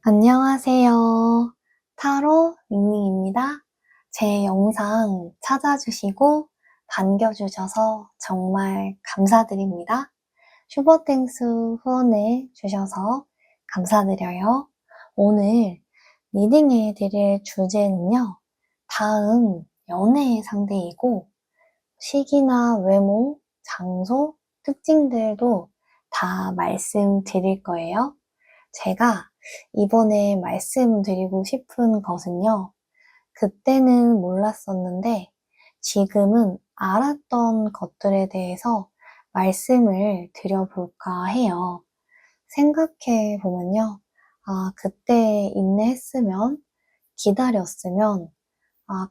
안녕하세요. 타로 닝닝입니다. 제 영상 찾아주시고 반겨주셔서 정말 감사드립니다. 슈퍼땡스 후원해 주셔서 감사드려요. 오늘 리딩해 드릴 주제는요. 다음 연애 상대이고 시기나 외모, 장소, 특징들도 다 말씀드릴 거예요. 제가 이번에 말씀드리고 싶은 것은요. 그때는 몰랐었는데 지금은 알았던 것들에 대해서 말씀을 드려볼까 해요. 생각해 보면요. 그때 인내했으면, 기다렸으면,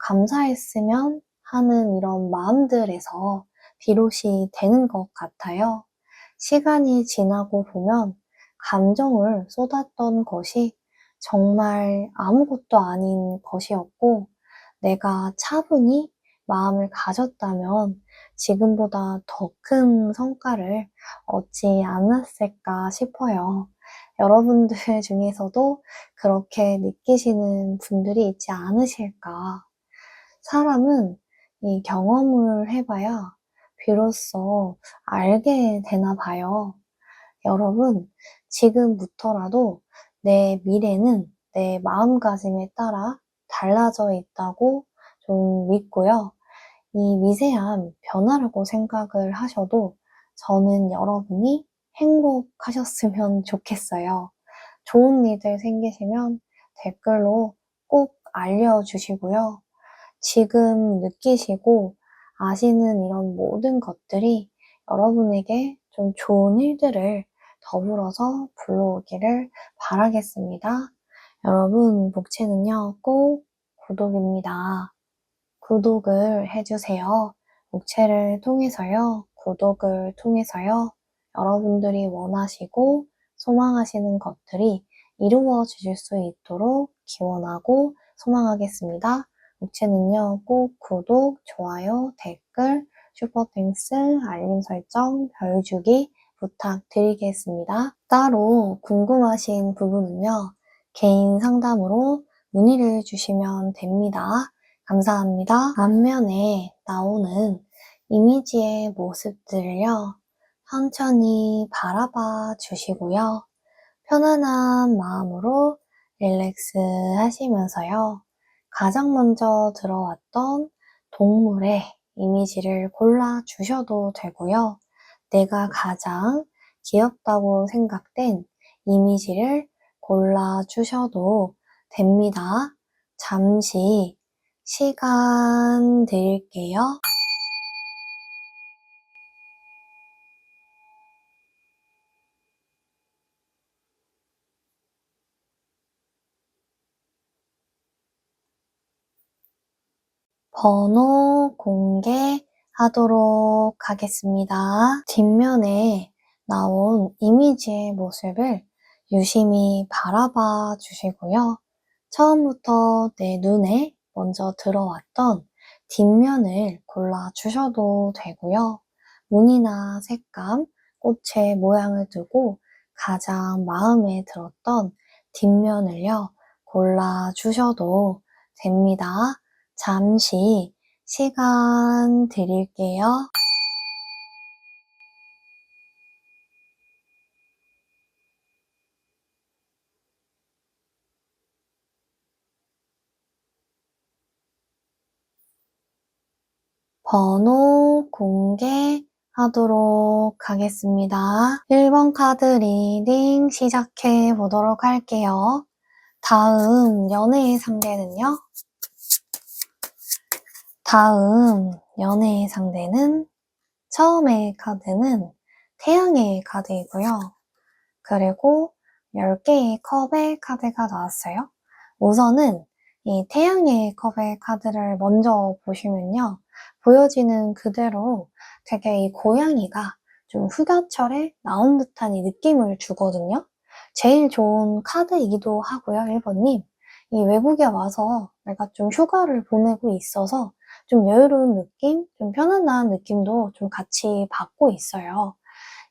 감사했으면 하는 이런 마음들에서 비롯이 되는 것 같아요. 시간이 지나고 보면 감정을 쏟았던 것이 정말 아무것도 아닌 것이었고, 내가 차분히 마음을 가졌다면 지금보다 더 큰 성과를 얻지 않았을까 싶어요. 여러분들 중에서도 그렇게 느끼시는 분들이 있지 않으실까. 사람은 이 경험을 해봐야 비로소 알게 되나 봐요. 여러분, 지금부터라도 내 미래는 내 마음가짐에 따라 달라져 있다고 좀 믿고요. 이 미세한 변화라고 생각을 하셔도 저는 여러분이 행복하셨으면 좋겠어요. 좋은 일들 생기시면 댓글로 꼭 알려주시고요. 지금 느끼시고 아시는 이런 모든 것들이 여러분에게 좀 좋은 일들을 더불어서 불러오기를 바라겠습니다. 여러분, 목채는요, 꼭 구독입니다. 구독을 해주세요. 목채를 통해서요, 구독을 통해서요, 여러분들이 원하시고 소망하시는 것들이 이루어질 수 있도록 기원하고 소망하겠습니다. 목채는요, 꼭 구독, 좋아요, 댓글, 슈퍼땡스, 알림 설정, 별 주기 부탁드리겠습니다. 따로 궁금하신 부분은요, 개인 상담으로 문의를 주시면 됩니다. 감사합니다. 앞면에 나오는 이미지의 모습들을요, 천천히 바라봐 주시고요. 편안한 마음으로 릴렉스 하시면서요. 가장 먼저 들어왔던 동물의 이미지를 골라 주셔도 되고요. 내가 가장 귀엽다고 생각된 이미지를 골라 주셔도 됩니다. 잠시 시간 드릴게요. 번호 공개하도록 하겠습니다. 뒷면에 나온 이미지의 모습을 유심히 바라봐 주시고요. 처음부터 내 눈에 먼저 들어왔던 뒷면을 골라 주셔도 되고요. 무늬나 색감, 꽃의 모양을 두고 가장 마음에 들었던 뒷면을요, 골라 주셔도 됩니다. 잠시 시간 드릴게요. 번호 공개하도록 하겠습니다. 1번 카드 리딩 시작해 보도록 할게요. 다음 연애의 상대는요? 다음 연애의 상대는 처음의 카드는 태양의 카드이고요. 그리고 10개의 컵의 카드가 나왔어요. 우선은 이 태양의 컵의 카드를 먼저 보시면요. 보여지는 그대로 되게 이 고양이가 좀 휴가철에 나온 듯한 이 느낌을 주거든요. 제일 좋은 카드이기도 하고요, 1번님. 이 외국에 와서 내가 좀 휴가를 보내고 있어서 좀 여유로운 느낌, 좀 편안한 느낌도 좀 같이 받고 있어요.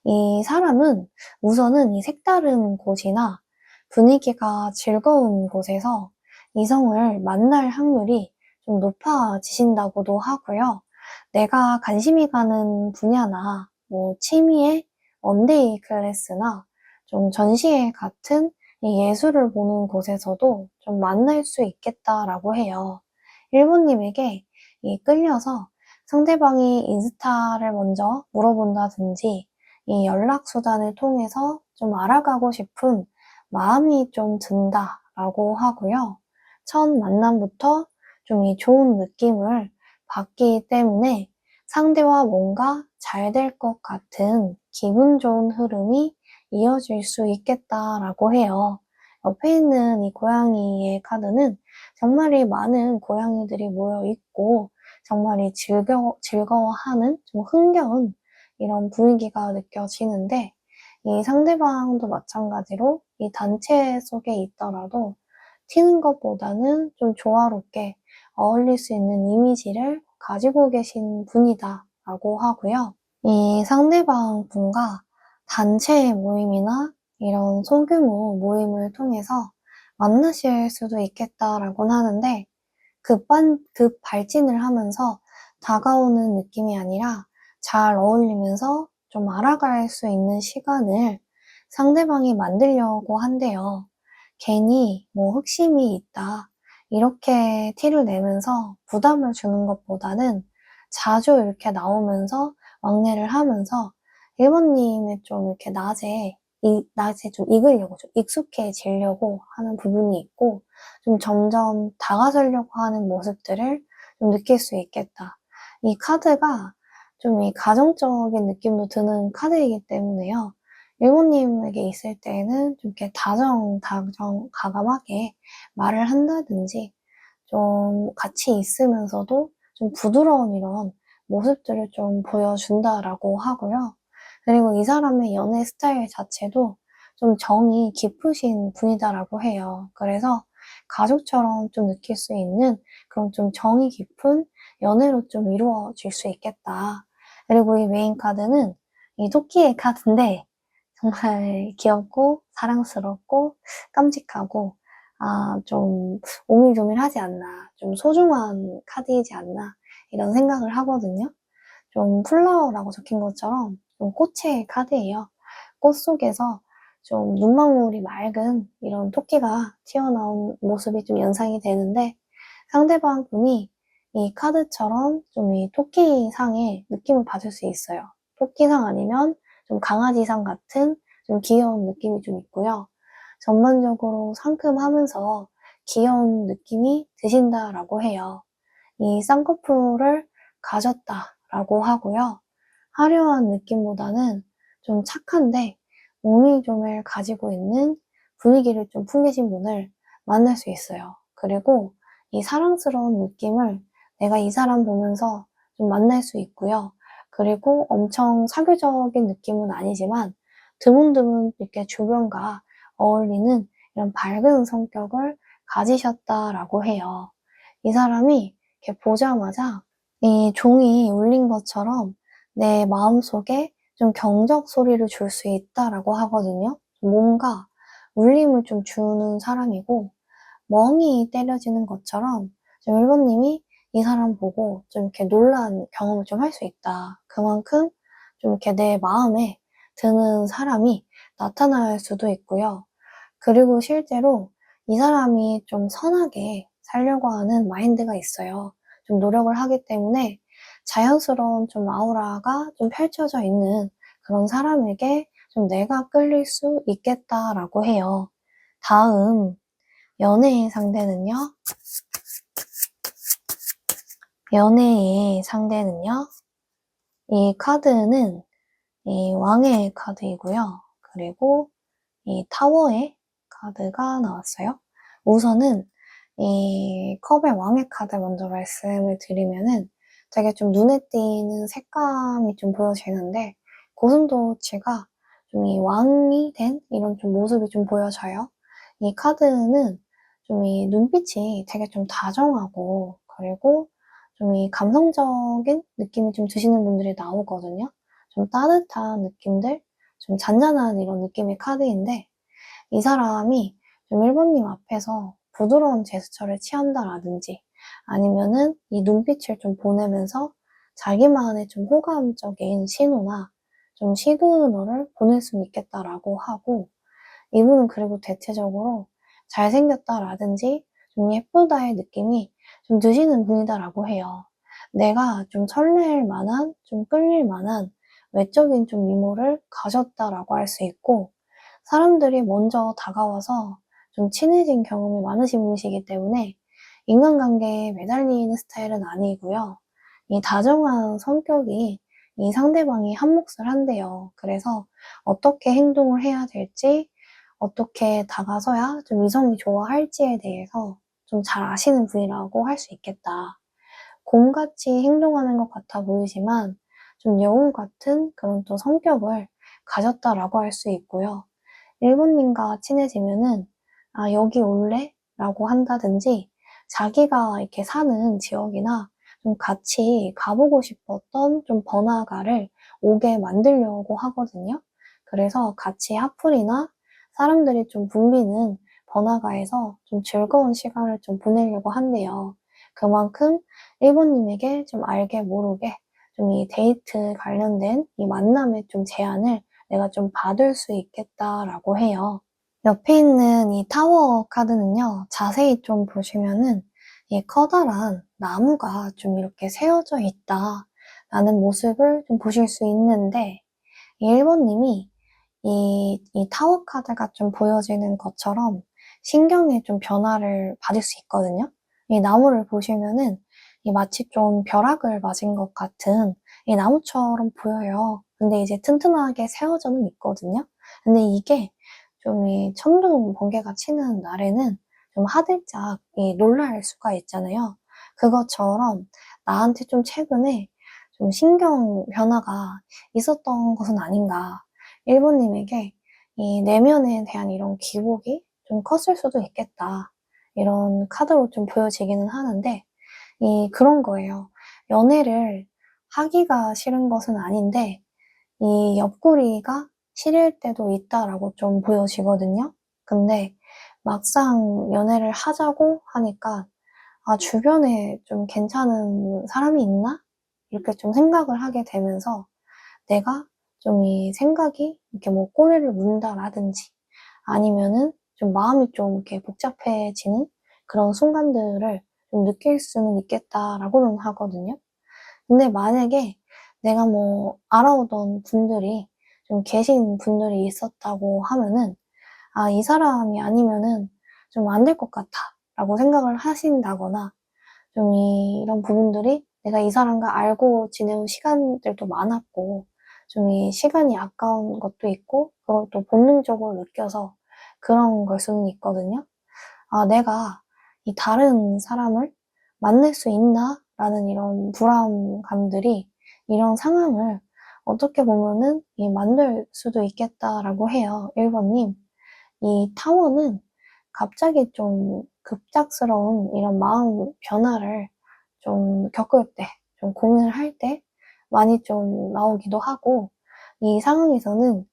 이 사람은 우선은 이 색다른 곳이나 분위기가 즐거운 곳에서 이성을 만날 확률이 좀 높아지신다고도 하고요. 내가 관심이 가는 분야나 뭐 취미의 원데이 클래스나 좀 전시회 같은 이 예술을 보는 곳에서도 좀 만날 수 있겠다라고 해요. 일본님에게 이 끌려서 상대방이 인스타를 먼저 물어본다든지 이 연락수단을 통해서 좀 알아가고 싶은 마음이 좀 든다라고 하고요. 첫 만남부터 좀 이 좋은 느낌을 받기 때문에 상대와 뭔가 잘 될 것 같은 기분 좋은 흐름이 이어질 수 있겠다라고 해요. 옆에 있는 이 고양이의 카드는 정말이 많은 고양이들이 모여 있고 정말이 즐거워하는 좀 흥겨운 이런 분위기가 느껴지는데 이 상대방도 마찬가지로 이 단체 속에 있더라도 튀는 것보다는 좀 조화롭게 어울릴 수 있는 이미지를 가지고 계신 분이다 라고 하고요. 이 상대방 분과 단체 모임이나 이런 소규모 모임을 통해서 만나실 수도 있겠다라고는 하는데 급 발진을 하면서 다가오는 느낌이 아니라 잘 어울리면서 좀 알아갈 수 있는 시간을 상대방이 만들려고 한대요. 괜히 뭐 흑심이 있다. 이렇게 티를 내면서 부담을 주는 것보다는 자주 이렇게 나오면서 왕래를 하면서 일본님의 좀 이렇게 낮에 좀 익으려고, 좀 익숙해지려고 하는 부분이 있고, 좀 점점 다가서려고 하는 모습들을 좀 느낄 수 있겠다. 이 카드가 좀 이 가정적인 느낌도 드는 카드이기 때문에요. 일본님에게 있을 때는 좀 이렇게 가감하게 말을 한다든지, 좀 같이 있으면서도 좀 부드러운 이런 모습들을 좀 보여준다라고 하고요. 그리고 이 사람의 연애 스타일 자체도 좀 정이 깊으신 분이다라고 해요. 그래서 가족처럼 좀 느낄 수 있는 그런 좀 정이 깊은 연애로 좀 이루어질 수 있겠다. 그리고 이 메인 카드는 이 토끼의 카드인데 정말 귀엽고 사랑스럽고 깜찍하고 좀 오밀조밀하지 않나, 좀 소중한 카드이지 않나 이런 생각을 하거든요. 좀 플라워라고 적힌 것처럼 좀 꽃의 카드예요. 꽃 속에서 좀 눈망울이 맑은 이런 토끼가 튀어나온 모습이 좀 연상이 되는데 상대방 분이 이 카드처럼 좀 이 토끼상의 느낌을 받을 수 있어요. 토끼상 아니면 좀 강아지상 같은 좀 귀여운 느낌이 좀 있고요. 전반적으로 상큼하면서 귀여운 느낌이 드신다라고 해요. 이 쌍꺼풀을 가졌다라고 하고요. 화려한 느낌보다는 좀 착한데 오밀조밀 가지고 있는 분위기를 좀 풍기신 분을 만날 수 있어요. 그리고 이 사랑스러운 느낌을 내가 이 사람 보면서 좀 만날 수 있고요. 그리고 엄청 사교적인 느낌은 아니지만 드문드문 이렇게 주변과 어울리는 이런 밝은 성격을 가지셨다라고 해요. 이 사람이 이렇게 보자마자 이 종이 울린 것처럼 내 마음속에 좀 경적 소리를 줄 수 있다라고 하거든요. 뭔가 울림을 좀 주는 사람이고 멍이 때려지는 것처럼 좀 일본님이 이 사람 보고 좀 이렇게 놀란 경험을 좀 할 수 있다. 그만큼 좀 이렇게 내 마음에 드는 사람이 나타날 수도 있고요. 그리고 실제로 이 사람이 좀 선하게 살려고 하는 마인드가 있어요. 좀 노력을 하기 때문에 자연스러운 좀 아우라가 좀 펼쳐져 있는 그런 사람에게 좀 내가 끌릴 수 있겠다라고 해요. 다음 연애의 상대는요. 연애의 상대는요. 이 카드는 이 왕의 카드이고요. 그리고 이 타워의 카드가 나왔어요. 우선은 이 컵의 왕의 카드 먼저 말씀을 드리면은 되게 좀 눈에 띄는 색감이 좀 보여지는데 고슴도치가 좀 이 왕이 된 이런 좀 모습이 좀 보여져요. 이 카드는 좀 이 눈빛이 되게 좀 다정하고 그리고 좀 이 감성적인 느낌이 좀 드시는 분들이 나오거든요. 좀 따뜻한 느낌들, 좀 잔잔한 이런 느낌의 카드인데 이 사람이 좀 1번님 앞에서 부드러운 제스처를 취한다라든지 아니면은 이 눈빛을 좀 보내면서 자기만의 좀 호감적인 신호나 좀 시그널을 보낼 수는 있겠다라고 하고 이분은 그리고 대체적으로 잘생겼다라든지 좀 예쁘다의 느낌이 좀 드시는 분이다라고 해요. 내가 좀 설렐 만한, 좀 끌릴 만한 외적인 좀 미모를 가졌다라고 할 수 있고 사람들이 먼저 다가와서 좀 친해진 경험이 많으신 분이시기 때문에 인간관계에 매달리는 스타일은 아니고요. 이 다정한 성격이 이 상대방이 한몫을 한대요. 그래서 어떻게 행동을 해야 될지, 어떻게 다가서야 좀 이성이 좋아할지에 대해서 좀 잘 아시는 분이라고 할 수 있겠다. 곰같이 행동하는 것 같아 보이지만 좀 여우 같은 그런 또 성격을 가졌다라고 할 수 있고요. 일본인과 친해지면은 아, 여기 올래? 라고 한다든지 자기가 이렇게 사는 지역이나 좀 같이 가보고 싶었던 좀 번화가를 오게 만들려고 하거든요. 그래서 같이 핫플이나 사람들이 좀 붐비는 번화가에서 좀 즐거운 시간을 좀 보내려고 한대요. 그만큼 일본님에게 좀 알게 모르게 좀 이 데이트 관련된 이 만남의 좀 제안을 내가 좀 받을 수 있겠다라고 해요. 옆에 있는 이 타워 카드는요, 자세히 좀 보시면은 이 커다란 나무가 좀 이렇게 세워져 있다라는 모습을 좀 보실 수 있는데, 이 1번님이 이 타워 카드가 좀 보여지는 것처럼 신경의 좀 변화를 받을 수 있거든요. 이 나무를 보시면은 이 마치 좀 벼락을 맞은 것 같은 이 나무처럼 보여요. 근데 이제 튼튼하게 세워져는 있거든요. 근데 이게 좀 이 천둥 번개가 치는 날에는 좀 화들짝 놀랄 수가 있잖아요. 그것처럼 나한테 좀 최근에 좀 신경 변화가 있었던 것은 아닌가. 일본님에게 이 내면에 대한 이런 기복이 좀 컸을 수도 있겠다. 이런 카드로 좀 보여지기는 하는데, 그런 거예요. 연애를 하기가 싫은 것은 아닌데, 이 옆구리가 시릴 때도 있다라고 좀 보여지거든요. 근데 막상 연애를 하자고 하니까, 아, 주변에 좀 괜찮은 사람이 있나? 이렇게 좀 생각을 하게 되면서 내가 좀 이 생각이 이렇게 뭐 꼬리를 문다라든지 아니면은 좀 마음이 좀 이렇게 복잡해지는 그런 순간들을 좀 느낄 수는 있겠다라고는 하거든요. 근데 만약에 내가 뭐 알아오던 분들이 좀 계신 분들이 있었다고 하면은 아, 이 사람이 아니면은 좀 안 될 것 같아 라고 생각을 하신다거나 좀 이런 부분들이 내가 이 사람과 알고 지내온 시간들도 많았고, 좀 이 시간이 아까운 것도 있고, 그걸 또 본능적으로 느껴서 그런 걸 수는 있거든요. 아, 내가 이 다른 사람을 만날 수 있나? 라는 이런 불안감들이 이런 상황을 어떻게 보면은 만들 수도 있겠다라고 해요. 1번님. 이 타워는 갑자기 좀 급작스러운 이런 마음 변화를 좀 겪을 때, 좀 고민을 할 때 많이 좀 나오기도 하고, 이 상황에서는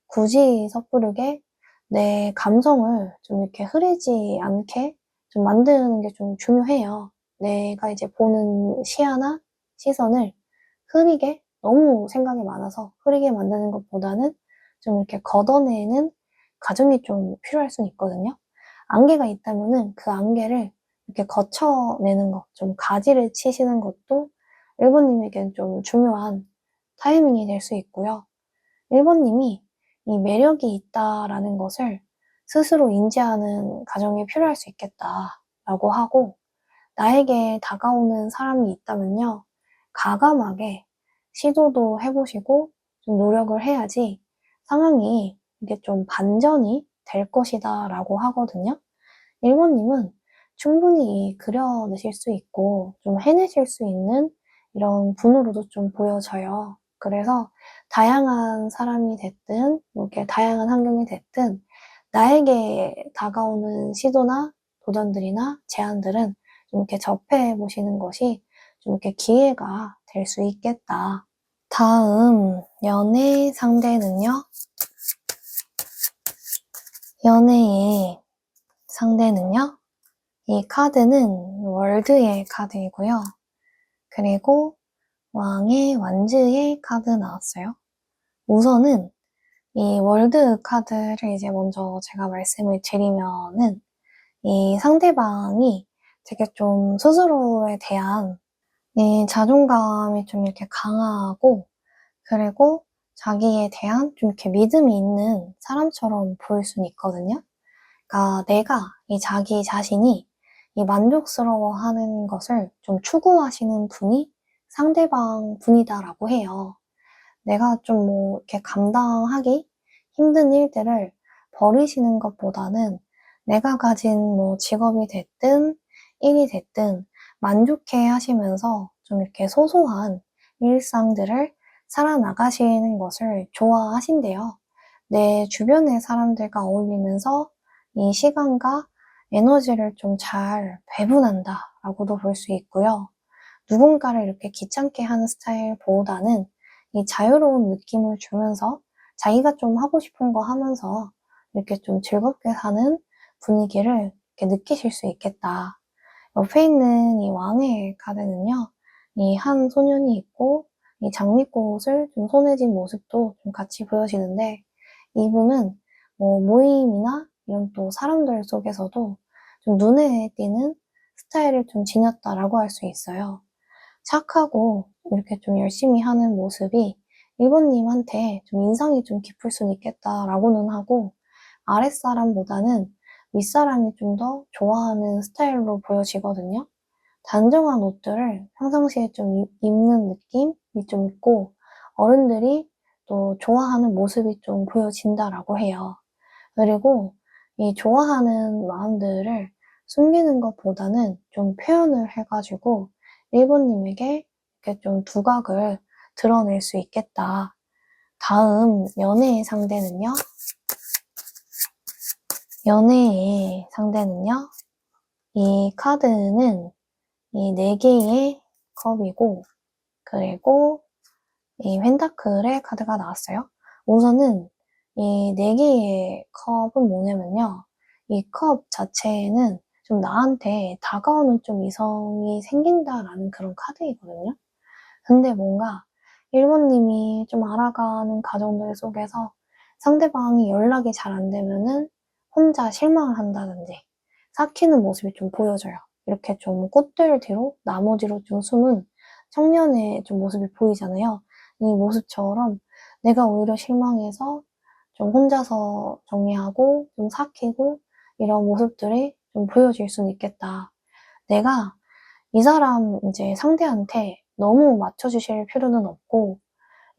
굳이 섣부르게 내 감성을 좀 이렇게 흐리지 않게 좀 만드는 게 좀 중요해요. 내가 이제 보는 시야나 시선을 흐리게, 너무 생각이 많아서 흐리게 만드는 것보다는 좀 이렇게 걷어내는 과정이 좀 필요할 수는 있거든요. 안개가 있다면은 그 안개를 이렇게 거쳐내는 것, 좀 가지를 치시는 것도 1번님에게는 좀 중요한 타이밍이 될 수 있고요. 1번님이 이 매력이 있다라는 것을 스스로 인지하는 과정이 필요할 수 있겠다라고 하고, 나에게 다가오는 사람이 있다면요, 과감하게 시도도 해보시고 좀 노력을 해야지 상황이 이게 좀 반전이 될 것이다라고 하거든요. 1번님은 충분히 그려내실 수 있고 좀 해내실 수 있는 이런 분으로도 좀 보여져요. 그래서 다양한 사람이 됐든 이렇게 다양한 환경이 됐든 나에게 다가오는 시도나 도전들이나 제안들은 좀 이렇게 접해 보시는 것이 좀 이렇게 기회가 될 수 있겠다. 다음 연애 상대는요. 연애에 상대는요. 이 카드는 월드의 카드이고요. 그리고 왕의 완즈의 카드 나왔어요. 우선은 이 월드 카드를 이제 먼저 제가 말씀을 드리면은 이 상대방이 되게 좀 스스로에 대한 이 자존감이 좀 이렇게 강하고 그리고 자기에 대한 좀 이렇게 믿음이 있는 사람처럼 보일 수는 있거든요. 그러니까 내가 이 자기 자신이 이 만족스러워하는 것을 좀 추구하시는 분이 상대방 분이다라고 해요. 내가 좀 뭐 이렇게 감당하기 힘든 일들을 버리시는 것보다는 내가 가진 뭐 직업이 됐든 일이 됐든 만족해 하시면서 좀 이렇게 소소한 일상들을 살아나가시는 것을 좋아하신대요. 내 주변의 사람들과 어울리면서 이 시간과 에너지를 좀 잘 배분한다라고도 볼 수 있고요. 누군가를 이렇게 귀찮게 하는 스타일보다는 이 자유로운 느낌을 주면서 자기가 좀 하고 싶은 거 하면서 이렇게 좀 즐겁게 사는 분위기를 이렇게 느끼실 수 있겠다. 옆에 있는 이 왕의 카드는요, 이 한 소년이 있고 이 장미꽃을 좀 손에 쥔 모습도 좀 같이 보여지는데 이분은 뭐 모임이나 이런 또 사람들 속에서도 좀 눈에 띄는 스타일을 좀 지녔다라고 할 수 있어요. 착하고 이렇게 좀 열심히 하는 모습이 1번님한테 좀 인상이 좀 깊을 수는 있겠다라고는 하고 아랫사람보다는 윗사람이 좀 더 좋아하는 스타일로 보여지거든요. 단정한 옷들을 평상시에 좀 입는 느낌이 좀 있고 어른들이 또 좋아하는 모습이 좀 보여진다라고 해요. 그리고 이 좋아하는 마음들을 숨기는 것보다는 좀 표현을 해가지고 1번님에게 이렇게 좀 두각을 드러낼 수 있겠다. 다음 연애의 상대는요. 연애의 상대는요. 이 카드는 이 4개의 컵이고 그리고 이 펜타클의 카드가 나왔어요. 우선은 이 4개의 컵은 뭐냐면요. 이 컵 자체는 좀 나한테 다가오는 좀 이성이 생긴다라는 그런 카드이거든요. 근데 뭔가 1번님이 좀 알아가는 과정들 속에서 상대방이 연락이 잘 안 되면은 혼자 실망을 한다든지 삭히는 모습이 좀 보여져요. 이렇게 좀 꽃들 뒤로, 나무 뒤로 좀 숨은 청년의 좀 모습이 보이잖아요. 이 모습처럼 내가 오히려 실망해서 좀 혼자서 정리하고 좀 삭히고 이런 모습들이 좀 보여질 수는 있겠다. 내가 이 사람 이제 상대한테 너무 맞춰주실 필요는 없고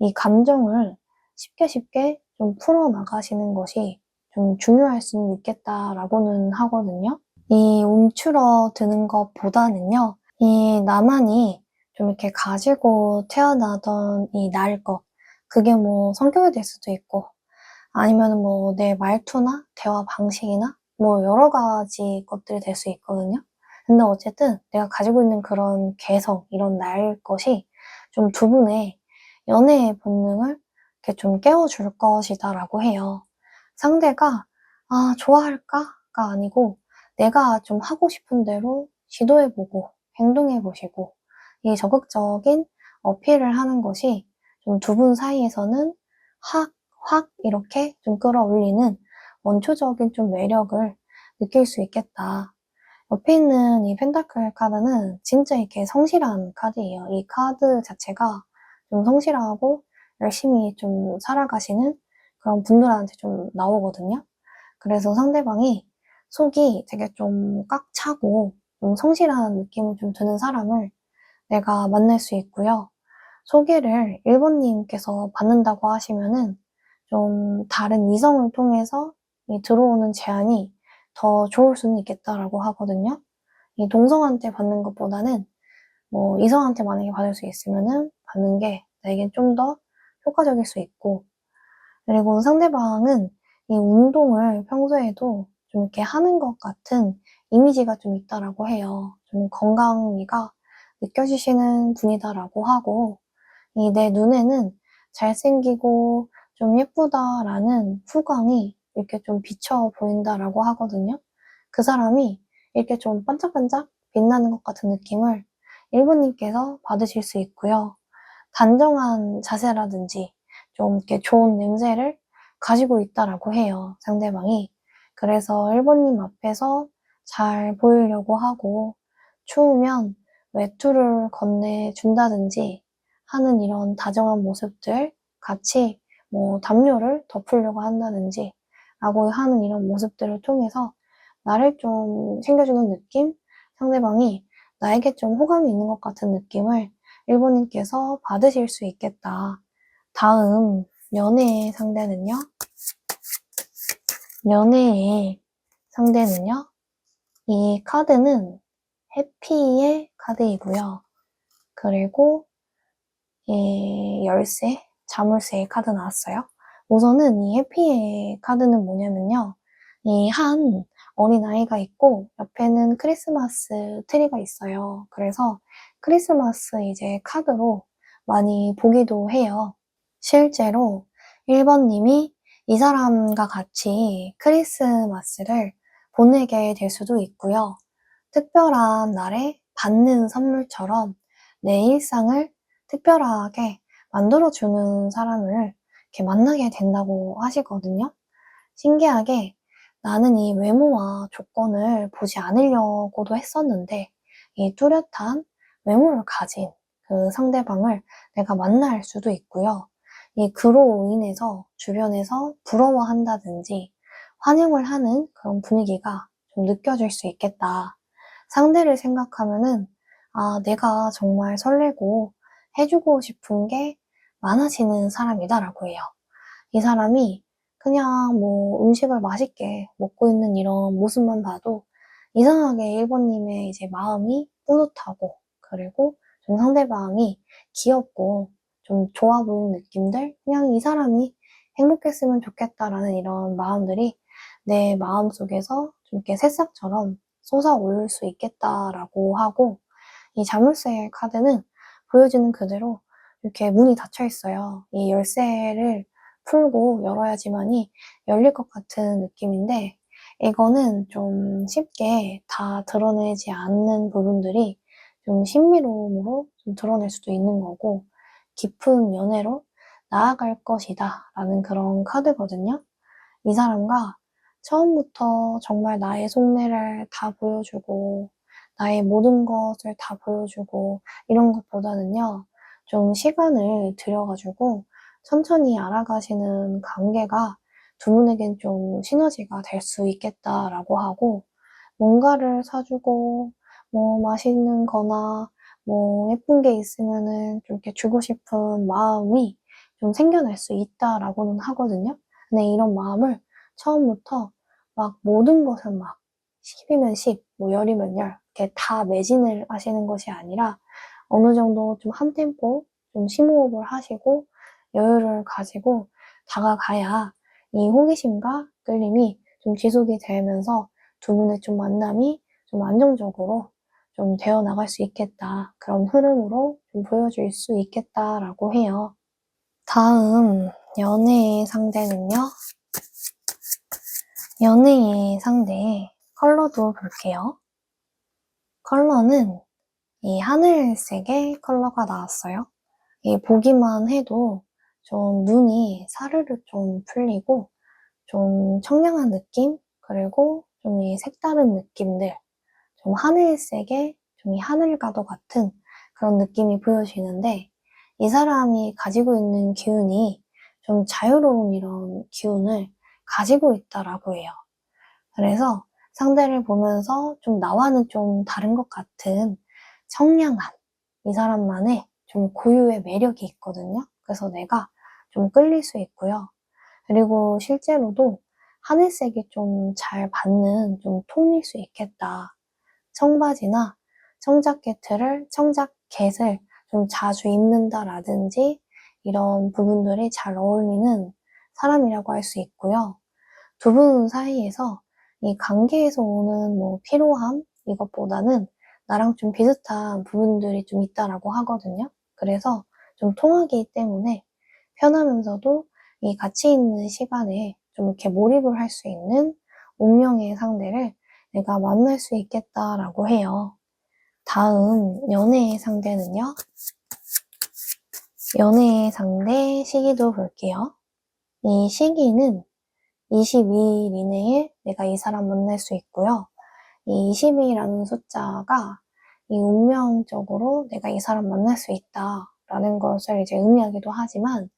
이 감정을 쉽게 쉽게 좀 풀어나가시는 것이 좀 중요할 수는 있겠다라고는 하거든요. 이 움츠러드는 것보다는요, 이 나만이 좀 이렇게 가지고 태어나던 이 나일 것, 그게 뭐 성격이 될 수도 있고, 아니면 뭐 내 말투나 대화 방식이나 뭐 여러 가지 것들이 될 수 있거든요. 근데 어쨌든 내가 가지고 있는 그런 개성, 이런 나일 것이 좀 두 분의 연애의 본능을 이렇게 좀 깨워줄 것이다라고 해요. 상대가 좋아할까가 아니고 내가 좀 하고 싶은 대로 시도해보고 행동해보시고 이 적극적인 어필을 하는 것이 좀 두 분 사이에서는 확 이렇게 좀 끌어올리는 원초적인 좀 매력을 느낄 수 있겠다. 옆에 있는 이 펜타클 카드는 진짜 이렇게 성실한 카드예요. 이 카드 자체가 좀 성실하고 열심히 좀 살아가시는 그런 분들한테 좀 나오거든요. 그래서 상대방이 속이 되게 좀 꽉 차고 좀 성실한 느낌이 좀 드는 사람을 내가 만날 수 있고요. 소개를 1번님께서 받는다고 하시면은 좀 다른 이성을 통해서 이 들어오는 제안이 더 좋을 수는 있겠다라고 하거든요. 이 동성한테 받는 것보다는 뭐 이성한테 만약에 받을 수 있으면은 받는 게 나에겐 좀 더 효과적일 수 있고 그리고 상대방은 이 운동을 평소에도 좀 이렇게 하는 것 같은 이미지가 좀 있다라고 해요. 좀 건강미가 느껴지시는 분이다라고 하고 이 내 눈에는 잘생기고 좀 예쁘다라는 후광이 이렇게 좀 비쳐 보인다라고 하거든요. 그 사람이 이렇게 좀 반짝반짝 빛나는 것 같은 느낌을 1번님께서 받으실 수 있고요. 단정한 자세라든지 좀 이렇게 좋은 냄새를 가지고 있다라고 해요, 상대방이. 그래서 1번님 앞에서 잘 보이려고 하고 추우면 외투를 건네준다든지 하는 이런 다정한 모습들, 같이 뭐 담요를 덮으려고 한다든지 라고 하는 이런 모습들을 통해서 나를 좀 챙겨주는 느낌? 상대방이 나에게 좀 호감이 있는 것 같은 느낌을 1번님께서 받으실 수 있겠다. 다음 연애의 상대는요? 연애의 상대는요? 이 카드는 해피의 카드이고요. 그리고 이 열쇠, 자물쇠의 카드 나왔어요. 우선은 이 해피의 카드는 뭐냐면요. 이 한 어린아이가 있고 옆에는 크리스마스 트리가 있어요. 그래서 크리스마스 이제 카드로 많이 보기도 해요. 실제로 1번님이 이 사람과 같이 크리스마스를 보내게 될 수도 있고요. 특별한 날에 받는 선물처럼 내 일상을 특별하게 만들어주는 사람을 이렇게 만나게 된다고 하시거든요. 신기하게 나는 이 외모와 조건을 보지 않으려고도 했었는데 이 뚜렷한 외모를 가진 그 상대방을 내가 만날 수도 있고요. 이 그로 인해서 주변에서 부러워한다든지 환영을 하는 그런 분위기가 좀 느껴질 수 있겠다. 상대를 생각하면은 아, 내가 정말 설레고 해주고 싶은 게 많아지는 사람이다라고 해요. 이 사람이 그냥 뭐 음식을 맛있게 먹고 있는 이런 모습만 봐도 이상하게 1번님의 이제 마음이 뿌듯하고 그리고 좀 상대방이 귀엽고 좀 좋아 보이는 느낌들 그냥 이 사람이 행복했으면 좋겠다라는 이런 마음들이 내 마음속에서 좀 이렇게 새싹처럼 솟아올 수 있겠다라고 하고 이 자물쇠 카드는 보여지는 그대로 이렇게 문이 닫혀 있어요. 이 열쇠를 풀고 열어야지만이 열릴 것 같은 느낌인데 이거는 좀 쉽게 다 드러내지 않는 부분들이 좀 신비로움으로 좀 드러낼 수도 있는 거고 깊은 연애로 나아갈 것이다 라는 그런 카드거든요. 이 사람과 처음부터 정말 나의 속내를 다 보여주고 나의 모든 것을 다 보여주고 이런 것보다는요. 좀 시간을 들여가지고 천천히 알아가시는 관계가 두 분에겐 좀 시너지가 될 수 있겠다라고 하고 뭔가를 사주고 뭐 맛있는 거나 뭐 예쁜 게 있으면은 좀 이렇게 주고 싶은 마음이 좀 생겨날 수 있다라고는 하거든요. 근데 이런 마음을 처음부터 막 모든 것을 막 10이면 10, 뭐 열이면 열, 이렇게 다 매진을 하시는 것이 아니라 어느 정도 좀 한 템포 좀 심호흡을 하시고 여유를 가지고 다가가야 이 호기심과 끌림이 좀 지속이 되면서 두 분의 좀 만남이 좀 안정적으로 좀 되어 나갈 수 있겠다. 그런 흐름으로 좀 보여줄 수 있겠다라고 해요. 다음 연애의 상대는요. 연애의 상대의 컬러도 볼게요. 컬러는 이 하늘색의 컬러가 나왔어요. 이 보기만 해도 좀 눈이 사르르 좀 풀리고 좀 청량한 느낌? 그리고 좀 이 색다른 느낌들, 좀 하늘색의 좀 이 하늘과도 같은 그런 느낌이 보여지는데 이 사람이 가지고 있는 기운이 좀 자유로운 이런 기운을 가지고 있다라고 해요. 그래서 상대를 보면서 좀 나와는 좀 다른 것 같은 청량한 이 사람만의 좀 고유의 매력이 있거든요. 그래서 내가 좀 끌릴 수 있고요. 그리고 실제로도 하늘색이 좀 잘 받는 좀 톤일 수 있겠다. 청바지나 청자켓을 좀 자주 입는다라든지 이런 부분들이 잘 어울리는 사람이라고 할 수 있고요. 두 분 사이에서 이 관계에서 오는 뭐 피로함 이것보다는 나랑 좀 비슷한 부분들이 좀 있다라고 하거든요. 그래서 좀 통하기 때문에 편하면서도 이 같이 있는 시간에 좀 이렇게 몰입을 할 수 있는 운명의 상대를 내가 만날 수 있겠다라고 해요. 다음 연애의 상대는요. 연애의 상대 시기도 볼게요. 이 시기는 22일 이내에 내가 이 사람 만날 수 있고요. 이 22라는 숫자가 이 운명적으로 내가 이 사람 만날 수 있다라는 것을 이제 의미하기도 하지만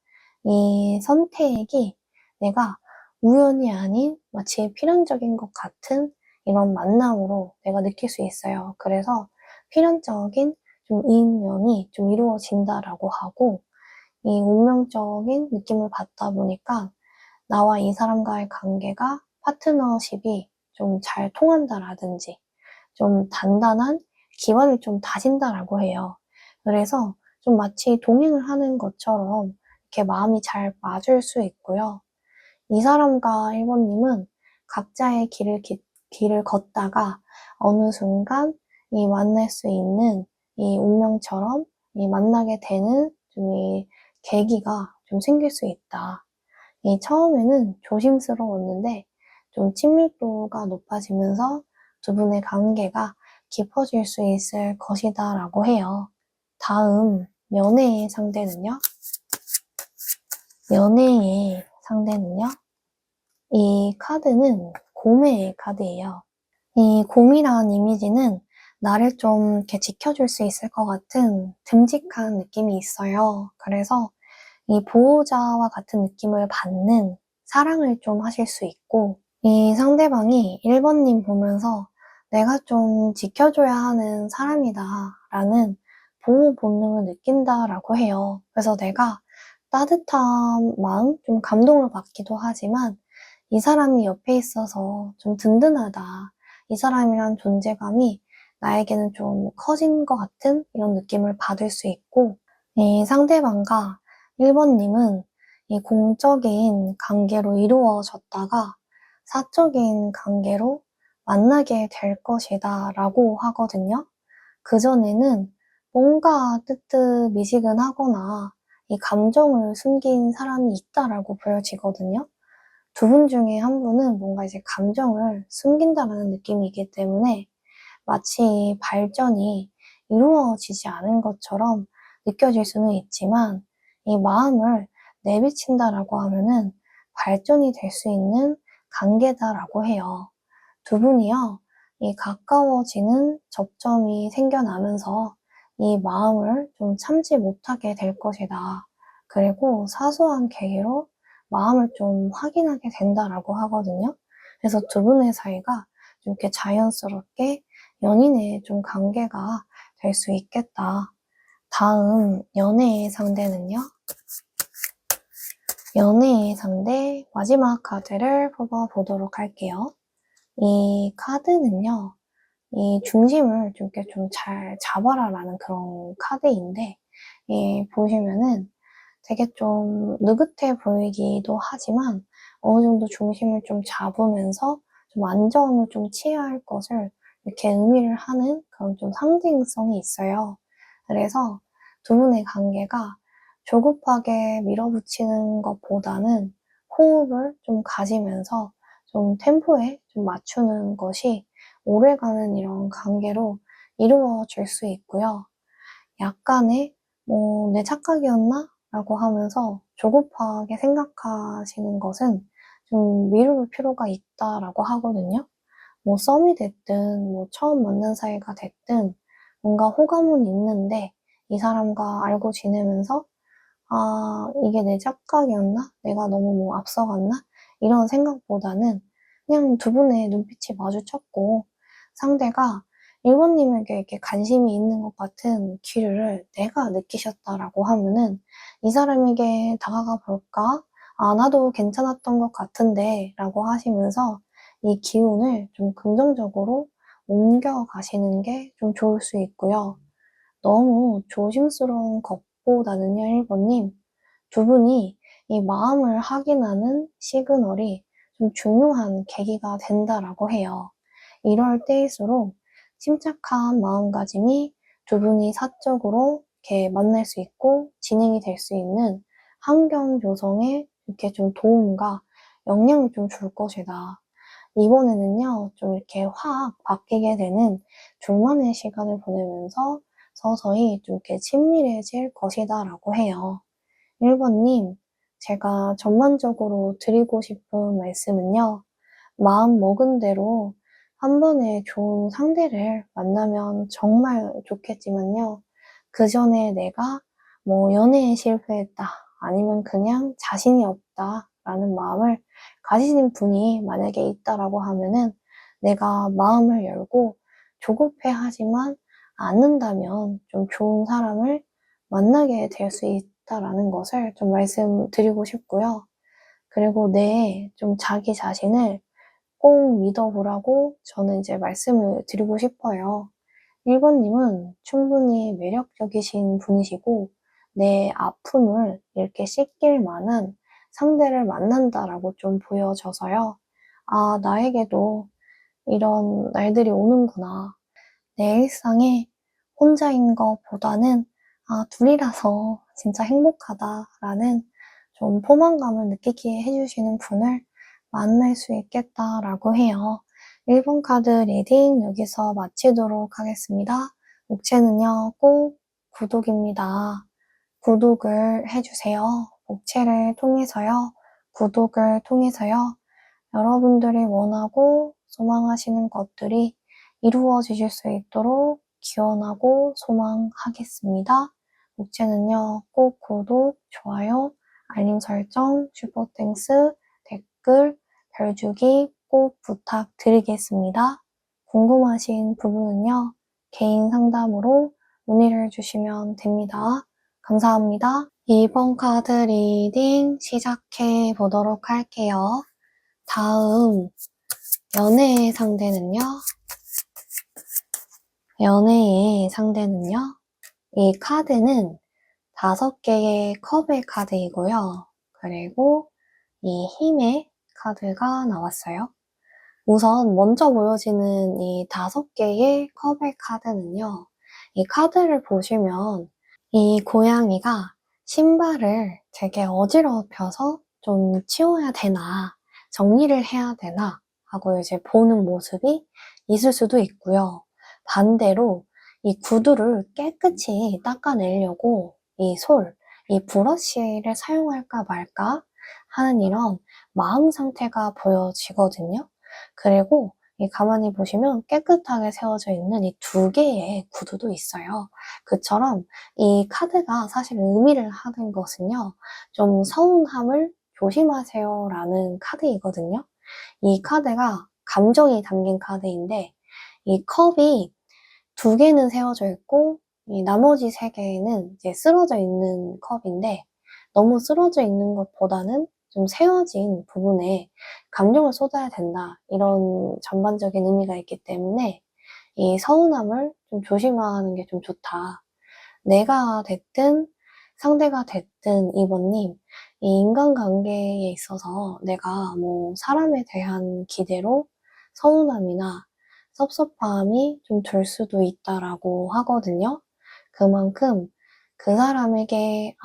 이 선택이 내가 우연이 아닌 마치 필연적인 것 같은 이런 만남으로 내가 느낄 수 있어요. 그래서 필연적인 좀 인연이 좀 이루어진다라고 하고 이 운명적인 느낌을 받다 보니까 나와 이 사람과의 관계가 파트너십이 좀 잘 통한다라든지 좀 단단한 기반을 좀 다진다라고 해요. 그래서 좀 마치 동행을 하는 것처럼 이렇게 마음이 잘 맞을 수 있고요. 이 사람과 1번님은 각자의 길을 걷다가 어느 순간 이 만날 수 있는 이 운명처럼 이 만나게 되는 좀 이 계기가 좀 생길 수 있다. 이 처음에는 조심스러웠는데 좀 친밀도가 높아지면서 두 분의 관계가 깊어질 수 있을 것이다 라고 해요. 다음 연애의 상대는요. 연애의 상대는요. 이 카드는 곰의 카드예요. 이 곰이라는 이미지는 나를 좀 이렇게 지켜줄 수 있을 것 같은 듬직한 느낌이 있어요. 그래서 이 보호자와 같은 느낌을 받는 사랑을 좀 하실 수 있고, 이 상대방이 1번님 보면서 내가 좀 지켜줘야 하는 사람이다 라는 보호 본능을 느낀다라고 해요. 그래서 내가 따뜻한 마음, 좀 감동을 받기도 하지만 이 사람이 옆에 있어서 좀 든든하다. 이 사람이란 존재감이 나에게는 좀 커진 것 같은 이런 느낌을 받을 수 있고, 이 상대방과 1번님은 이 공적인 관계로 이루어졌다가 사적인 관계로 만나게 될 것이다 라고 하거든요. 그전에는 뭔가 뜨뜻미지근하거나 이 감정을 숨긴 사람이 있다라고 보여지거든요. 두 분 중에 한 분은 뭔가 이제 감정을 숨긴다라는 느낌이기 때문에 마치 발전이 이루어지지 않은 것처럼 느껴질 수는 있지만 이 마음을 내비친다라고 하면은 발전이 될 수 있는 관계다라고 해요. 두 분이요, 이 가까워지는 접점이 생겨나면서 이 마음을 좀 참지 못하게 될 것이다. 그리고 사소한 계기로 마음을 좀 확인하게 된다라고 하거든요. 그래서 두 분의 사이가 좀 이렇게 자연스럽게 연인의 좀 관계가 될 수 있겠다. 다음 연애의 상대는요. 연애의 상대 마지막 카드를 뽑아보도록 할게요. 이 카드는요. 이 중심을 좀 이렇게 좀 잘 잡아라라는 그런 카드인데 보시면은 되게 좀 느긋해 보이기도 하지만 어느 정도 중심을 좀 잡으면서 좀 안정을 좀 취해야 할 것을 이렇게 의미를 하는 그런 좀 상징성이 있어요. 그래서 두 분의 관계가 조급하게 밀어붙이는 것보다는 호흡을 좀 가지면서 좀 템포에 좀 맞추는 것이 오래가는 이런 관계로 이루어질 수 있고요. 약간의 내 착각이었나? 라고 하면서 조급하게 생각하시는 것은 좀 미룰 필요가 있다라고 하거든요. 썸이 됐든, 처음 만난 사이가 됐든, 뭔가 호감은 있는데, 이 사람과 알고 지내면서, 아, 이게 내 착각이었나? 내가 너무 앞서갔나? 이런 생각보다는 그냥 두 분의 눈빛이 마주쳤고, 상대가 1번님에게 이렇게 관심이 있는 것 같은 기류를 내가 느끼셨다라고 하면은 이 사람에게 다가가 볼까? 아, 나도 괜찮았던 것 같은데 라고 하시면서 이 기운을 좀 긍정적으로 옮겨가시는 게 좀 좋을 수 있고요. 너무 조심스러운 것보다는요, 1번님. 두 분이 이 마음을 확인하는 시그널이 좀 중요한 계기가 된다라고 해요. 이럴 때일수록 침착한 마음가짐이 두 분이 사적으로 이렇게 만날 수 있고 진행이 될 수 있는 환경 조성에 이렇게 좀 도움과 영향을 좀 줄 것이다. 이번에는요, 좀 이렇게 확 바뀌게 되는 둘만의 시간을 보내면서 서서히 좀 이렇게 친밀해질 것이다 라고 해요. 1번님, 제가 전반적으로 드리고 싶은 말씀은요, 마음 먹은 대로 한 번에 좋은 상대를 만나면 정말 좋겠지만요, 그 전에 내가 뭐 연애에 실패했다, 아니면 그냥 자신이 없다 라는 마음을 가지신 분이 만약에 있다라고 하면은 내가 마음을 열고 조급해하지만 않는다면 좀 좋은 사람을 만나게 될 수 있다라는 것을 좀 말씀드리고 싶고요. 그리고 좀 자기 자신을 꼭 믿어보라고 저는 이제 말씀을 드리고 싶어요. 1번님은 충분히 매력적이신 분이시고 내 아픔을 이렇게 씻길 만한 상대를 만난다라고 좀 보여져서요. 아, 나에게도 이런 날들이 오는구나. 내 일상에 혼자인 것보다는 아, 둘이라서 진짜 행복하다라는 좀 포만감을 느끼게 해주시는 분을 만날 수 있겠다라고 해요. 1번 카드 리딩 여기서 마치도록 하겠습니다. 목채는요, 꼭 구독입니다. 구독을 해주세요. 목채를 통해서요, 구독을 통해서요, 여러분들이 원하고 소망하시는 것들이 이루어지실 수 있도록 기원하고 소망하겠습니다. 목채는요, 꼭 구독, 좋아요, 알림 설정, 슈퍼땡스, 댓글, 별 주기 꼭 부탁드리겠습니다. 궁금하신 부분은요, 개인 상담으로 문의를 주시면 됩니다. 감사합니다. 2번 카드 리딩 시작해 보도록 할게요. 다음 연애의 상대는요, 이 카드는 5개의 컵의 카드이고요. 그리고 이 힘의 카드가 나왔어요. 우선 먼저 보여지는 이 5개의 컵의 카드는요, 이 카드를 보시면 이 고양이가 신발을 되게 어지럽혀서 좀 치워야 되나, 정리를 해야 되나 하고 이제 보는 모습이 있을 수도 있고요. 반대로 이 구두를 깨끗이 닦아내려고 이 브러쉬를 사용할까 말까 하는 이런 마음 상태가 보여지거든요. 그리고 가만히 보시면 깨끗하게 세워져 있는 이 2개의 구두도 있어요. 그처럼 이 카드가 사실 의미를 하는 것은요, 좀 서운함을 조심하세요 라는 카드이거든요. 이 카드가 감정이 담긴 카드인데, 이 컵이 2개는 세워져 있고, 이 나머지 3개는 이제 쓰러져 있는 컵인데, 너무 쓰러져 있는 것보다는 좀 세워진 부분에 감정을 쏟아야 된다. 이런 전반적인 의미가 있기 때문에 이 서운함을 좀 조심하는 게 좀 좋다. 내가 됐든 상대가 됐든 2번님, 이 인간관계에 있어서 내가 뭐 사람에 대한 기대로 서운함이나 섭섭함이 좀 들 수도 있다라고 하거든요. 그만큼 그 사람에게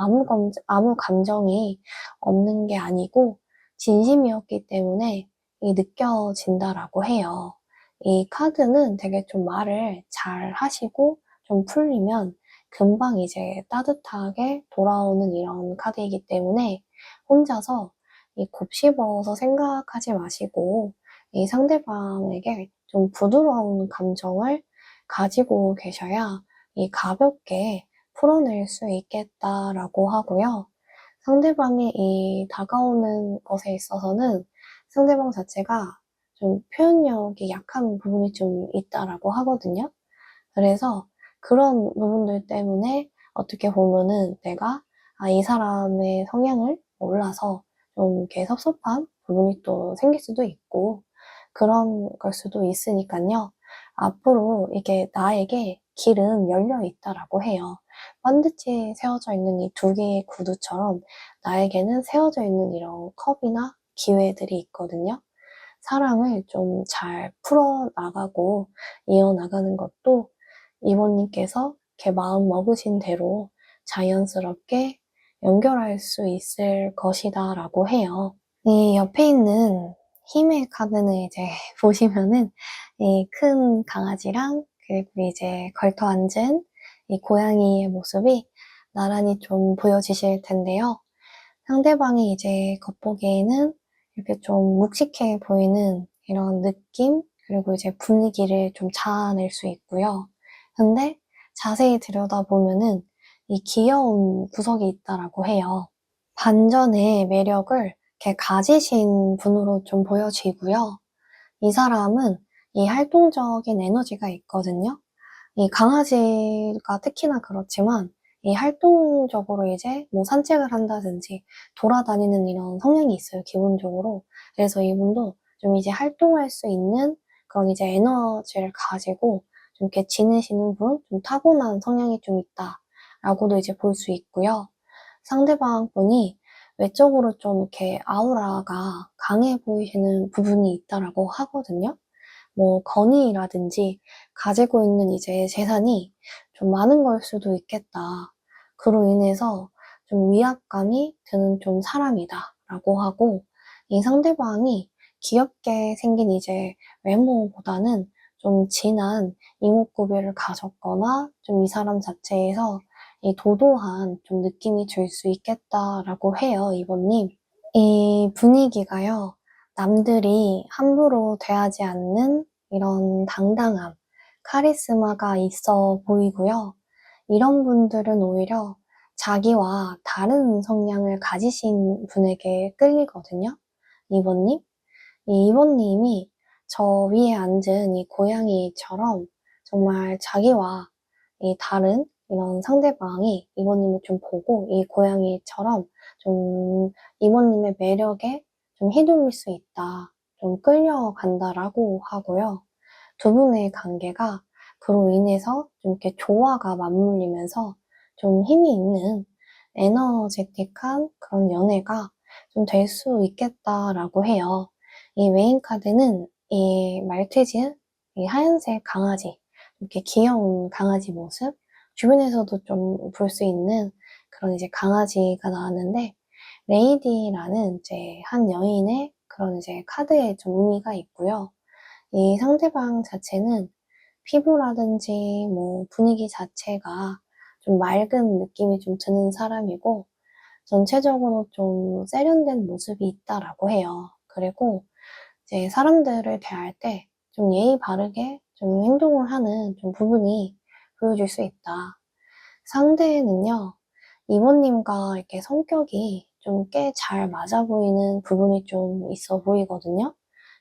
아무 감정이 없는 게 아니고 진심이었기 때문에 느껴진다라고 해요. 이 카드는 되게 좀 말을 잘 하시고 좀 풀리면 금방 이제 따뜻하게 돌아오는 이런 카드이기 때문에 혼자서 곱씹어서 생각하지 마시고 이 상대방에게 좀 부드러운 감정을 가지고 계셔야 가볍게 풀어낼 수 있겠다라고 하고요. 상대방이 다가오는 것에 있어서는 상대방 자체가 좀 표현력이 약한 부분이 좀 있다라고 하거든요. 그래서 그런 부분들 때문에 어떻게 보면은 내가 이 사람의 성향을 몰라서 좀 이렇게 섭섭한 부분이 또 생길 수도 있고 그런 걸 수도 있으니까요. 앞으로 이게 나에게 길은 열려 있다라고 해요. 반드시 세워져 있는 이 2개의 구두처럼 나에게는 세워져 있는 이런 컵이나 기회들이 있거든요. 사랑을 좀 잘 풀어나가고 이어나가는 것도 이모님께서 이렇게 마음 먹으신 대로 자연스럽게 연결할 수 있을 것이다 라고 해요. 이 옆에 있는 힘의 카드는 이제 보시면은 이 큰 강아지랑 그리고 이제 걸터 앉은 이 고양이의 모습이 나란히 좀 보여지실 텐데요. 상대방이 이제 겉보기에는 이렇게 좀 묵직해 보이는 이런 느낌, 그리고 이제 분위기를 좀 자아낼 수 있고요. 근데 자세히 들여다보면은 이 귀여운 구석이 있다라고 해요. 반전의 매력을 이렇게 가지신 분으로 좀 보여지고요. 이 사람은 이 활동적인 에너지가 있거든요. 이 강아지가 특히나 그렇지만 이 활동적으로 이제 뭐 산책을 한다든지 돌아다니는 이런 성향이 있어요, 기본적으로. 그래서 이분도 좀 이제 활동할 수 있는 그런 이제 에너지를 가지고 좀 이렇게 지내시는 분, 좀 타고난 성향이 좀 있다라고도 이제 볼 수 있고요. 상대방 분이 외적으로 좀 이렇게 아우라가 강해 보이시는 부분이 있다라고 하거든요. 뭐 건의라든지 가지고 있는 이제 재산이 좀 많은 걸 수도 있겠다. 그로 인해서 좀 위압감이 드는 좀 사람이다라고 하고, 이 상대방이 귀엽게 생긴 이제 외모보다는 좀 진한 이목구비를 가졌거나 좀 이 사람 자체에서 이 도도한 좀 느낌이 들 수 있겠다라고 해요, 이번님. 이 분위기가요, 남들이 함부로 대하지 않는 이런 당당함, 카리스마가 있어 보이고요. 이런 분들은 오히려 자기와 다른 성향을 가지신 분에게 끌리거든요. 이번님. 이 이번님이 저 위에 앉은 이 고양이처럼 정말 자기와 이 다른 이런 상대방이 이모님을 좀 보고 이 고양이처럼 좀 이모님의 매력에 좀 휘둘릴 수 있다. 좀 끌려간다라고 하고요. 두 분의 관계가 그로 인해서 좀 이렇게 조화가 맞물리면서 좀 힘이 있는 에너제틱한 그런 연애가 좀 될 수 있겠다라고 해요. 이 메인 카드는 이 말티즈, 이 하얀색 강아지, 이렇게 귀여운 강아지 모습, 주변에서도 좀 볼 수 있는 그런 이제 강아지가 나왔는데, 레이디라는 이제 한 여인의 그런 이제 카드에 좀 의미가 있고요. 이 상대방 자체는 피부라든지 뭐 분위기 자체가 좀 맑은 느낌이 좀 드는 사람이고, 전체적으로 좀 세련된 모습이 있다라고 해요. 그리고 이제 사람들을 대할 때 좀 예의 바르게 좀 행동을 하는 좀 부분이 보여줄 수 있다. 상대는요, 이모님과 이렇게 성격이 좀 꽤 잘 맞아 보이는 부분이 좀 있어 보이거든요.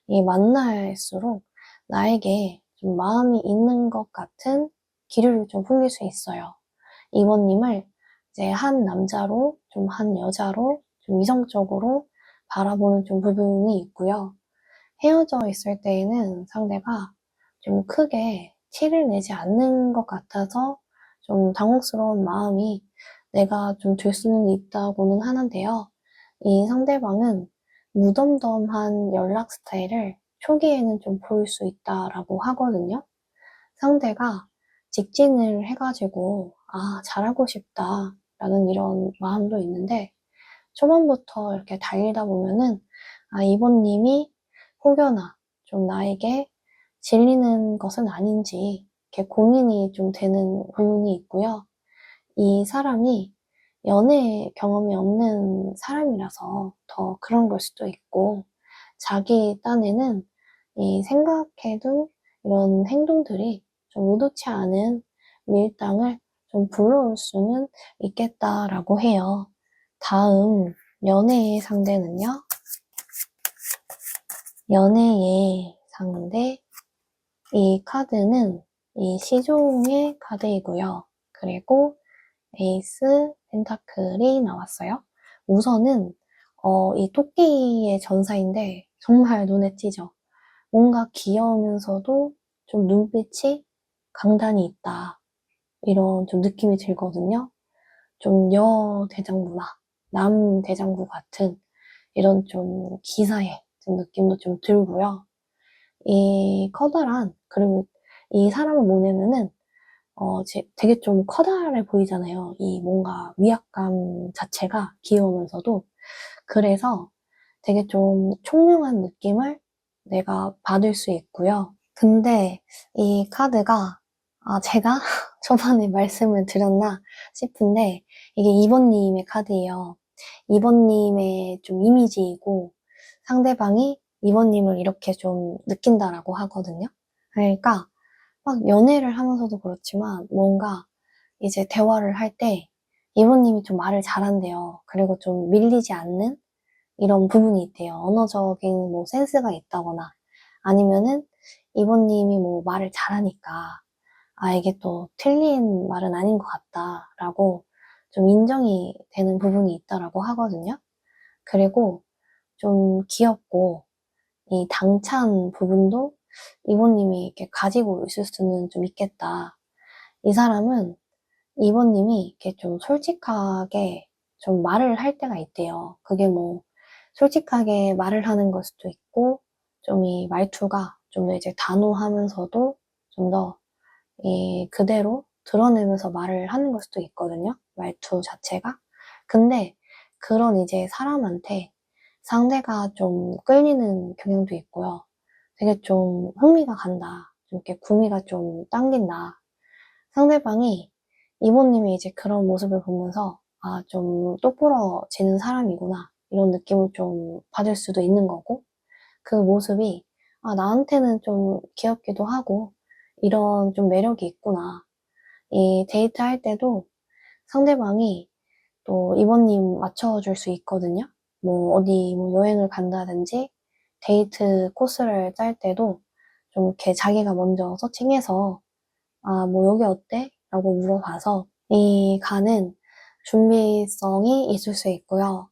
이 만날수록 나에게 좀 마음이 있는 것 같은 기류를 좀 풍길 수 있어요. 이모님을 이제 한 남자로, 좀 한 여자로, 좀 이성적으로 바라보는 좀 부분이 있고요. 헤어져 있을 때에는 상대가 좀 크게 티를 내지 않는 것 같아서 좀 당혹스러운 마음이 내가 좀 들 수는 있다고는 하는데요. 이 상대방은 무덤덤한 연락 스타일을 초기에는 좀 보일 수 있다라고 하거든요. 상대가 직진을 해가지고, 아, 잘하고 싶다, 라는 이런 마음도 있는데, 초반부터 이렇게 달리다 보면은, 아, 이번님이 혹여나 좀 나에게 질리는 것은 아닌지, 이렇게 고민이 좀 되는 부분이 있고요. 이 사람이 연애 경험이 없는 사람이라서 더 그런 걸 수도 있고, 자기 딴에는 이 생각해둔 이런 행동들이 좀 의도치 않은 밀당을 좀 불러올 수는 있겠다라고 해요. 다음 연애의 상대는요. 연애의 상대. 이 카드는 이 시종의 카드이고요. 그리고 에이스 펜타클이 나왔어요. 우선은 이 토끼의 전사인데 정말 눈에 띄죠. 뭔가 귀여우면서도 좀 눈빛이 강단이 있다. 이런 좀 느낌이 들거든요. 좀 여대장부나 남대장부 같은 이런 좀 기사의 좀 느낌도 좀 들고요. 이 커다란, 그리고 이 사람을 보내면은 되게 좀 커다래 보이잖아요. 이 뭔가 위압감 자체가 귀여우면서도. 그래서 되게 좀 총명한 느낌을 내가 받을 수 있고요. 근데 이 카드가 제가 초반에 말씀을 드렸나 싶은데 이게 2번님의 카드예요. 2번님의 좀 이미지이고 상대방이 2번님을 이렇게 좀 느낀다라고 하거든요. 그러니까 막 연애를 하면서도 그렇지만 뭔가 이제 대화를 할 때 2번님이 좀 말을 잘한대요. 그리고 좀 밀리지 않는 이런 부분이 있대요. 언어적인 뭐 센스가 있다거나 아니면은 이번님이 뭐 말을 잘하니까 이게 또 틀린 말은 아닌 것 같다라고 좀 인정이 되는 부분이 있다라고 하거든요. 그리고 좀 귀엽고 이 당찬 부분도 이번님이 이렇게 가지고 있을 수는 좀 있겠다. 이 사람은 이번님이 이렇게 좀 솔직하게 좀 말을 할 때가 있대요. 그게 뭐 솔직하게 말을 하는 걸 수도 있고 좀 이 말투가 좀 더 이제 단호하면서도 좀 더 이 그대로 드러내면서 말을 하는 걸 수도 있거든요. 말투 자체가. 근데 그런 이제 사람한테 상대가 좀 끌리는 경향도 있고요. 되게 좀 흥미가 간다. 좀 이렇게 구미가 좀 당긴다. 상대방이 이모님이 이제 그런 모습을 보면서 좀 똑부러지는 사람이구나. 이런 느낌을 좀 받을 수도 있는 거고, 그 모습이, 나한테는 좀 귀엽기도 하고, 이런 좀 매력이 있구나. 이 데이트할 때도 상대방이 또 이모님 맞춰줄 수 있거든요. 뭐, 어디 뭐 여행을 간다든지, 데이트 코스를 짤 때도 좀 이렇게 자기가 먼저 서칭해서 뭐 여기 어때? 라고 물어봐서 이 가는 준비성이 있을 수 있고요.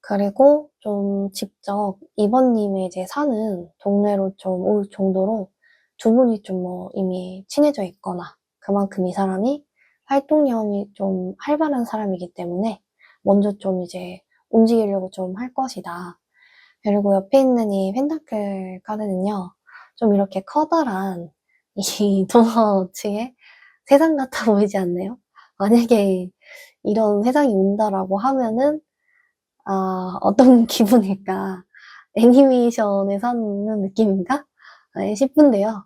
그리고 좀 직접 이번님의 이제 사는 동네로 좀 올 정도로 두 분이 좀 뭐 이미 친해져 있거나 그만큼 이 사람이 활동량이 좀 활발한 사람이기 때문에 먼저 좀 이제 움직이려고 좀 할 것이다. 그리고 옆에 있는 이 펜타클 카드는요, 좀 이렇게 커다란 이 도너츠의 세상 같아 보이지 않나요? 만약에 이런 세상이 온다라고 하면은, 어떤 기분일까? 애니메이션에 사는 느낌인가? 싶은데요.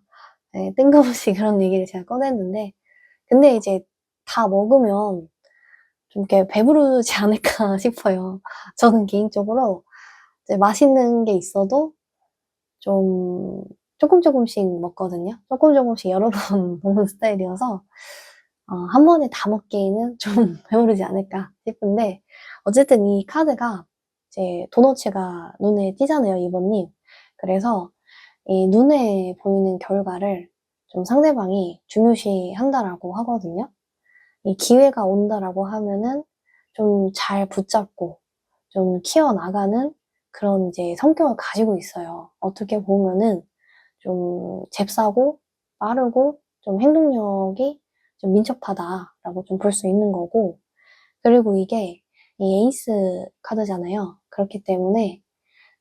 네, 뜬금없이 그런 얘기를 제가 꺼냈는데, 근데 이제 다 먹으면 좀 이렇게 배부르지 않을까 싶어요. 저는 개인적으로 이제 맛있는 게 있어도 좀 조금씩 먹거든요. 조금씩 여러 번 먹는 스타일이어서 한 번에 다 먹기에는 좀 배부르지 않을까 싶은데 어쨌든 이 카드가 이제 도너츠가 눈에 띄잖아요, 이번님. 그래서 이 눈에 보이는 결과를 좀 상대방이 중요시 한다라고 하거든요. 이 기회가 온다라고 하면은 좀 잘 붙잡고 좀 키워나가는 그런 이제 성격을 가지고 있어요. 어떻게 보면은 좀 잽싸고 빠르고 좀 행동력이 좀 민첩하다라고 좀 볼 수 있는 거고, 그리고 이게 이 에이스 카드잖아요. 그렇기 때문에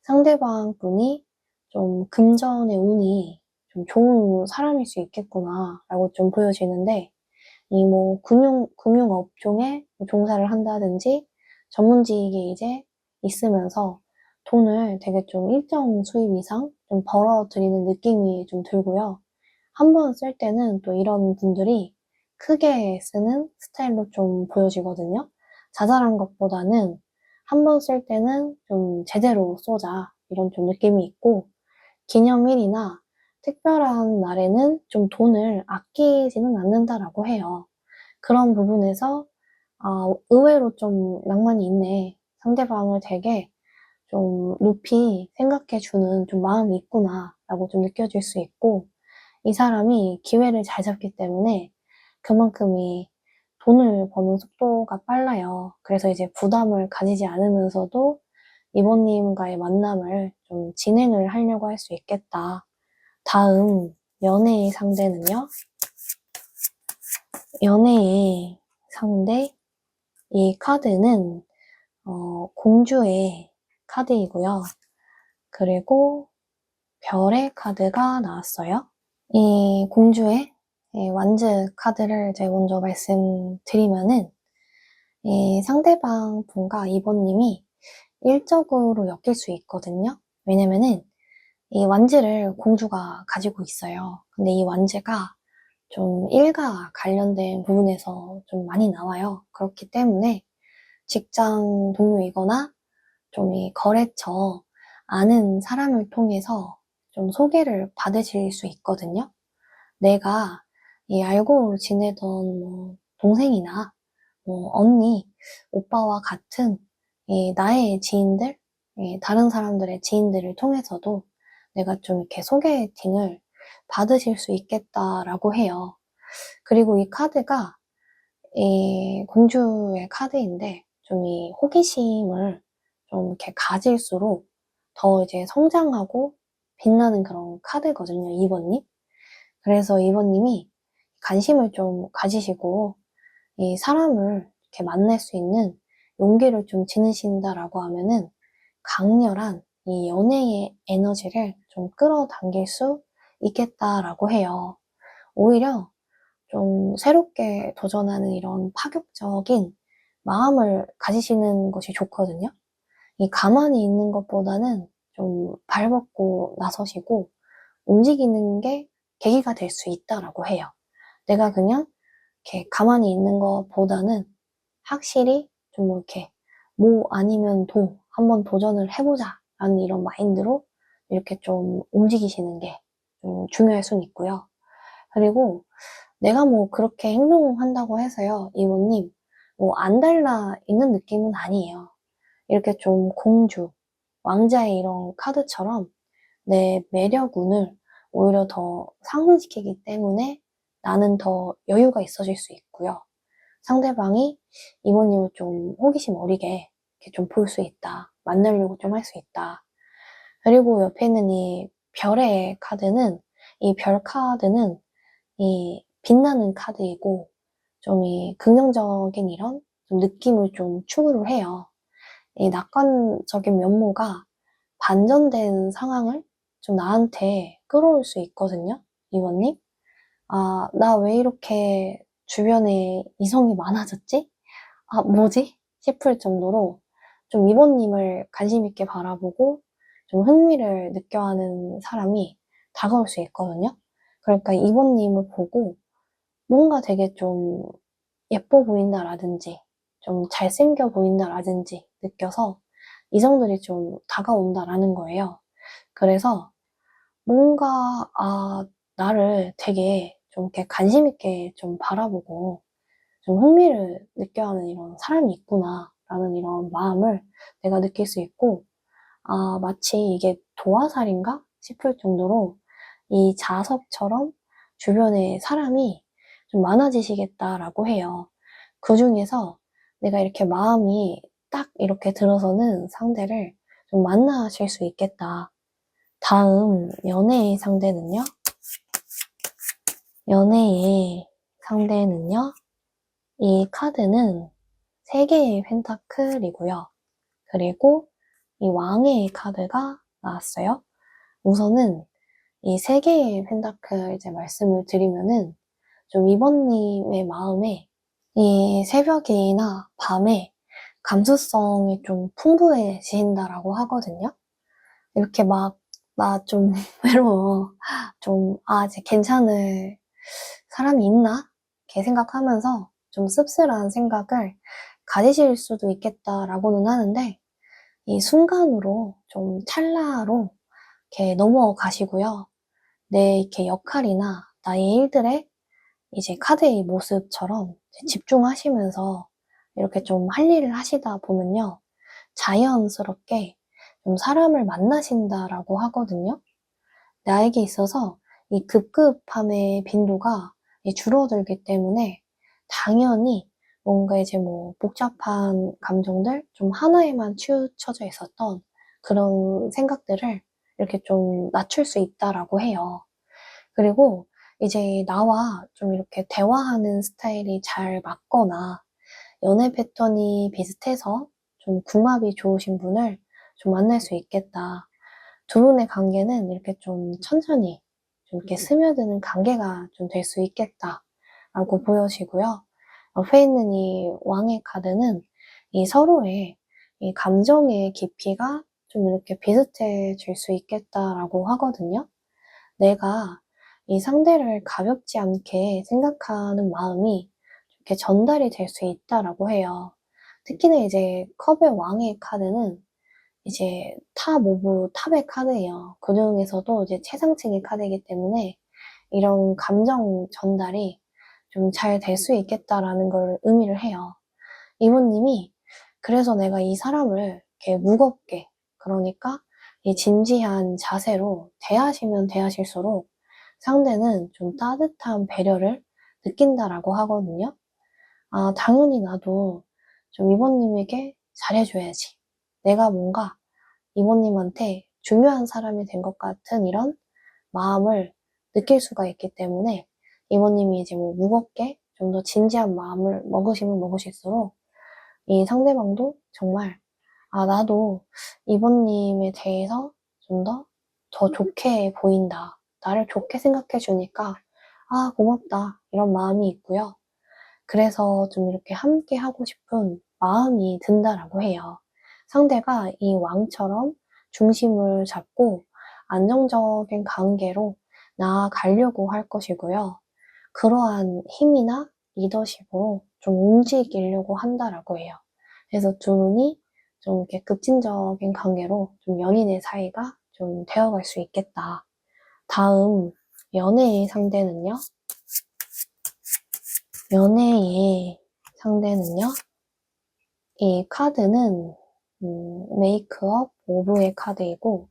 상대방 분이 좀 금전의 운이 좀 좋은 사람일 수 있겠구나라고 좀 보여지는데, 이 뭐 금융 업종에 종사를 한다든지 전문직에 이제 있으면서 돈을 되게 좀 일정 수입 이상 좀 벌어들이는 느낌이 좀 들고요. 한 번 쓸 때는 또 이런 분들이 크게 쓰는 스타일로 좀 보여지거든요. 자잘한 것보다는 한 번 쓸 때는 좀 제대로 쏘자 이런 좀 느낌이 있고, 기념일이나 특별한 날에는 좀 돈을 아끼지는 않는다라고 해요. 그런 부분에서 의외로 좀 낭만이 있네. 상대방을 되게 좀 높이 생각해주는 좀 마음이 있구나라고 좀 느껴질 수 있고, 이 사람이 기회를 잘 잡기 때문에 그만큼 이 돈을 버는 속도가 빨라요. 그래서 이제 부담을 가지지 않으면서도 이모님과의 만남을 좀 진행을 하려고 할 수 있겠다. 다음 연애의 상대는요. 연애의 상대, 이 카드는 공주의 카드이고요. 그리고 별의 카드가 나왔어요. 이 공주의 이 완즈 카드를 제가 먼저 말씀드리면은 이 상대방 분과 이번님이 일적으로 엮일 수 있거든요. 왜냐면은 이 완지를 공주가 가지고 있어요. 근데 이 완지가 좀 일과 관련된 부분에서 좀 많이 나와요. 그렇기 때문에 직장 동료이거나 좀 이 거래처 아는 사람을 통해서 좀 소개를 받으실 수 있거든요. 내가 이 알고 지내던 뭐 동생이나 뭐 언니, 오빠와 같은 이 나의 지인들, 이 다른 사람들의 지인들을 통해서도 내가 좀 이렇게 소개팅을 받으실 수 있겠다라고 해요. 그리고 이 카드가 이 공주의 카드인데 좀 이 호기심을 좀 이렇게 가질수록 더 이제 성장하고 빛나는 그런 카드거든요, 2번님. 그래서 2번님이 관심을 좀 가지시고 이 사람을 이렇게 만날 수 있는 용기를 좀 지니신다라고 하면은 강렬한 이 연애의 에너지를 좀 끌어당길 수 있겠다라고 해요. 오히려 좀 새롭게 도전하는 이런 파격적인 마음을 가지시는 것이 좋거든요. 이 가만히 있는 것보다는 좀 발벗고 나서시고 움직이는 게 계기가 될 수 있다라고 해요. 내가 그냥 이렇게 가만히 있는 것보다는 확실히 좀 뭐 이렇게 뭐 아니면 도 한번 도전을 해보자 라는 이런 마인드로 이렇게 좀 움직이시는 게 좀 중요할 수는 있고요. 그리고 내가 뭐 그렇게 행동한다고 해서요, 이모님, 뭐 안 달라 있는 느낌은 아니에요. 이렇게 좀 공주, 왕자의 이런 카드처럼 내 매력운을 오히려 더 상승시키기 때문에 나는 더 여유가 있어질 수 있고요. 상대방이 이모님을 좀 호기심 어리게 이렇게 좀 볼 수 있다. 만나려고 좀 할 수 있다. 그리고 옆에 있는 이 별의 카드는, 이 별 카드는 이 빛나는 카드이고, 좀 이 긍정적인 이런 좀 느낌을 좀 추구를 해요. 이 낙관적인 면모가 반전된 상황을 좀 나한테 끌어올 수 있거든요, 이원님. 아, 나 왜 이렇게 주변에 이성이 많아졌지? 아, 뭐지? 싶을 정도로 좀 이번님을 관심 있게 바라보고 좀 흥미를 느껴하는 사람이 다가올 수 있거든요. 그러니까 이번님을 보고 뭔가 되게 좀 예뻐 보인다라든지 좀 잘생겨 보인다라든지 느껴서 이성들이 좀 다가온다라는 거예요. 그래서 뭔가 나를 되게 좀 이렇게 관심 있게 좀 바라보고 좀 흥미를 느껴하는 이런 사람이 있구나라는 이런 마음을 내가 느낄 수 있고, 마치 이게 도화살인가 싶을 정도로 이 자석처럼 주변에 사람이 좀 많아지시겠다라고 해요. 그 중에서 내가 이렇게 마음이 딱 이렇게 들어서는 상대를 좀 만나실 수 있겠다. 다음 연애의 상대는요? 연애의 상대는요? 이 카드는 3개의 펜타클이고요. 그리고 이 왕의 카드가 나왔어요. 우선은 이 3개의 펜타클 이제 말씀을 드리면은 좀 이번님의 마음에 이 새벽이나 밤에 감수성이 좀 풍부해지신다라고 하거든요. 이렇게 막, 나 좀 외로워. 좀, 이제 괜찮을 사람이 있나? 이렇게 생각하면서 좀 씁쓸한 생각을 가지실 수도 있겠다라고는 하는데, 이 순간으로 좀 찰나로 이렇게 넘어가시고요. 내 이렇게 역할이나 나의 일들에 이제 카드의 모습처럼 집중하시면서 이렇게 좀 할 일을 하시다 보면요. 자연스럽게 좀 사람을 만나신다라고 하거든요. 나에게 있어서 이 급급함의 빈도가 줄어들기 때문에 당연히 뭔가 이제 뭐 복잡한 감정들 좀 하나에만 치우쳐져 있었던 그런 생각들을 이렇게 좀 낮출 수 있다라고 해요. 그리고 이제 나와 좀 이렇게 대화하는 스타일이 잘 맞거나 연애 패턴이 비슷해서 좀 궁합이 좋으신 분을 좀 만날 수 있겠다. 두 분의 관계는 이렇게 좀 천천히 좀 이렇게 스며드는 관계가 좀 될 수 있겠다라고 보여지고요. 옆에 있는 이 왕의 카드는 이 서로의 이 감정의 깊이가 좀 이렇게 비슷해질 수 있겠다라고 하거든요. 내가 이 상대를 가볍지 않게 생각하는 마음이 이렇게 전달이 될 수 있다라고 해요. 특히나 이제 컵의 왕의 카드는 이제 탑 오브 탑의 카드예요. 그 중에서도 이제 최상층의 카드이기 때문에 이런 감정 전달이 좀 잘 될 수 있겠다라는 걸 의미를 해요. 이모님이 그래서 내가 이 사람을 이렇게 무겁게, 그러니까 이 진지한 자세로 대하시면 대하실수록 상대는 좀 따뜻한 배려를 느낀다라고 하거든요. 아, 당연히 나도 좀 이모님에게 잘해줘야지. 내가 뭔가 이모님한테 중요한 사람이 된 것 같은 이런 마음을 느낄 수가 있기 때문에 이모님이 이제 뭐 무겁게 좀 더 진지한 마음을 먹으시면 먹으실수록 이 상대방도 정말 아, 나도 이모님에 대해서 좀 더 좋게 보인다. 나를 좋게 생각해 주니까 아, 고맙다. 이런 마음이 있고요. 그래서 좀 이렇게 함께 하고 싶은 마음이 든다라고 해요. 상대가 이 왕처럼 중심을 잡고 안정적인 관계로 나아가려고 할 것이고요. 그러한 힘이나 리더십으로 좀 움직이려고 한다라고 해요. 그래서 두 분이 좀 이렇게 급진적인 관계로 좀 연인의 사이가 좀 되어갈 수 있겠다. 다음 연애의 상대는요. 연애의 상대는요. 이 카드는 메이크업 오브의 카드이고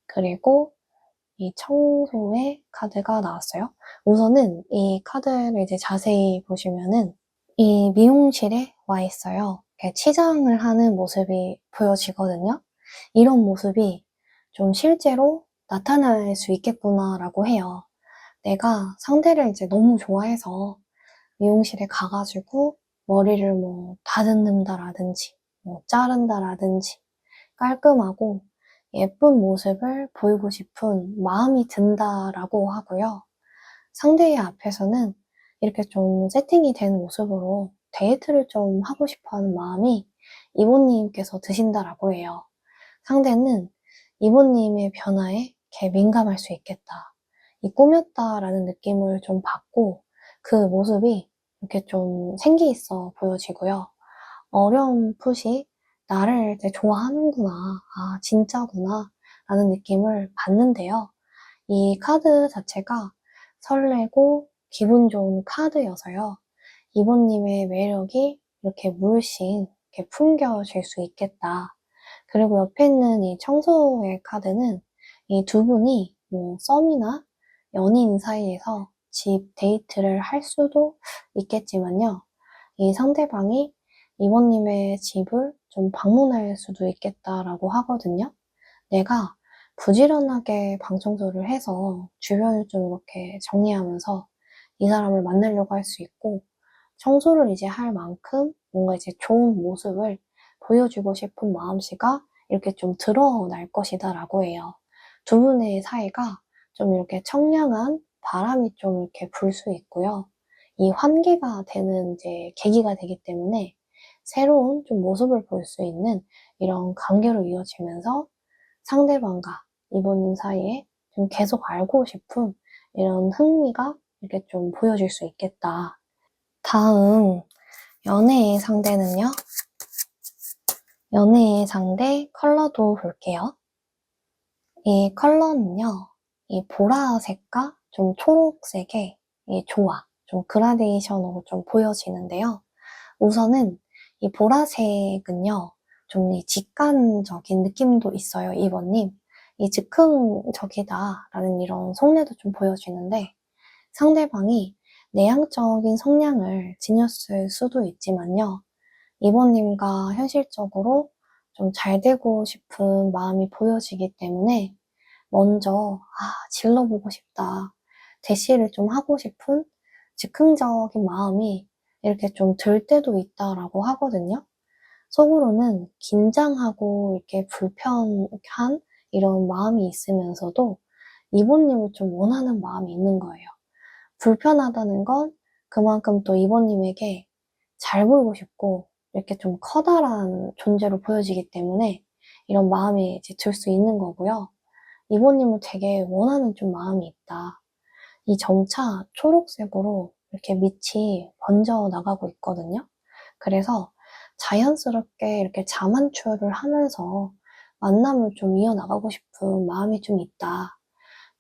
그리고 이 청소의 카드가 나왔어요. 우선은 이 카드를 이제 자세히 보시면은 이 미용실에 와 있어요. 이렇게 치장을 하는 모습이 보여지거든요. 이런 모습이 좀 실제로 나타날 수 있겠구나라고 해요. 내가 상대를 이제 너무 좋아해서 미용실에 가가지고 머리를 뭐 다듬는다라든지, 뭐 자른다라든지, 깔끔하고 예쁜 모습을 보이고 싶은 마음이 든다라고 하고요. 상대의 앞에서는 이렇게 좀 세팅이 된 모습으로 데이트를 좀 하고 싶어 하는 마음이 이모님께서 드신다라고 해요. 상대는 이모님의 변화에 이렇게 민감할 수 있겠다. 이 꾸몄다라는 느낌을 좀 받고 그 모습이 이렇게 좀 생기 있어 보여지고요. 어렴풋이 나를 이제 좋아하는구나, 아, 진짜구나, 라는 느낌을 받는데요. 이 카드 자체가 설레고 기분 좋은 카드여서요. 이모님의 매력이 이렇게 물씬 이렇게 풍겨질 수 있겠다. 그리고 옆에 있는 이 청소의 카드는 이 두 분이 뭐 썸이나 연인 사이에서 집 데이트를 할 수도 있겠지만요. 이 상대방이 이모님의 집을 좀 방문할 수도 있겠다라고 하거든요. 내가 부지런하게 방 청소를 해서 주변을 좀 이렇게 정리하면서 이 사람을 만나려고 할 수 있고, 청소를 이제 할 만큼 뭔가 이제 좋은 모습을 보여주고 싶은 마음씨가 이렇게 좀 드러날 것이다라고 해요. 두 분의 사이가 좀 이렇게 청량한 바람이 좀 이렇게 불 수 있고요. 이 환기가 되는 이제 계기가 되기 때문에 새로운 좀 모습을 볼 수 있는 이런 관계로 이어지면서 상대방과 이모님 사이에 좀 계속 알고 싶은 이런 흥미가 이렇게 좀 보여질 수 있겠다. 다음 연애의 상대는요. 연애의 상대 컬러도 볼게요. 이 컬러는요. 이 보라색과 좀 초록색의 이 조화, 좀 그라데이션으로 좀 보여지는데요. 우선은 이 보라색은요. 좀 이 직관적인 느낌도 있어요, 이번님. 이 즉흥적이다라는 이런 속내도 좀 보여지는데 상대방이 내향적인 성향을 지녔을 수도 있지만요. 이번님과 현실적으로 좀 잘 되고 싶은 마음이 보여지기 때문에 먼저 질러보고 싶다. 대시를 좀 하고 싶은 즉흥적인 마음이 이렇게 좀 들 때도 있다라고 하거든요. 속으로는 긴장하고 이렇게 불편한 이런 마음이 있으면서도 이모님을 좀 원하는 마음이 있는 거예요. 불편하다는 건 그만큼 또 이모님에게 잘 보이고 싶고 이렇게 좀 커다란 존재로 보여지기 때문에 이런 마음이 이제 들 수 있는 거고요. 이모님은 되게 원하는 좀 마음이 있다. 이 점차 초록색으로 이렇게 밑이 번져 나가고 있거든요. 그래서 자연스럽게 이렇게 자만추를 하면서 만남을 좀 이어나가고 싶은 마음이 좀 있다.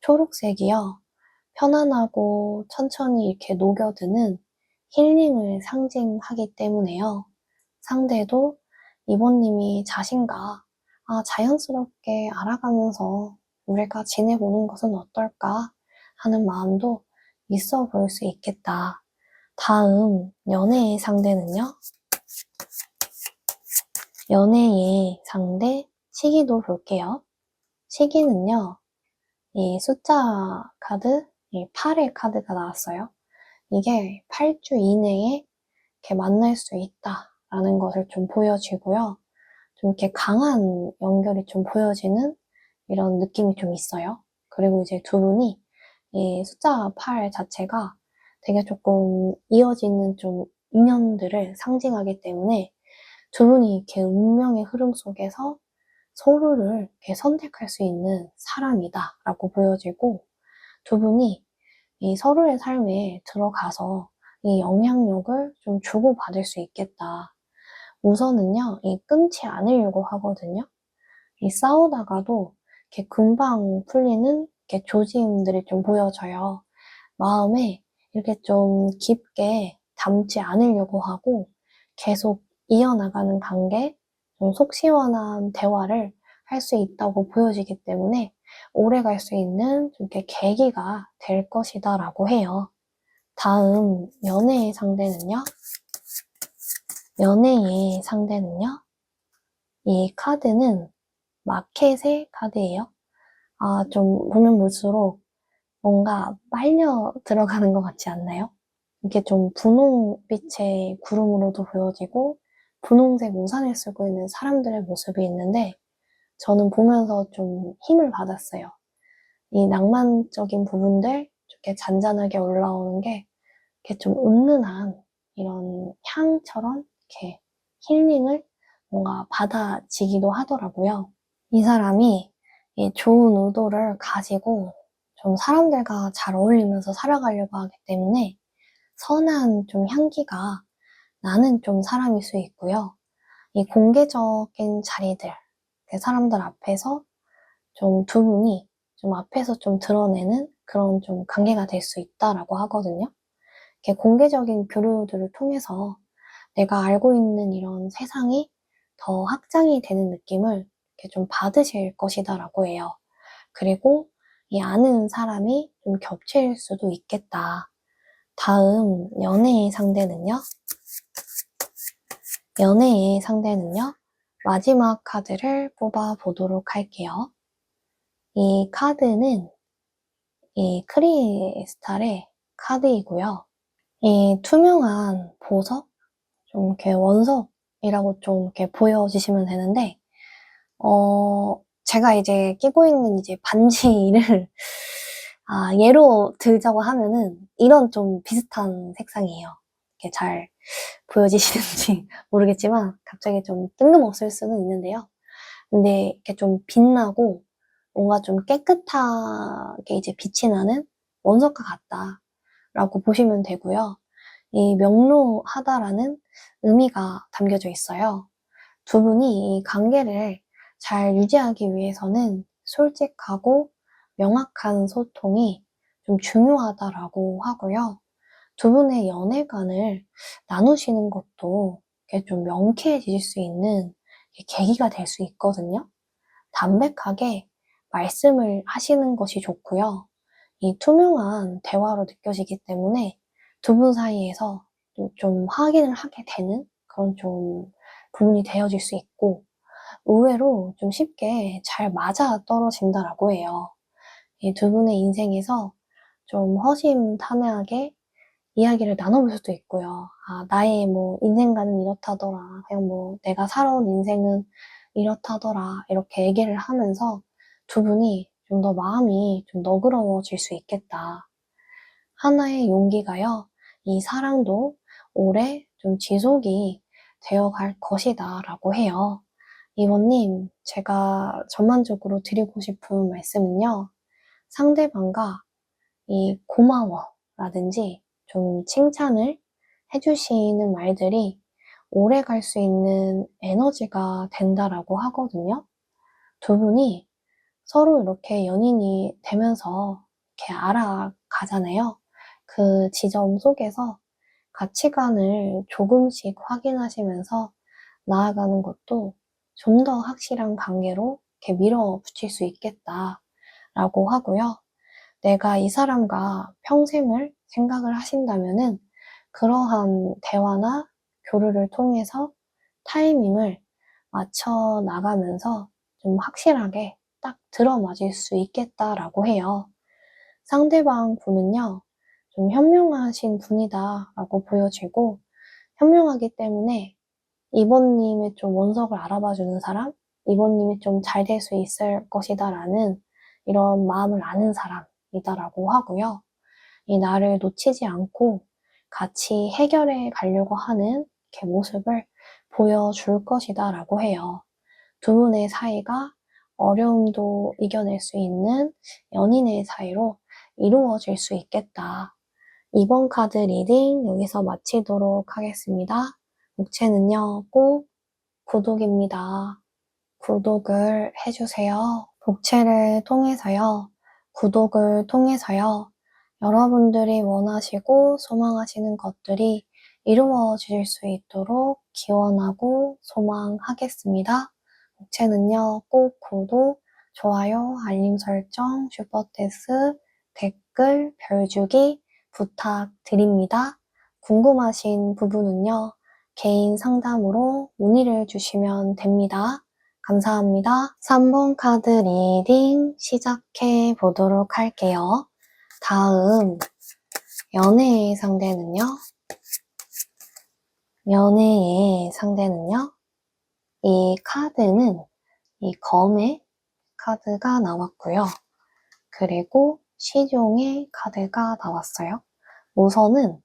초록색이요. 편안하고 천천히 이렇게 녹여드는 힐링을 상징하기 때문에요. 상대도 이모님이 자신과 자연스럽게 알아가면서 우리가 지내보는 것은 어떨까 하는 마음도 있어 보일 수 있겠다. 다음 연애의 상대는요. 연애의 상대 시기도 볼게요. 시기는요. 이 숫자 카드, 이 8의 카드가 나왔어요. 이게 8주 이내에 이렇게 만날 수 있다라는 것을 좀 보여주고요. 좀 이렇게 강한 연결이 좀 보여지는 이런 느낌이 좀 있어요. 그리고 이제 두 분이 이 숫자 8 자체가 되게 조금 이어지는 좀 인연들을 상징하기 때문에 두 분이 이렇게 운명의 흐름 속에서 서로를 이렇게 선택할 수 있는 사람이다 라고 보여지고 두 분이 이 서로의 삶에 들어가서 이 영향력을 좀 주고받을 수 있겠다. 우선은요, 이 끊지 않으려고 하거든요. 이 싸우다가도 이렇게 금방 풀리는 이렇게 조짐들이 좀 보여져요. 마음에 이렇게 좀 깊게 담지 않으려고 하고 계속 이어나가는 관계, 좀 속 시원한 대화를 할 수 있다고 보여지기 때문에 오래 갈 수 있는 좀 이렇게 계기가 될 것이다 라고 해요. 다음 연애의 상대는요. 연애의 상대는요. 이 카드는 마켓의 카드예요. 좀 보면 볼수록 뭔가 빨려 들어가는 것 같지 않나요? 이게 좀 분홍빛의 구름으로도 보여지고 분홍색 우산을 쓰고 있는 사람들의 모습이 있는데 저는 보면서 좀 힘을 받았어요. 이 낭만적인 부분들 이렇게 잔잔하게 올라오는 게 이렇게 좀 은은한 이런 향처럼 이렇게 힐링을 뭔가 받아지기도 하더라고요. 이 사람이 이 좋은 의도를 가지고 좀 사람들과 잘 어울리면서 살아가려고 하기 때문에 선한 좀 향기가 나는 좀 사람일 수 있고요. 이 공개적인 자리들, 사람들 앞에서 좀 두 분이 좀 앞에서 좀 드러내는 그런 좀 관계가 될 수 있다라고 하거든요. 이렇게 공개적인 교류들을 통해서 내가 알고 있는 이런 세상이 더 확장이 되는 느낌을 이렇게 좀 받으실 것이다라고 해요. 그리고 이 아는 사람이 좀 겹칠 수도 있겠다. 다음 연애의 상대는요. 연애의 상대는요. 마지막 카드를 뽑아 보도록 할게요. 이 카드는 이 크리스탈의 카드이고요. 이 투명한 보석, 좀 이렇게 원석이라고 좀 이렇게 보여주시면 되는데, 제가 이제 끼고 있는 이제 반지를 예로 들자고 하면은 이런 좀 비슷한 색상이에요. 이렇게 잘 보여지시는지 모르겠지만 갑자기 좀 뜬금없을 수는 있는데요. 근데 이렇게 좀 빛나고 뭔가 좀 깨끗하게 이제 빛이 나는 원석과 같다라고 보시면 되고요. 이 명료하다라는 의미가 담겨져 있어요. 두 분이 이 관계를 잘 유지하기 위해서는 솔직하고 명확한 소통이 좀 중요하다라고 하고요. 두 분의 연애관을 나누시는 것도 이렇게 좀 명쾌해질 수 있는 계기가 될 수 있거든요. 담백하게 말씀을 하시는 것이 좋고요. 이 투명한 대화로 느껴지기 때문에 두 분 사이에서 좀 확인을 하게 되는 그런 좀 부분이 되어질 수 있고 의외로 좀 쉽게 잘 맞아 떨어진다라고 해요. 이 두 분의 인생에서 좀 허심탄회하게 이야기를 나눠볼 수도 있고요. 나의 뭐 인생관은 이렇다더라. 그냥 뭐 내가 살아온 인생은 이렇다더라. 이렇게 얘기를 하면서 두 분이 좀 더 마음이 좀 너그러워질 수 있겠다. 하나의 용기가요. 이 사랑도 오래 좀 지속이 되어갈 것이다 라고 해요. 이모님, 제가 전반적으로 드리고 싶은 말씀은요. 상대방과 이 고마워 라든지 좀 칭찬을 해주시는 말들이 오래 갈 수 있는 에너지가 된다라고 하거든요. 두 분이 서로 이렇게 연인이 되면서 이렇게 알아가잖아요. 그 지점 속에서 가치관을 조금씩 확인하시면서 나아가는 것도 좀 더 확실한 관계로 이렇게 밀어붙일 수 있겠다라고 하고요. 내가 이 사람과 평생을 생각을 하신다면은 그러한 대화나 교류를 통해서 타이밍을 맞춰 나가면서 좀 확실하게 딱 들어맞을 수 있겠다라고 해요. 상대방 분은요, 좀 현명하신 분이다 라고 보여지고, 현명하기 때문에 이번님의 좀 원석을 알아봐주는 사람, 이번님이 좀 잘 될 수 있을 것이다 라는 이런 마음을 아는 사람이다라고 하고요. 이 나를 놓치지 않고 같이 해결해 가려고 하는 이렇게 모습을 보여줄 것이다 라고 해요. 두 분의 사이가 어려움도 이겨낼 수 있는 연인의 사이로 이루어질 수 있겠다. 이번 카드 리딩 여기서 마치도록 하겠습니다. 목채는요, 꼭 구독입니다. 구독을 해주세요. 복채를 통해서요, 구독을 통해서요, 여러분들이 원하시고 소망하시는 것들이 이루어질 수 있도록 기원하고 소망하겠습니다. 복채는요, 꼭 구독, 좋아요, 알림 설정, 슈퍼챗스, 댓글, 별 주기 부탁드립니다. 궁금하신 부분은요, 개인 상담으로 문의를 주시면 됩니다. 감사합니다. 3번 카드 리딩 시작해 보도록 할게요. 다음 연애의 상대는요. 연애의 상대는요. 이 카드는 이 검의 카드가 나왔고요. 그리고 시종의 카드가 나왔어요. 우선은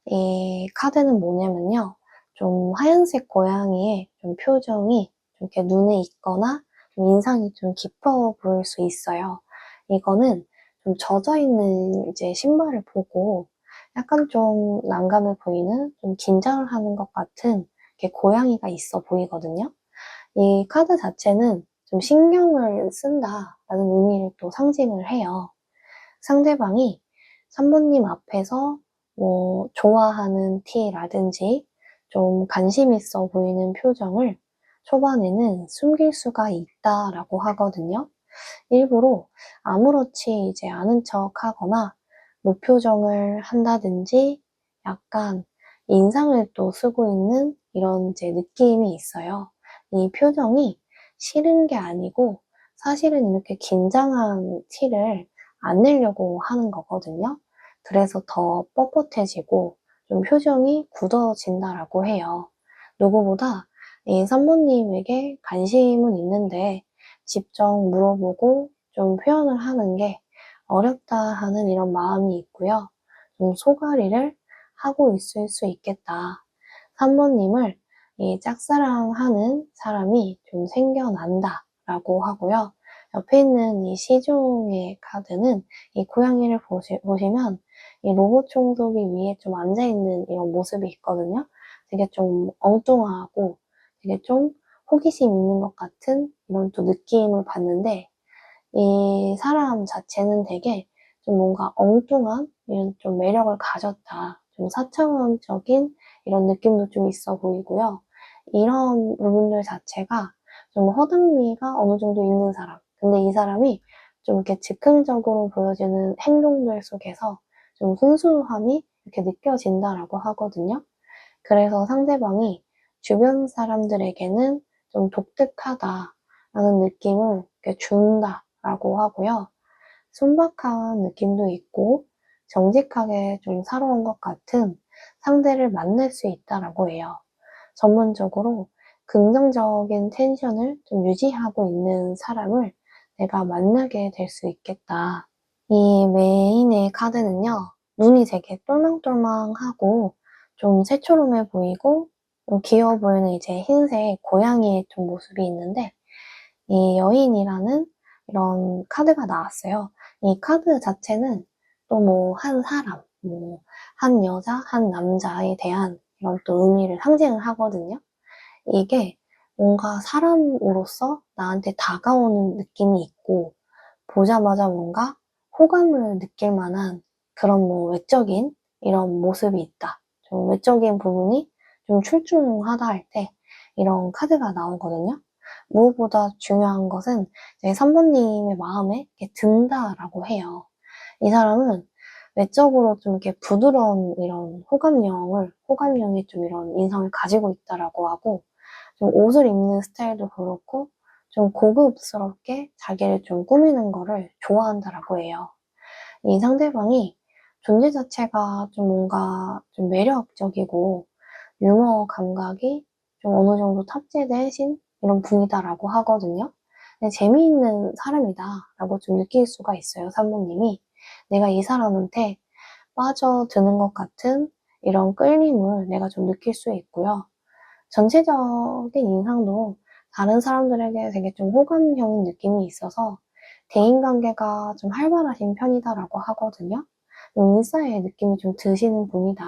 이 카드는 뭐냐면요. 좀 하얀색 고양이의 좀 표정이 좀 이렇게 눈에 익거나 좀 인상이 좀 깊어 보일 수 있어요. 이거는 좀 젖어있는 이제 신발을 보고 약간 좀 난감해 보이는 좀 긴장을 하는 것 같은 이렇게 고양이가 있어 보이거든요. 이 카드 자체는 좀 신경을 쓴다라는 의미를 또 상징을 해요. 상대방이 3번님 앞에서 뭐 좋아하는 티라든지 좀 관심 있어 보이는 표정을 초반에는 숨길 수가 있다라고 하거든요. 일부러 아무렇지 이제 않은 척 하거나 무표정을 한다든지 약간 인상을 또 쓰고 있는 이런 이제 느낌이 있어요. 이 표정이 싫은 게 아니고 사실은 이렇게 긴장한 티를 안 내려고 하는 거거든요. 그래서 더 뻣뻣해지고 좀 표정이 굳어진다라고 해요. 누구보다 이 산모님에게 관심은 있는데 직접 물어보고 좀 표현을 하는 게 어렵다 하는 이런 마음이 있고요. 좀 소가리를 하고 있을 수 있겠다. 3번님을 이 짝사랑하는 사람이 좀 생겨난다 라고 하고요. 옆에 있는 이 시종의 카드는 이 고양이를 보시면 이 로봇 청소기 위에 좀 앉아있는 이런 모습이 있거든요. 되게 좀 엉뚱하고 되게 좀 호기심 있는 것 같은 이런 또 느낌을 받는데 이 사람 자체는 되게 좀 뭔가 엉뚱한 이런 좀 매력을 가졌다. 좀 사차원적인 이런 느낌도 좀 있어 보이고요. 이런 부분들 자체가 좀 허당미가 어느 정도 있는 사람. 근데 이 사람이 좀 이렇게 즉흥적으로 보여지는 행동들 속에서 좀 순수함이 이렇게 느껴진다라고 하거든요. 그래서 상대방이 주변 사람들에게는 좀 독특하다라는 느낌을 이렇게 준다라고 하고요. 순박한 느낌도 있고 정직하게 좀 살아온 것 같은 상대를 만날 수 있다라고 해요. 전문적으로 긍정적인 텐션을 좀 유지하고 있는 사람을 내가 만나게 될 수 있겠다. 이 메인의 카드는요, 눈이 되게 똘망똘망하고 좀 새초롬해 보이고 좀 귀여워 보이는 이제 흰색 고양이의 좀 모습이 있는데, 이 여인이라는 이런 카드가 나왔어요. 이 카드 자체는 또 뭐 한 사람, 뭐 한 여자, 한 남자에 대한 이런 또 의미를 상징을 하거든요. 이게 뭔가 사람으로서 나한테 다가오는 느낌이 있고, 보자마자 뭔가 호감을 느낄 만한 그런 뭐 외적인 이런 모습이 있다. 좀 외적인 부분이 좀 출중하다 할 때 이런 카드가 나오거든요. 무엇보다 중요한 것은 이제 3번님의 마음에 이렇게 든다라고 해요. 이 사람은 외적으로 좀 이렇게 부드러운 이런 호감형의 좀 이런 인성을 가지고 있다라고 하고, 좀 옷을 입는 스타일도 그렇고, 좀 고급스럽게 자기를 좀 꾸미는 거를 좋아한다라고 해요. 이 상대방이 존재 자체가 좀 뭔가 좀 매력적이고, 유머 감각이 좀 어느 정도 탑재되신 이런 분이다라고 하거든요. 근데 재미있는 사람이다라고 좀 느낄 수가 있어요, 산모님이. 내가 이 사람한테 빠져드는 것 같은 이런 끌림을 내가 좀 느낄 수 있고요. 전체적인 인상도 다른 사람들에게 되게 좀 호감형인 느낌이 있어서 대인관계가 좀 활발하신 편이다라고 하거든요. 좀 인싸의 느낌이 좀 드시는 분이다.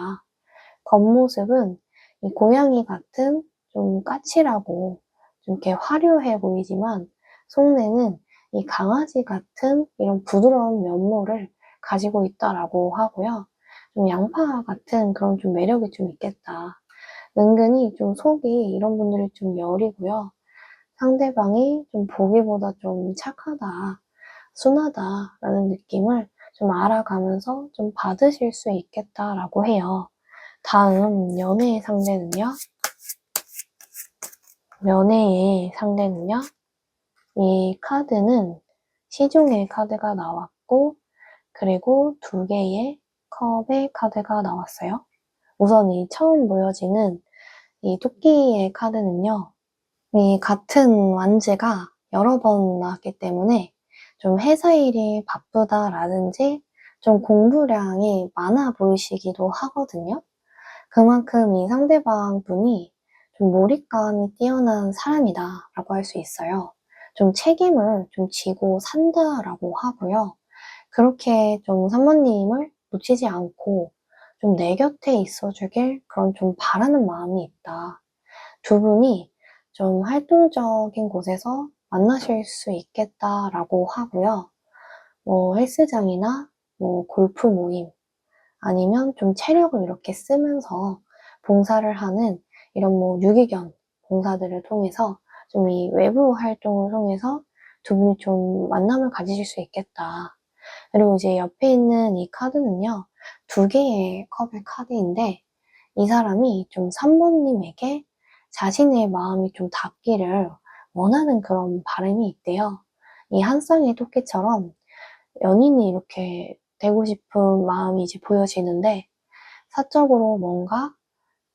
겉모습은 이 고양이 같은 좀 까칠하고 좀 이렇게 화려해 보이지만, 속내는 이 강아지 같은 이런 부드러운 면모를 가지고 있다라고 하고요. 좀 양파 같은 그런 좀 매력이 좀 있겠다. 은근히 좀 속이 이런 분들이 좀 여리고요. 상대방이 좀 보기보다 좀 착하다, 순하다라는 느낌을 좀 알아가면서 좀 받으실 수 있겠다라고 해요. 다음 연애의 상대는요. 연애의 상대는요. 이 카드는 시종의 카드가 나왔고, 그리고 두 개의 컵의 카드가 나왔어요. 우선 이 처음 보여지는 이 토끼의 카드는요. 이 같은 완즈가 여러 번 나왔기 때문에 좀 회사 일이 바쁘다라든지 좀 공부량이 많아 보이시기도 하거든요. 그만큼 이 상대방 분이 좀 몰입감이 뛰어난 사람이다라고 할 수 있어요. 좀 책임을 좀 지고 산다라고 하고요. 그렇게 좀 사모님을 놓치지 않고 좀 내 곁에 있어 주길 그런 좀 바라는 마음이 있다. 두 분이 좀 활동적인 곳에서 만나실 수 있겠다라고 하고요. 뭐 헬스장이나 뭐 골프 모임, 아니면 좀 체력을 이렇게 쓰면서 봉사를 하는 이런 뭐 유기견 봉사들을 통해서 좀 이 외부 활동을 통해서 두 분이 좀 만남을 가지실 수 있겠다. 그리고 이제 옆에 있는 이 카드는요, 두 개의 컵의 카드인데, 이 사람이 좀 3번님에게 자신의 마음이 좀 닿기를 원하는 그런 바람이 있대요. 이 한 쌍의 토끼처럼 연인이 이렇게 되고 싶은 마음이 이제 보여지는데, 사적으로 뭔가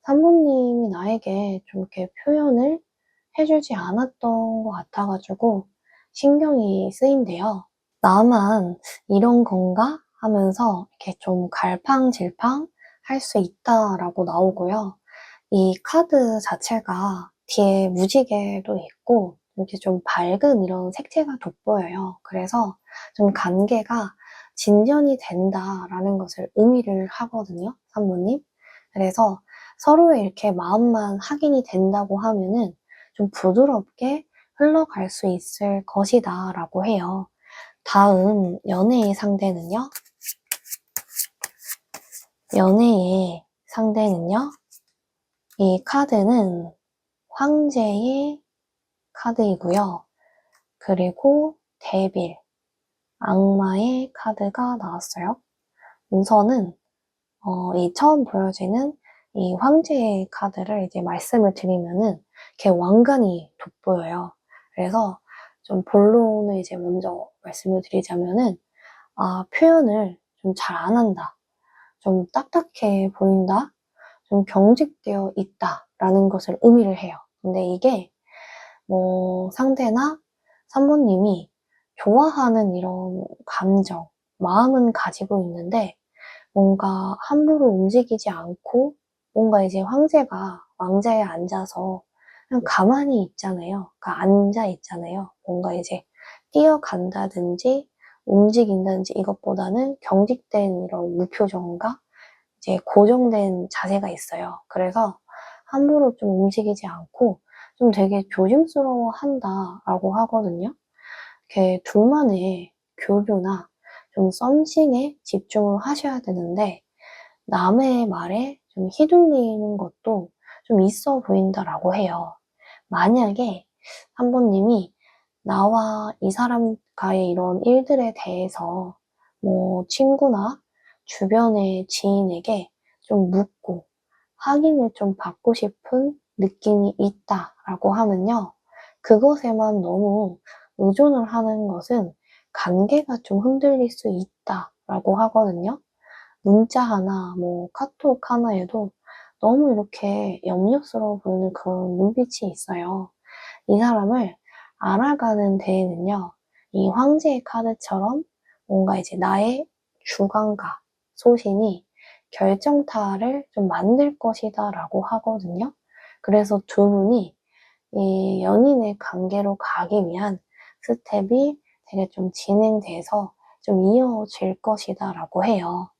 산모님이 나에게 좀 이렇게 표현을 해주지 않았던 것 같아가지고 신경이 쓰인대요. 나만 이런 건가? 하면서 이렇게 좀 갈팡질팡 할 수 있다라고 나오고요. 이 카드 자체가 뒤에 무지개도 있고 이렇게 좀 밝은 이런 색채가 돋보여요. 그래서 좀 관계가 진전이 된다라는 것을 의미를 하거든요, 산모님. 그래서 서로의 이렇게 마음만 확인이 된다고 하면은 좀 부드럽게 흘러갈 수 있을 것이다 라고 해요. 다음 연애의 상대는요. 연애의 상대는요. 이 카드는 황제의 카드이고요. 그리고 데빌, 악마의 카드가 나왔어요. 우선은 이 처음 보여지는 이 황제의 카드를 이제 말씀을 드리면은 걔 왕관이 돋보여요. 그래서 좀 본론을 이제 먼저 말씀을 드리자면은, 표현을 좀 잘 안 한다. 좀 딱딱해 보인다. 좀 경직되어 있다라는 것을 의미를 해요. 근데 이게 뭐 상대나 산모님이 좋아하는 이런 감정, 마음은 가지고 있는데 뭔가 함부로 움직이지 않고 뭔가 이제 황제가 왕자에 앉아서 그냥 가만히 있잖아요. 그러니까 앉아 있잖아요. 뭔가 이제 뛰어간다든지 움직인다든지 이것보다는 경직된 이런 무표정과 이제 고정된 자세가 있어요. 그래서 함부로 좀 움직이지 않고 좀 되게 조심스러워 한다라고 하거든요. 이렇게 둘만의 교류나 좀 썸씽에 집중을 하셔야 되는데 남의 말에 좀 휘둘리는 것도 좀 있어 보인다라고 해요. 만약에 한번님이 나와 이 사람과의 이런 일들에 대해서 뭐 친구나 주변의 지인에게 좀 묻고 확인을 좀 받고 싶은 느낌이 있다라고 하면요. 그것에만 너무 의존을 하는 것은 관계가 좀 흔들릴 수 있다라고 하거든요. 문자 하나, 뭐 카톡 하나에도 너무 이렇게 염려스러워 보이는 그런 눈빛이 있어요. 이 사람을 알아가는 데에는요, 이 황제의 카드처럼 뭔가 이제 나의 주관과 소신이 결정타를 좀 만들 것이다 라고 하거든요. 그래서 두 분이 이 연인의 관계로 가기 위한 스텝이 되게 좀 진행돼서 좀 이어질 것이다 라고 해요.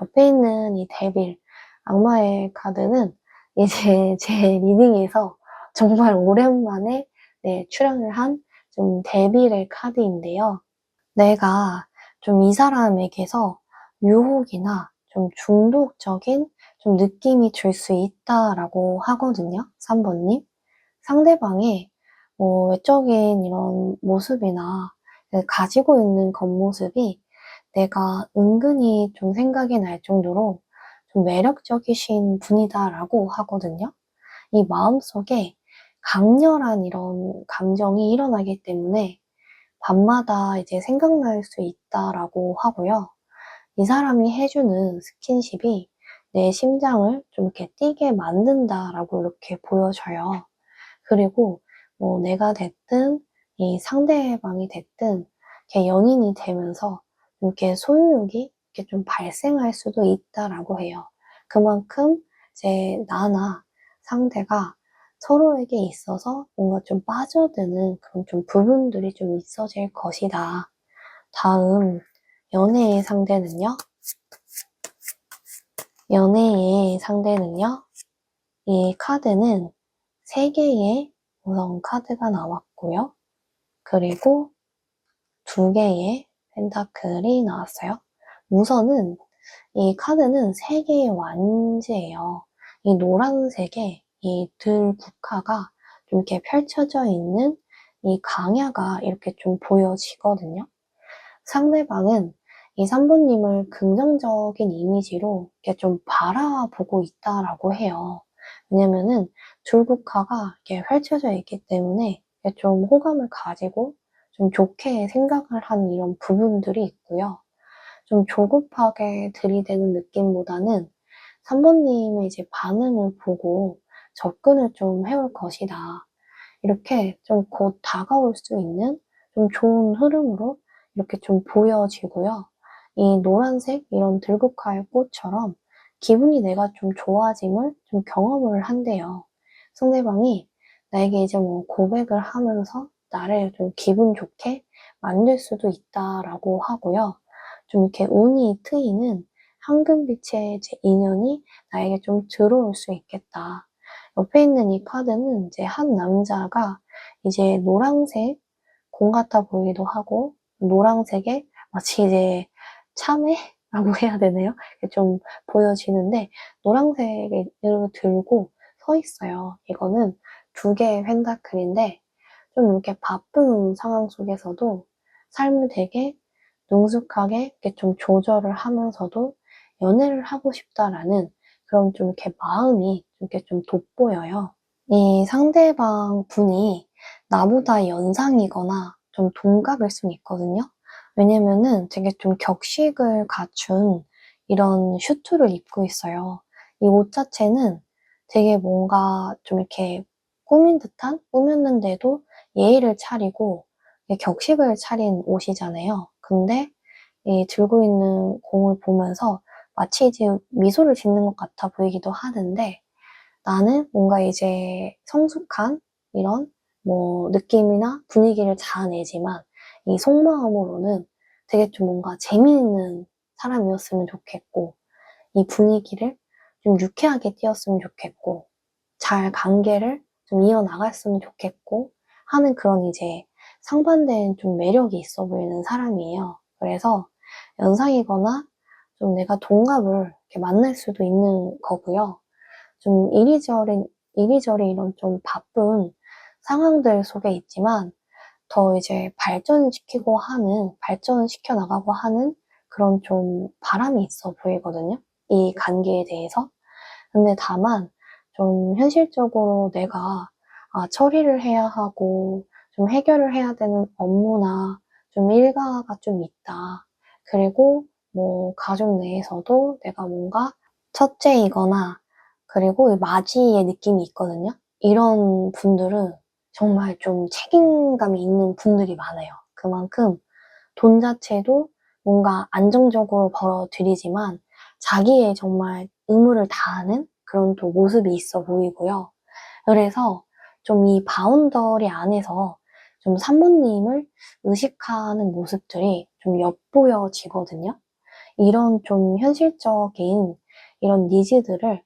옆에 있는 이 데빌, 악마의 카드는 이제 제 리딩에서 정말 오랜만에 네, 출연을 한 좀 데빌의 카드인데요. 내가 좀 이 사람에게서 유혹이나 좀 중독적인 좀 느낌이 들 수 있다라고 하거든요. 3번님. 상대방의 뭐 외적인 이런 모습이나 가지고 있는 겉모습이 내가 은근히 좀 생각이 날 정도로 좀 매력적이신 분이다라고 하거든요. 이 마음속에 강렬한 이런 감정이 일어나기 때문에 밤마다 이제 생각날 수 있다라고 하고요. 이 사람이 해주는 스킨십이 내 심장을 좀 이렇게 뛰게 만든다라고 이렇게 보여져요. 그리고 뭐 내가 됐든 이 상대방이 됐든 이렇게 연인이 되면서 이렇게 소유욕이 이렇게 좀 발생할 수도 있다라고 해요. 그만큼 이제 나나 상대가 서로에게 있어서 뭔가 좀 빠져드는 그런 좀 부분들이 좀 있어질 것이다. 다음 연애의 상대는요. 연애의 상대는요. 이 카드는 3개의 우선 카드가 나왔고요. 그리고 2개의 펜타클이 나왔어요. 우선은 이 카드는 3개의 완지예요. 이 노란색의 이 들국화가 좀 이렇게 펼쳐져 있는 이 강야가 이렇게 좀 보여지거든요. 상대방은 이 3번님을 긍정적인 이미지로 이렇게 좀 바라보고 있다라고 해요. 왜냐면은 줄국화가 이렇게 펼쳐져 있기 때문에 좀 호감을 가지고 좀 좋게 생각을 하는 이런 부분들이 있고요. 좀 조급하게 들이대는 느낌보다는 3번님의 이제 반응을 보고 접근을 좀 해올 것이다. 이렇게 좀 곧 다가올 수 있는 좀 좋은 흐름으로 이렇게 좀 보여지고요. 이 노란색 이런 들국화의 꽃처럼 기분이 내가 좀 좋아짐을 좀 경험을 한대요. 상대방이 나에게 이제 뭐 고백을 하면서 나를 좀 기분 좋게 만들 수도 있다라고 하고요. 좀 이렇게 운이 트이는 황금빛의 제 인연이 나에게 좀 들어올 수 있겠다. 옆에 있는 이 카드는 이제 한 남자가 이제 노란색 공 같아 보이기도 하고 노란색에 마치 이제 참외라고 해야 되나요? 좀 보여지는데 노란색을 들고 서 있어요. 이거는 2개의 펜타클인데 좀 이렇게 바쁜 상황 속에서도 삶을 되게 능숙하게 이렇게 좀 조절을 하면서도 연애를 하고 싶다라는 그런 좀 이렇게 마음이 이렇게 좀 돋보여요. 이 상대방 분이 나보다 연상이거나 좀 동갑일 수는 있거든요. 왜냐면은 되게 좀 격식을 갖춘 이런 슈트를 입고 있어요. 이 옷 자체는 되게 뭔가 좀 이렇게 꾸민 듯한? 꾸몄는데도 예의를 차리고 격식을 차린 옷이잖아요. 근데 이 들고 있는 공을 보면서 마치 이제 미소를 짓는 것 같아 보이기도 하는데 나는 뭔가 이제 성숙한 이런 뭐 느낌이나 분위기를 자아내지만 이 속마음으로는 되게 좀 뭔가 재미있는 사람이었으면 좋겠고 이 분위기를 좀 유쾌하게 띄웠으면 좋겠고 잘 관계를 좀 이어나갔으면 좋겠고 하는 그런 이제 상반된 좀 매력이 있어 보이는 사람이에요. 그래서 연상이거나 좀 내가 동갑을 이렇게 만날 수도 있는 거고요. 좀 이리저리 이런 좀 바쁜 상황들 속에 있지만 더 이제 발전시켜 나가고 하는 그런 좀 바람이 있어 보이거든요. 이 관계에 대해서. 근데 다만 좀 현실적으로 내가 처리를 해야 하고 좀 해결을 해야 되는 업무나 좀 일가가 좀 있다. 그리고 뭐 가족 내에서도 내가 뭔가 첫째이거나 그리고 이 맞이의 느낌이 있거든요. 이런 분들은 정말 좀 책임감이 있는 분들이 많아요. 그만큼 돈 자체도 뭔가 안정적으로 벌어들이지만 자기의 정말 의무를 다하는 그런 또 모습이 있어 보이고요. 그래서 좀 이 바운더리 안에서 좀 산모님을 의식하는 모습들이 좀 엿보여지거든요. 이런 좀 현실적인 이런 니즈들을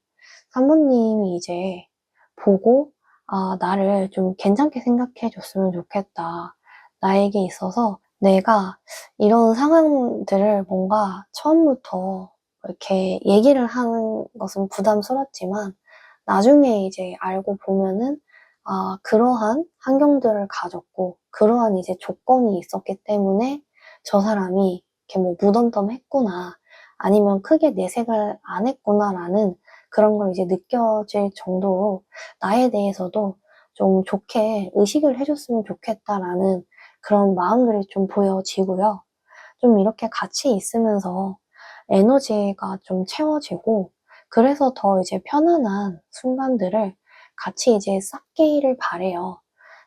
산모님이 이제 보고 나를 좀 괜찮게 생각해 줬으면 좋겠다. 나에게 있어서 내가 이런 상황들을 뭔가 처음부터 이렇게 얘기를 하는 것은 부담스럽지만 나중에 이제 알고 보면은 그러한 환경들을 가졌고 그러한 이제 조건이 있었기 때문에 저 사람이 이렇게 뭐 무덤덤했구나 아니면 크게 내색을 안 했구나라는 그런 걸 이제 느껴질 정도로 나에 대해서도 좀 좋게 의식을 해줬으면 좋겠다라는 그런 마음들이 좀 보여지고요. 좀 이렇게 같이 있으면서 에너지가 좀 채워지고 그래서 더 이제 편안한 순간들을 같이 이제 쌓기를 바래요.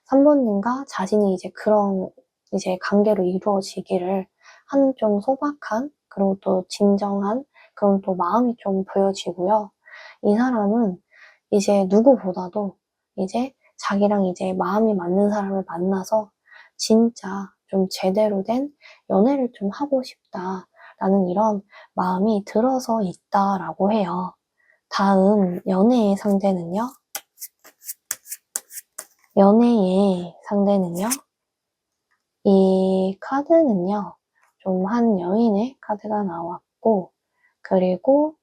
산모님과 자신이 이제 그런 이제 관계로 이루어지기를 하는 좀 소박한 그리고 또 진정한 그런 또 마음이 좀 보여지고요. 이 사람은 이제 누구보다도 이제 자기랑 이제 마음이 맞는 사람을 만나서 진짜 좀 제대로 된 연애를 좀 하고 싶다라는 이런 마음이 들어서 있다라고 해요. 다음 연애의 상대는요. 연애의 상대는요. 이 카드는요. 좀 한 여인의 카드가 나왔고 그리고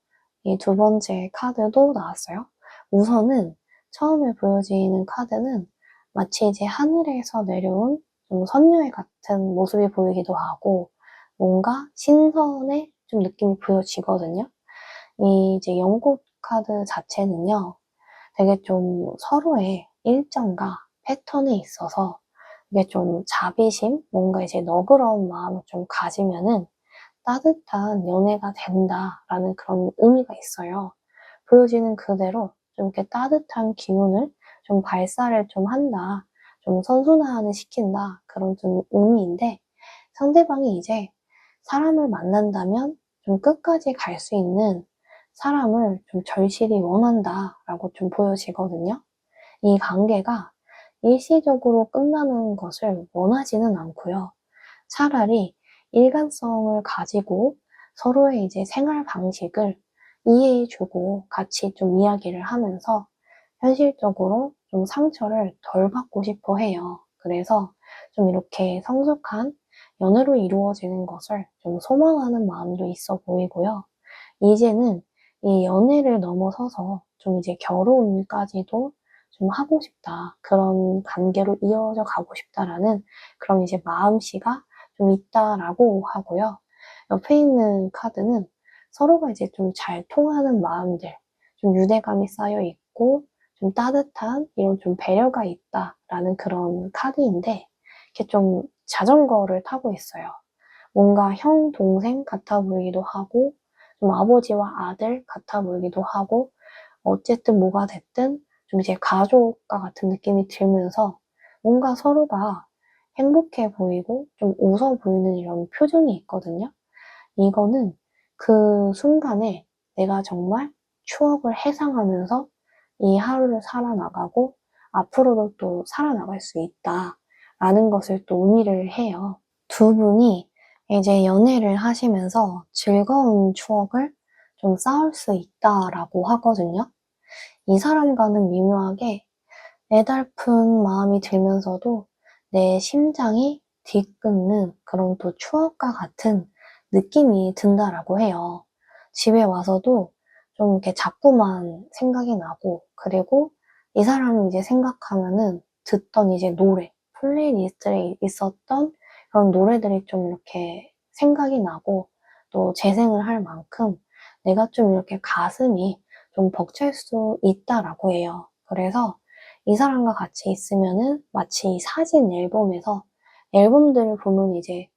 이 두 번째 카드도 나왔어요. 우선은 처음에 보여지는 카드는 마치 이제 하늘에서 내려온 좀 선녀의 같은 모습이 보이기도 하고 뭔가 신선의 좀 느낌이 보여지거든요. 이 이제 연꽃 카드 자체는요. 되게 좀 서로의 일정과 패턴에 있어서 이게 좀 자비심, 뭔가 이제 너그러운 마음을 좀 가지면은 따뜻한 연애가 된다라는 그런 의미가 있어요. 보여지는 그대로 좀 이렇게 따뜻한 기운을 좀 발사를 좀 한다, 좀 선순환을 시킨다, 그런 좀 의미인데 상대방이 이제 사람을 만난다면 좀 끝까지 갈 수 있는 사람을 좀 절실히 원한다라고 좀 보여지거든요. 이 관계가 일시적으로 끝나는 것을 원하지는 않고요. 차라리 일관성을 가지고 서로의 이제 생활 방식을 이해해주고 같이 좀 이야기를 하면서 현실적으로 좀 상처를 덜 받고 싶어 해요. 그래서 좀 이렇게 성숙한 연애로 이루어지는 것을 좀 소망하는 마음도 있어 보이고요. 이제는 이 연애를 넘어서서 좀 이제 결혼까지도 좀 하고 싶다. 그런 관계로 이어져 가고 싶다라는 그런 이제 마음씨가 좀 있다라고 하고요. 옆에 있는 카드는 서로가 이제 좀 잘 통하는 마음들, 좀 유대감이 쌓여 있고, 좀 따뜻한 이런 좀 배려가 있다라는 그런 카드인데, 이렇게 좀 자전거를 타고 있어요. 뭔가 형, 동생 같아 보이기도 하고, 좀 아버지와 아들 같아 보이기도 하고, 어쨌든 뭐가 됐든 좀 이제 가족과 같은 느낌이 들면서 뭔가 서로가 행복해 보이고 좀 웃어 보이는 이런 표정이 있거든요. 이거는 그 순간에 내가 정말 추억을 회상하면서 이 하루를 살아나가고 앞으로도 또 살아나갈 수 있다라는 것을 또 의미를 해요. 두 분이 이제 연애를 하시면서 즐거운 추억을 좀 쌓을 수 있다라고 하거든요. 이 사람과는 미묘하게 애달픈 마음이 들면서도 내 심장이 뒤끝는 그런 또 추억과 같은 느낌이 든다라고 해요. 집에 와서도 좀 이렇게 자꾸만 생각이 나고, 그리고 이 사람을 이제 생각하면은 듣던 이제 노래, 플레이리스트에 있었던 그런 노래들이 좀 이렇게 생각이 나고, 또 재생을 할 만큼 내가 좀 이렇게 가슴이 좀 벅찰 수 있다라고 해요. 그래서 이 사람과 같이 있으면은 마치 사진 앨범에서 앨범들을 보면 이제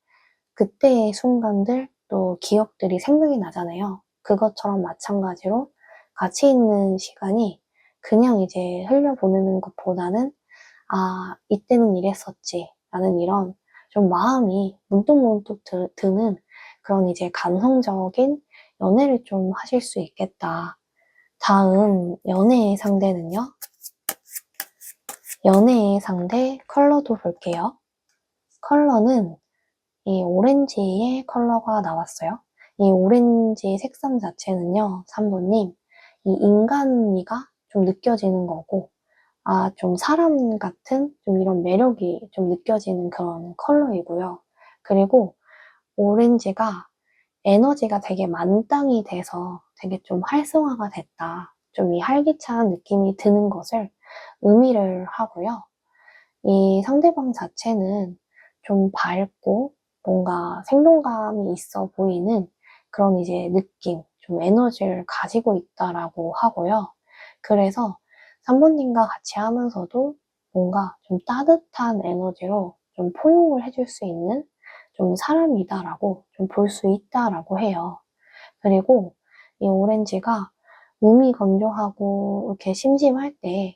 그때의 순간들 또 기억들이 생각이 나잖아요. 그것처럼 마찬가지로 같이 있는 시간이 그냥 이제 흘려보내는 것보다는 아, 이때는 이랬었지 라는 이런 좀 마음이 문득문득 드는 그런 이제 감성적인 연애를 좀 하실 수 있겠다. 다음 연애의 상대는요. 연애의 상대 컬러도 볼게요. 컬러는 이 오렌지의 컬러가 나왔어요. 이 오렌지 색상 자체는요, 3번님, 이 인간미가 좀 느껴지는 거고, 아, 좀 사람 같은 좀 이런 매력이 좀 느껴지는 그런 컬러이고요. 그리고 오렌지가 에너지가 되게 만땅이 돼서 되게 좀 활성화가 됐다. 좀 이 활기찬 느낌이 드는 것을 의미를 하고요. 이 상대방 자체는 좀 밝고 뭔가 생동감이 있어 보이는 그런 이제 느낌, 좀 에너지를 가지고 있다라고 하고요. 그래서 3번님과 같이 하면서도 뭔가 좀 따뜻한 에너지로 좀 포용을 해줄 수 있는 좀 사람이다라고 좀 볼 수 있다라고 해요. 그리고 이 오렌지가 몸이 건조하고 이렇게 심심할 때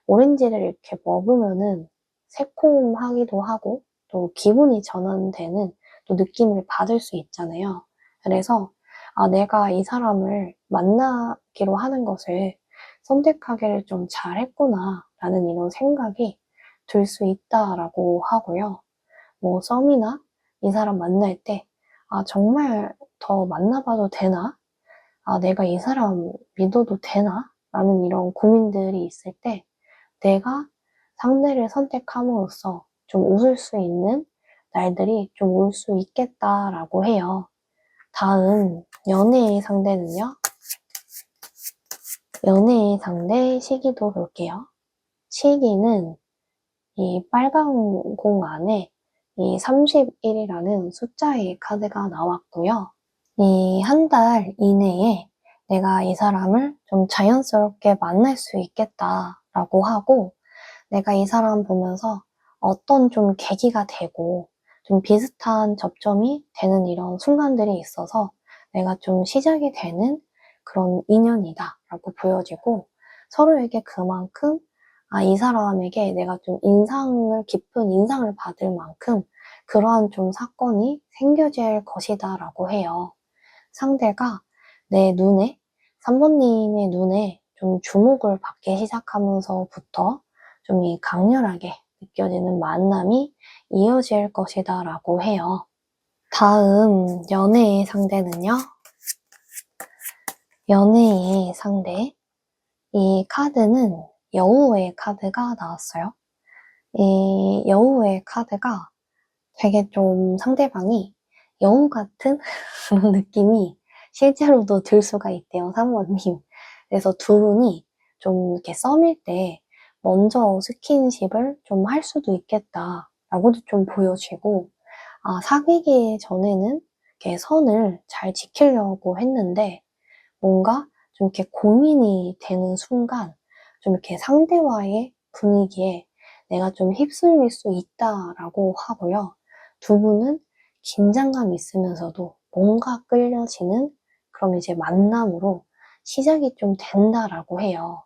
오렌지를 이렇게 먹으면은 새콤하기도 하고 또 기분이 전환되는 또 느낌을 받을 수 있잖아요. 그래서 아, 내가 이 사람을 만나기로 하는 것을 선택하기를 좀 잘했구나 라는 이런 생각이 들 수 있다라고 하고요. 뭐 썸이나 이 사람 만날 때 아, 정말 더 만나봐도 되나? 아, 내가 이 사람 믿어도 되나? 라는 이런 고민들이 있을 때 내가 상대를 선택함으로써 좀 웃을 수 있는 날들이 좀 올 수 있겠다라고 해요. 다음 연애의 상대는요. 연애의 상대 시기도 볼게요. 시기는 이 빨간 공 안에 이 31이라는 숫자의 카드가 나왔고요. 이 한 달 이내에 내가 이 사람을 좀 자연스럽게 만날 수 있겠다라고 하고 내가 이 사람 보면서 어떤 좀 계기가 되고 좀 비슷한 접점이 되는 이런 순간들이 있어서 내가 좀 시작이 되는 그런 인연이다라고 보여지고 서로에게 그만큼 아, 이 사람에게 내가 좀 깊은 인상을 받을 만큼 그러한 좀 사건이 생겨질 것이다라고 해요. 상대가 내 눈에, 3번님의 눈에 좀 주목을 받기 시작하면서부터 좀 이 강렬하게 느껴지는 만남이 이어질 것이다 라고 해요. 다음 연애의 상대는요. 연애의 상대. 이 카드는 여우의 카드가 나왔어요. 이 여우의 카드가 되게 좀 상대방이 여우 같은 그런 느낌이 실제로도 들 수가 있대요, 사모님. 그래서 두 분이 좀 이렇게 썸일 때 먼저 스킨십을 좀 할 수도 있겠다라고도 좀 보여지고, 아, 사귀기 전에는 이렇게 선을 잘 지키려고 했는데, 뭔가 좀 이렇게 고민이 되는 순간, 좀 이렇게 상대와의 분위기에 내가 좀 휩쓸릴 수 있다라고 하고요. 두 분은 긴장감이 있으면서도 뭔가 끌려지는 그럼 이제 만남으로 시작이 좀 된다라고 해요.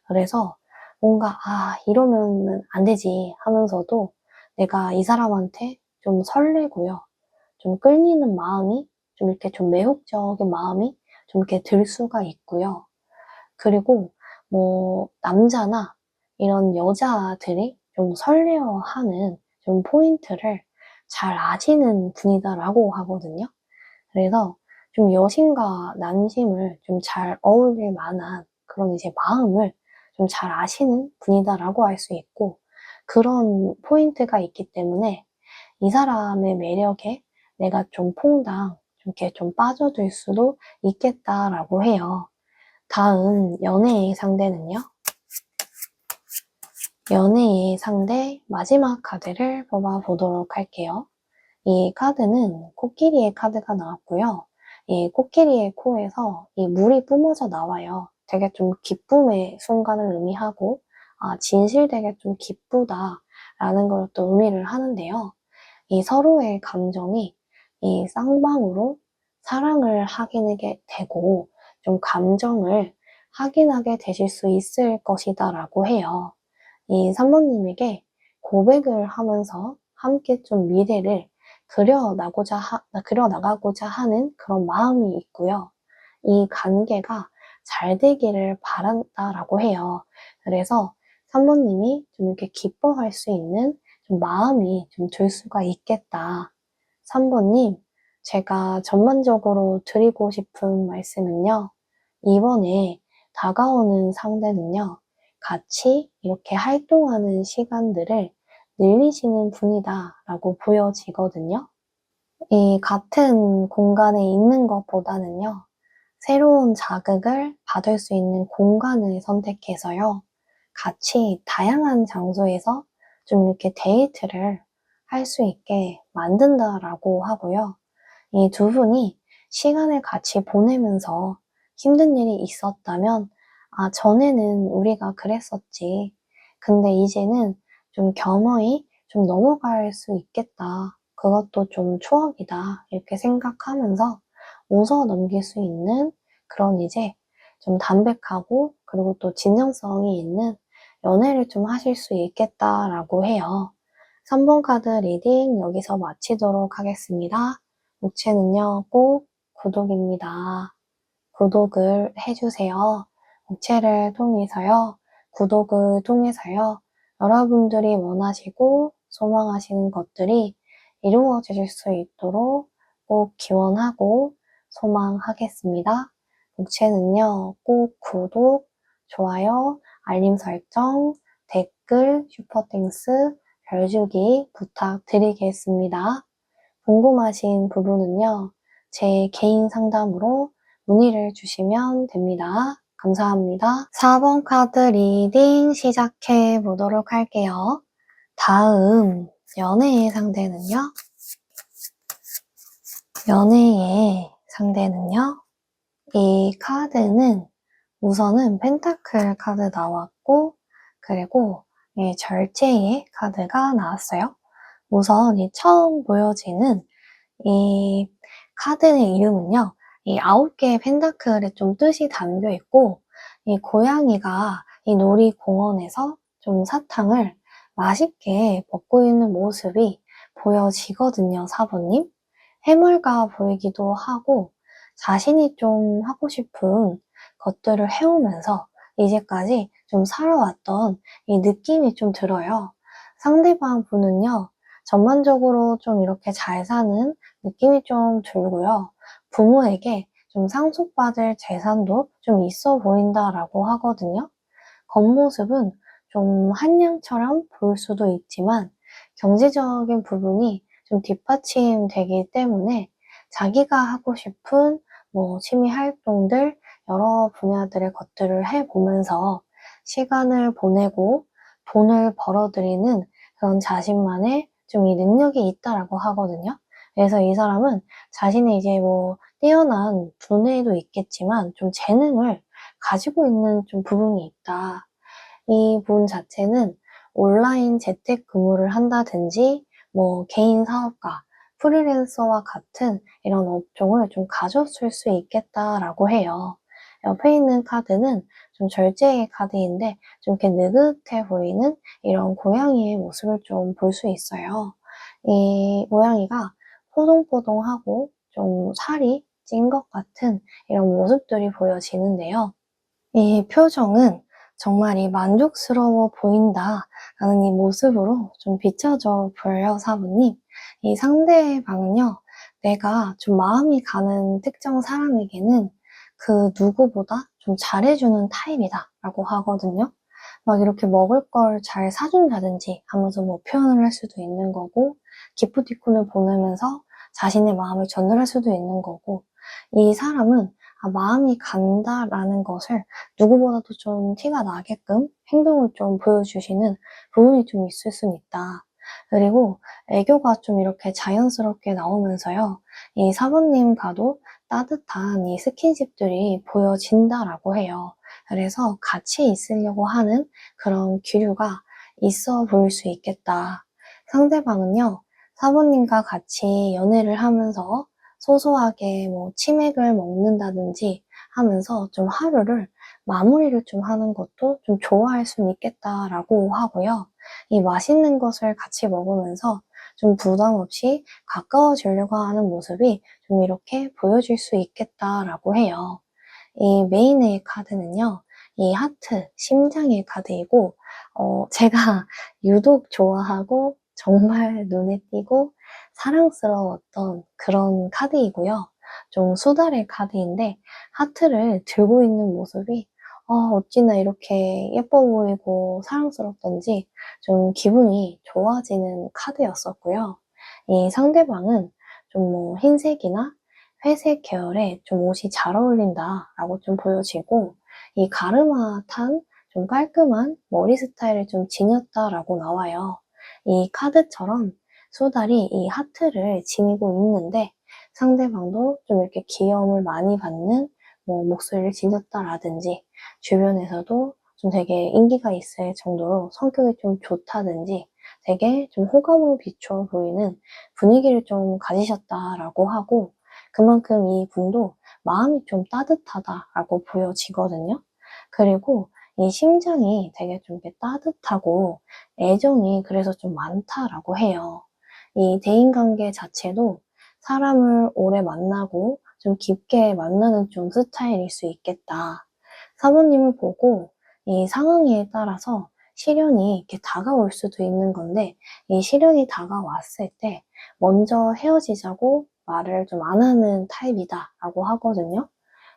그래서 뭔가 아, 이러면은 안 되지 하면서도 내가 이 사람한테 좀 설레고요. 좀 끌리는 마음이 좀 이렇게 좀 매혹적인 마음이 좀 이렇게 들 수가 있고요. 그리고 남자나 이런 여자들이 좀 설레어하는 좀 포인트를 잘 아시는 분이다라고 하거든요. 그래서 좀 여심과 난심을 좀 잘 어울릴 만한 그런 이제 마음을 좀 잘 아시는 분이다라고 할 수 있고, 그런 포인트가 있기 때문에 이 사람의 매력에 내가 좀 퐁당 좀 이렇게 좀 빠져들 수도 있겠다라고 해요. 다음 연애의 상대는요. 연애의 상대 마지막 카드를 뽑아보도록 할게요. 이 카드는 코끼리의 카드가 나왔고요. 이 코끼리의 코에서 이 물이 뿜어져 나와요. 되게 좀 기쁨의 순간을 의미하고, 진실되게 좀 기쁘다라는 걸 또 의미를 하는데요. 이 서로의 감정이 이 쌍방으로 사랑을 하게 되고, 좀 감정을 확인하게 되실 수 있을 것이다 라고 해요. 이 사모님에게 고백을 하면서 함께 좀 미래를 그려나가고자 하는 그런 마음이 있고요. 이 관계가 잘 되기를 바란다라고 해요. 그래서 사모님이 좀 이렇게 기뻐할 수 있는 좀 마음이 좀 들 수가 있겠다. 3번님, 제가 전반적으로 드리고 싶은 말씀은요. 이번에 다가오는 상대는요. 같이 이렇게 활동하는 시간들을 늘리시는 분이다 라고 보여지거든요. 이 같은 공간에 있는 것보다는요. 새로운 자극을 받을 수 있는 공간을 선택해서요. 같이 다양한 장소에서 좀 이렇게 데이트를 할 수 있게 만든다라고 하고요. 이 두 분이 시간을 같이 보내면서 힘든 일이 있었다면, 전에는 우리가 그랬었지. 근데 이제는 좀 겸허히 좀 넘어갈 수 있겠다. 그것도 좀 추억이다. 이렇게 생각하면서 웃어 넘길 수 있는 그런 이제 좀 담백하고 그리고 또 진정성이 있는 연애를 좀 하실 수 있겠다라고 해요. 3번 카드 리딩 여기서 마치도록 하겠습니다. 목체는요, 꼭 구독입니다. 구독을 해주세요. 목체를 통해서요, 구독을 통해서요, 여러분들이 원하시고 소망하시는 것들이 이루어질 수 있도록 꼭 기원하고 소망하겠습니다. 목체는요, 꼭 구독, 좋아요, 알림 설정, 댓글, 슈퍼땡스, 별주기 부탁드리겠습니다. 궁금하신 부분은요, 제 개인 상담으로 문의를 주시면 됩니다. 감사합니다. 4번 카드 리딩 시작해 보도록 할게요. 다음 연애의 상대는요, 연애의 상대는요, 이 카드는 우선은 펜타클 카드 나왔고, 그리고 이 절제의 카드가 나왔어요. 우선 이 처음 보여지는 이 카드의 이름은요, 이 9개의 펜타클에 좀 뜻이 담겨 있고, 이 고양이가 이 놀이공원에서 좀 사탕을 맛있게 먹고 있는 모습이 보여지거든요, 4번님. 해맑아 보이기도 하고, 자신이 좀 하고 싶은 것들을 해오면서 이제까지 좀 살아왔던 이 느낌이 좀 들어요. 상대방 분은요, 전반적으로 좀 이렇게 잘 사는 느낌이 좀 들고요. 부모에게 좀 상속받을 재산도 좀 있어 보인다라고 하거든요. 겉모습은 좀 한양처럼 보일 수도 있지만 경제적인 부분이 좀 뒷받침되기 때문에 자기가 하고 싶은 취미 활동들 여러 분야들의 것들을 해보면서 시간을 보내고 돈을 벌어들이는 그런 자신만의 좀 이 능력이 있다라고 하거든요. 그래서 이 사람은 자신의 이제 뛰어난 두뇌도 있겠지만 좀 재능을 가지고 있는 좀 부분이 있다. 이 분 자체는 온라인 재택 근무를 한다든지, 개인 사업가, 프리랜서와 같은 이런 업종을 좀 가졌을 수 있겠다라고 해요. 옆에 있는 카드는 좀 절제의 카드인데, 좀 이렇게 느긋해 보이는 이런 고양이의 모습을 좀 볼 수 있어요. 이 고양이가 포동포동하고 좀 살이 찐 것 같은 이런 모습들이 보여지는데요. 이 표정은 정말 이 만족스러워 보인다라는 이 모습으로 좀 비춰져 보여요, 사부님. 이 상대방은요, 내가 좀 마음이 가는 특정 사람에게는 그 누구보다 좀 잘해주는 타입이다라고 하거든요. 막 이렇게 먹을 걸 잘 사준다든지 하면서 뭐 표현을 할 수도 있는 거고, 기프티콘을 보내면서 자신의 마음을 전달할 수도 있는 거고, 이 사람은 마음이 간다라는 것을 누구보다도 좀 티가 나게끔 행동을 좀 보여주시는 부분이 좀 있을 수는 있다. 그리고 애교가 좀 이렇게 자연스럽게 나오면서요. 이 사부님과도 따뜻한 이 스킨십들이 보여진다라고 해요. 그래서 같이 있으려고 하는 그런 기류가 있어 보일 수 있겠다. 상대방은요, 사부님과 같이 연애를 하면서 소소하게 뭐 치맥을 먹는다든지 하면서 좀 하루를 마무리를 좀 하는 것도 좀 좋아할 수는 있겠다라고 하고요. 이 맛있는 것을 같이 먹으면서 좀 부담 없이 가까워지려고 하는 모습이 좀 이렇게 보여질 수 있겠다라고 해요. 이 메인의 카드는요, 이 하트, 심장의 카드이고, 제가 유독 좋아하고 정말 눈에 띄고 사랑스러웠던 그런 카드이고요. 좀 수달의 카드인데, 하트를 들고 있는 모습이 어찌나 이렇게 예뻐 보이고 사랑스럽던지 좀 기분이 좋아지는 카드였었고요. 이 상대방은 좀 뭐 흰색이나 회색 계열의 좀 옷이 잘 어울린다라고 좀 보여지고, 이 가르마탄 좀 깔끔한 머리 스타일을 좀 지녔다라고 나와요. 이 카드처럼 수달이 이 하트를 지니고 있는데 상대방도 좀 이렇게 귀여움을 많이 받는 뭐 목소리를 지녔다라든지 주변에서도 좀 되게 인기가 있을 정도로 성격이 좀 좋다든지 되게 좀 호감으로 비추어 보이는 분위기를 좀 가지셨다라고 하고, 그만큼 이 분도 마음이 좀 따뜻하다라고 보여지거든요. 그리고 이 심장이 되게 좀 이렇게 따뜻하고 애정이 그래서 좀 많다라고 해요. 이 대인관계 자체도 사람을 오래 만나고 좀 깊게 만나는 좀 스타일일 수 있겠다. 사모님을 보고 이 상황에 따라서 시련이 이렇게 다가올 수도 있는 건데, 이 시련이 다가왔을 때 먼저 헤어지자고 말을 좀 안 하는 타입이다라고 하거든요.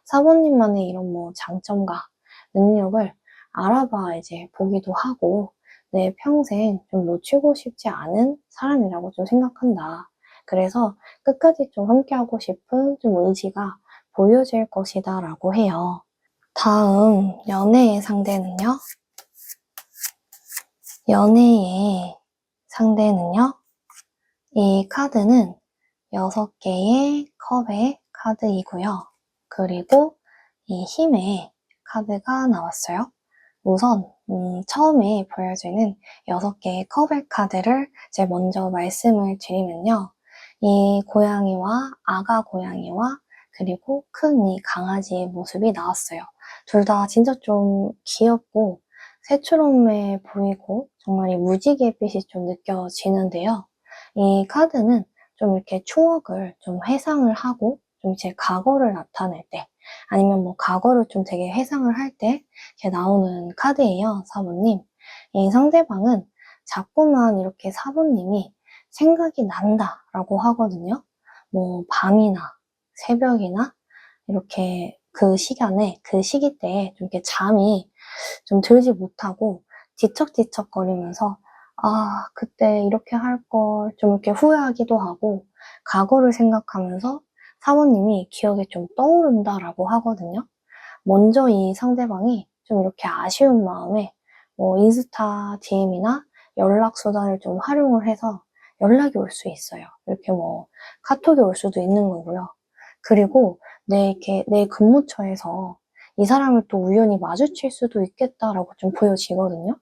사모님만의 이런 뭐 장점과 능력을 알아봐 이제 보기도 하고, 내 평생 좀 놓치고 싶지 않은 사람이라고 좀 생각한다. 그래서 끝까지 좀 함께하고 싶은 좀 의지가 보여질 것이다라고 해요. 다음 연애의 상대는요. 연애의 상대는요. 이 카드는 6개의 컵의 카드이고요. 그리고 이 힘의 카드가 나왔어요. 우선 처음에 보여지는 6개의 컵의 카드를 이제 먼저 말씀을 드리면요. 이 고양이와 아가 고양이와 그리고 큰 이 강아지의 모습이 나왔어요. 둘 다 진짜 좀 귀엽고 새초롬해 보이고 정말 이 무지개빛이 좀 느껴지는데요. 이 카드는 좀 이렇게 추억을 좀 회상을 하고 좀 이제 과거를 나타낼 때, 아니면 뭐 과거를 좀 되게 회상을 할 때 이렇게 나오는 카드예요, 사부님. 이 상대방은 자꾸만 이렇게 사부님이 생각이 난다라고 하거든요. 뭐 밤이나 새벽이나 이렇게 그 시간에, 그 시기 때에 좀 이렇게 잠이 좀 들지 못하고 뒤척뒤척거리면서 그때 이렇게 할 걸 좀 이렇게 후회하기도 하고, 과거를 생각하면서 사모님이 기억에 좀 떠오른다라고 하거든요. 먼저 이 상대방이 좀 이렇게 아쉬운 마음에 뭐 인스타 DM이나 연락 수단을 좀 활용을 해서 연락이 올 수 있어요. 이렇게 뭐 카톡이 올 수도 있는 거고요. 그리고 내 근무처에서 이 사람을 또 우연히 마주칠 수도 있겠다라고 좀 보여지거든요.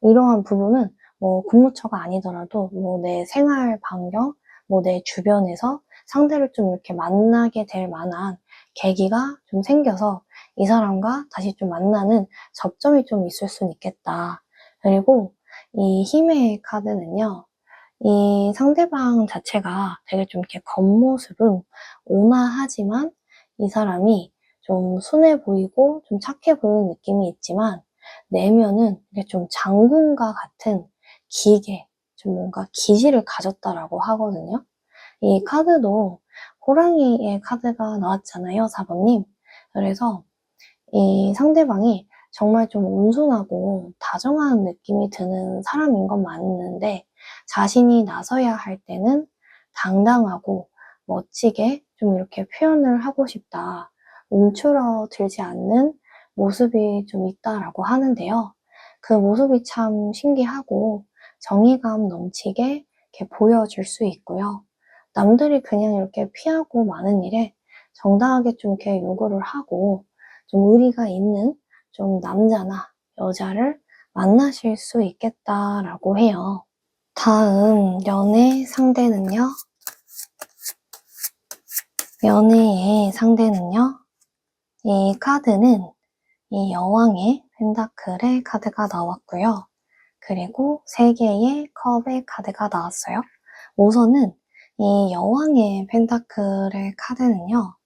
이러한 부분은 뭐 근무처가 아니더라도 뭐 내 생활 반경, 뭐 내 주변에서 상대를 좀 이렇게 만나게 될 만한 계기가 좀 생겨서 이 사람과 다시 좀 만나는 접점이 좀 있을 수는 있겠다. 그리고 이 힘의 카드는요. 이 상대방 자체가 되게 좀 이렇게 겉모습은 온화하지만 이 사람이 좀 순해 보이고 좀 착해 보이는 느낌이 있지만 내면은 이게 좀 장군과 같은 기계, 좀 뭔가 기질을 가졌다라고 하거든요. 이 카드도 호랑이의 카드가 나왔잖아요, 4번님. 그래서 이 상대방이 정말 좀 온순하고 다정한 느낌이 드는 사람인 건 맞는데 자신이 나서야 할 때는 당당하고 멋지게 좀 이렇게 표현을 하고 싶다. 움츠러들지 않는 모습이 좀 있다라고 하는데요. 그 모습이 참 신기하고 정의감 넘치게 이렇게 보여줄 수 있고요. 남들이 그냥 이렇게 피하고 마는 일에 정당하게 좀 이렇게 요구를 하고 좀 의리가 있는 좀 남자나 여자를 만나실 수 있겠다라고 해요. 다음 연애 상대는요. 연애의 상대는요. 이 카드는 이 여왕의 펜타클의 카드가 나왔고요. 그리고 3개의 컵의 카드가 나왔어요. 우선은 이 여왕의 펜타클의 카드는요.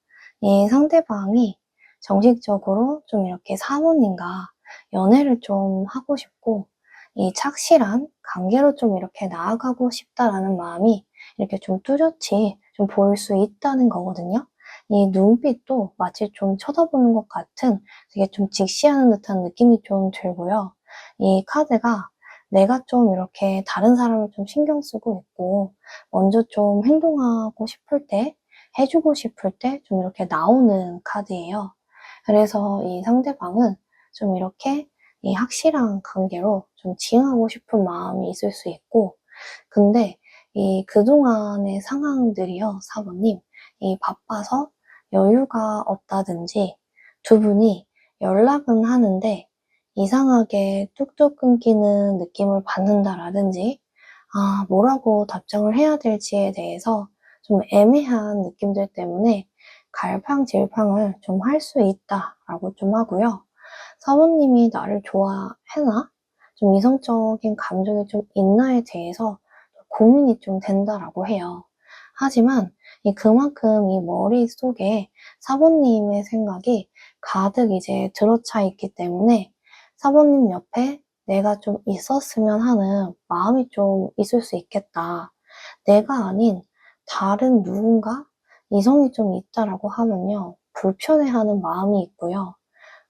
이 상대방이 정식적으로 좀 이렇게 사모님과 연애를 좀 하고 싶고 이 착실한 관계로 좀 이렇게 나아가고 싶다라는 마음이 이렇게 좀 뚜렷이 좀 보일 수 있다는 거거든요. 이 눈빛도 마치 좀 쳐다보는 것 같은 되게 좀 직시하는 듯한 느낌이 좀 들고요. 이 카드가 내가 좀 이렇게 다른 사람을 좀 신경 쓰고 있고 먼저 좀 행동하고 싶을 때 해주고 싶을 때 좀 이렇게 나오는 카드예요. 그래서 이 상대방은 좀 이렇게 이 확실한 관계로 좀 지향하고 싶은 마음이 있을 수 있고, 근데 이 그동안의 상황들이요, 사모님, 이 바빠서 여유가 없다든지 두 분이 연락은 하는데 이상하게 뚝뚝 끊기는 느낌을 받는다라든지, 뭐라고 답장을 해야 될지에 대해서 좀 애매한 느낌들 때문에 갈팡질팡을 좀 할 수 있다라고 좀 하고요. 사모님이 나를 좋아하나? 좀 이성적인 감정이 좀 있나에 대해서 고민이 좀 된다라고 해요. 하지만 그만큼 이 머릿속에 사모님의 생각이 가득 이제 들어차 있기 때문에 사모님 옆에 내가 좀 있었으면 하는 마음이 좀 있을 수 있겠다. 내가 아닌 다른 누군가 이성이 좀 있다라고 하면요. 불편해하는 마음이 있고요.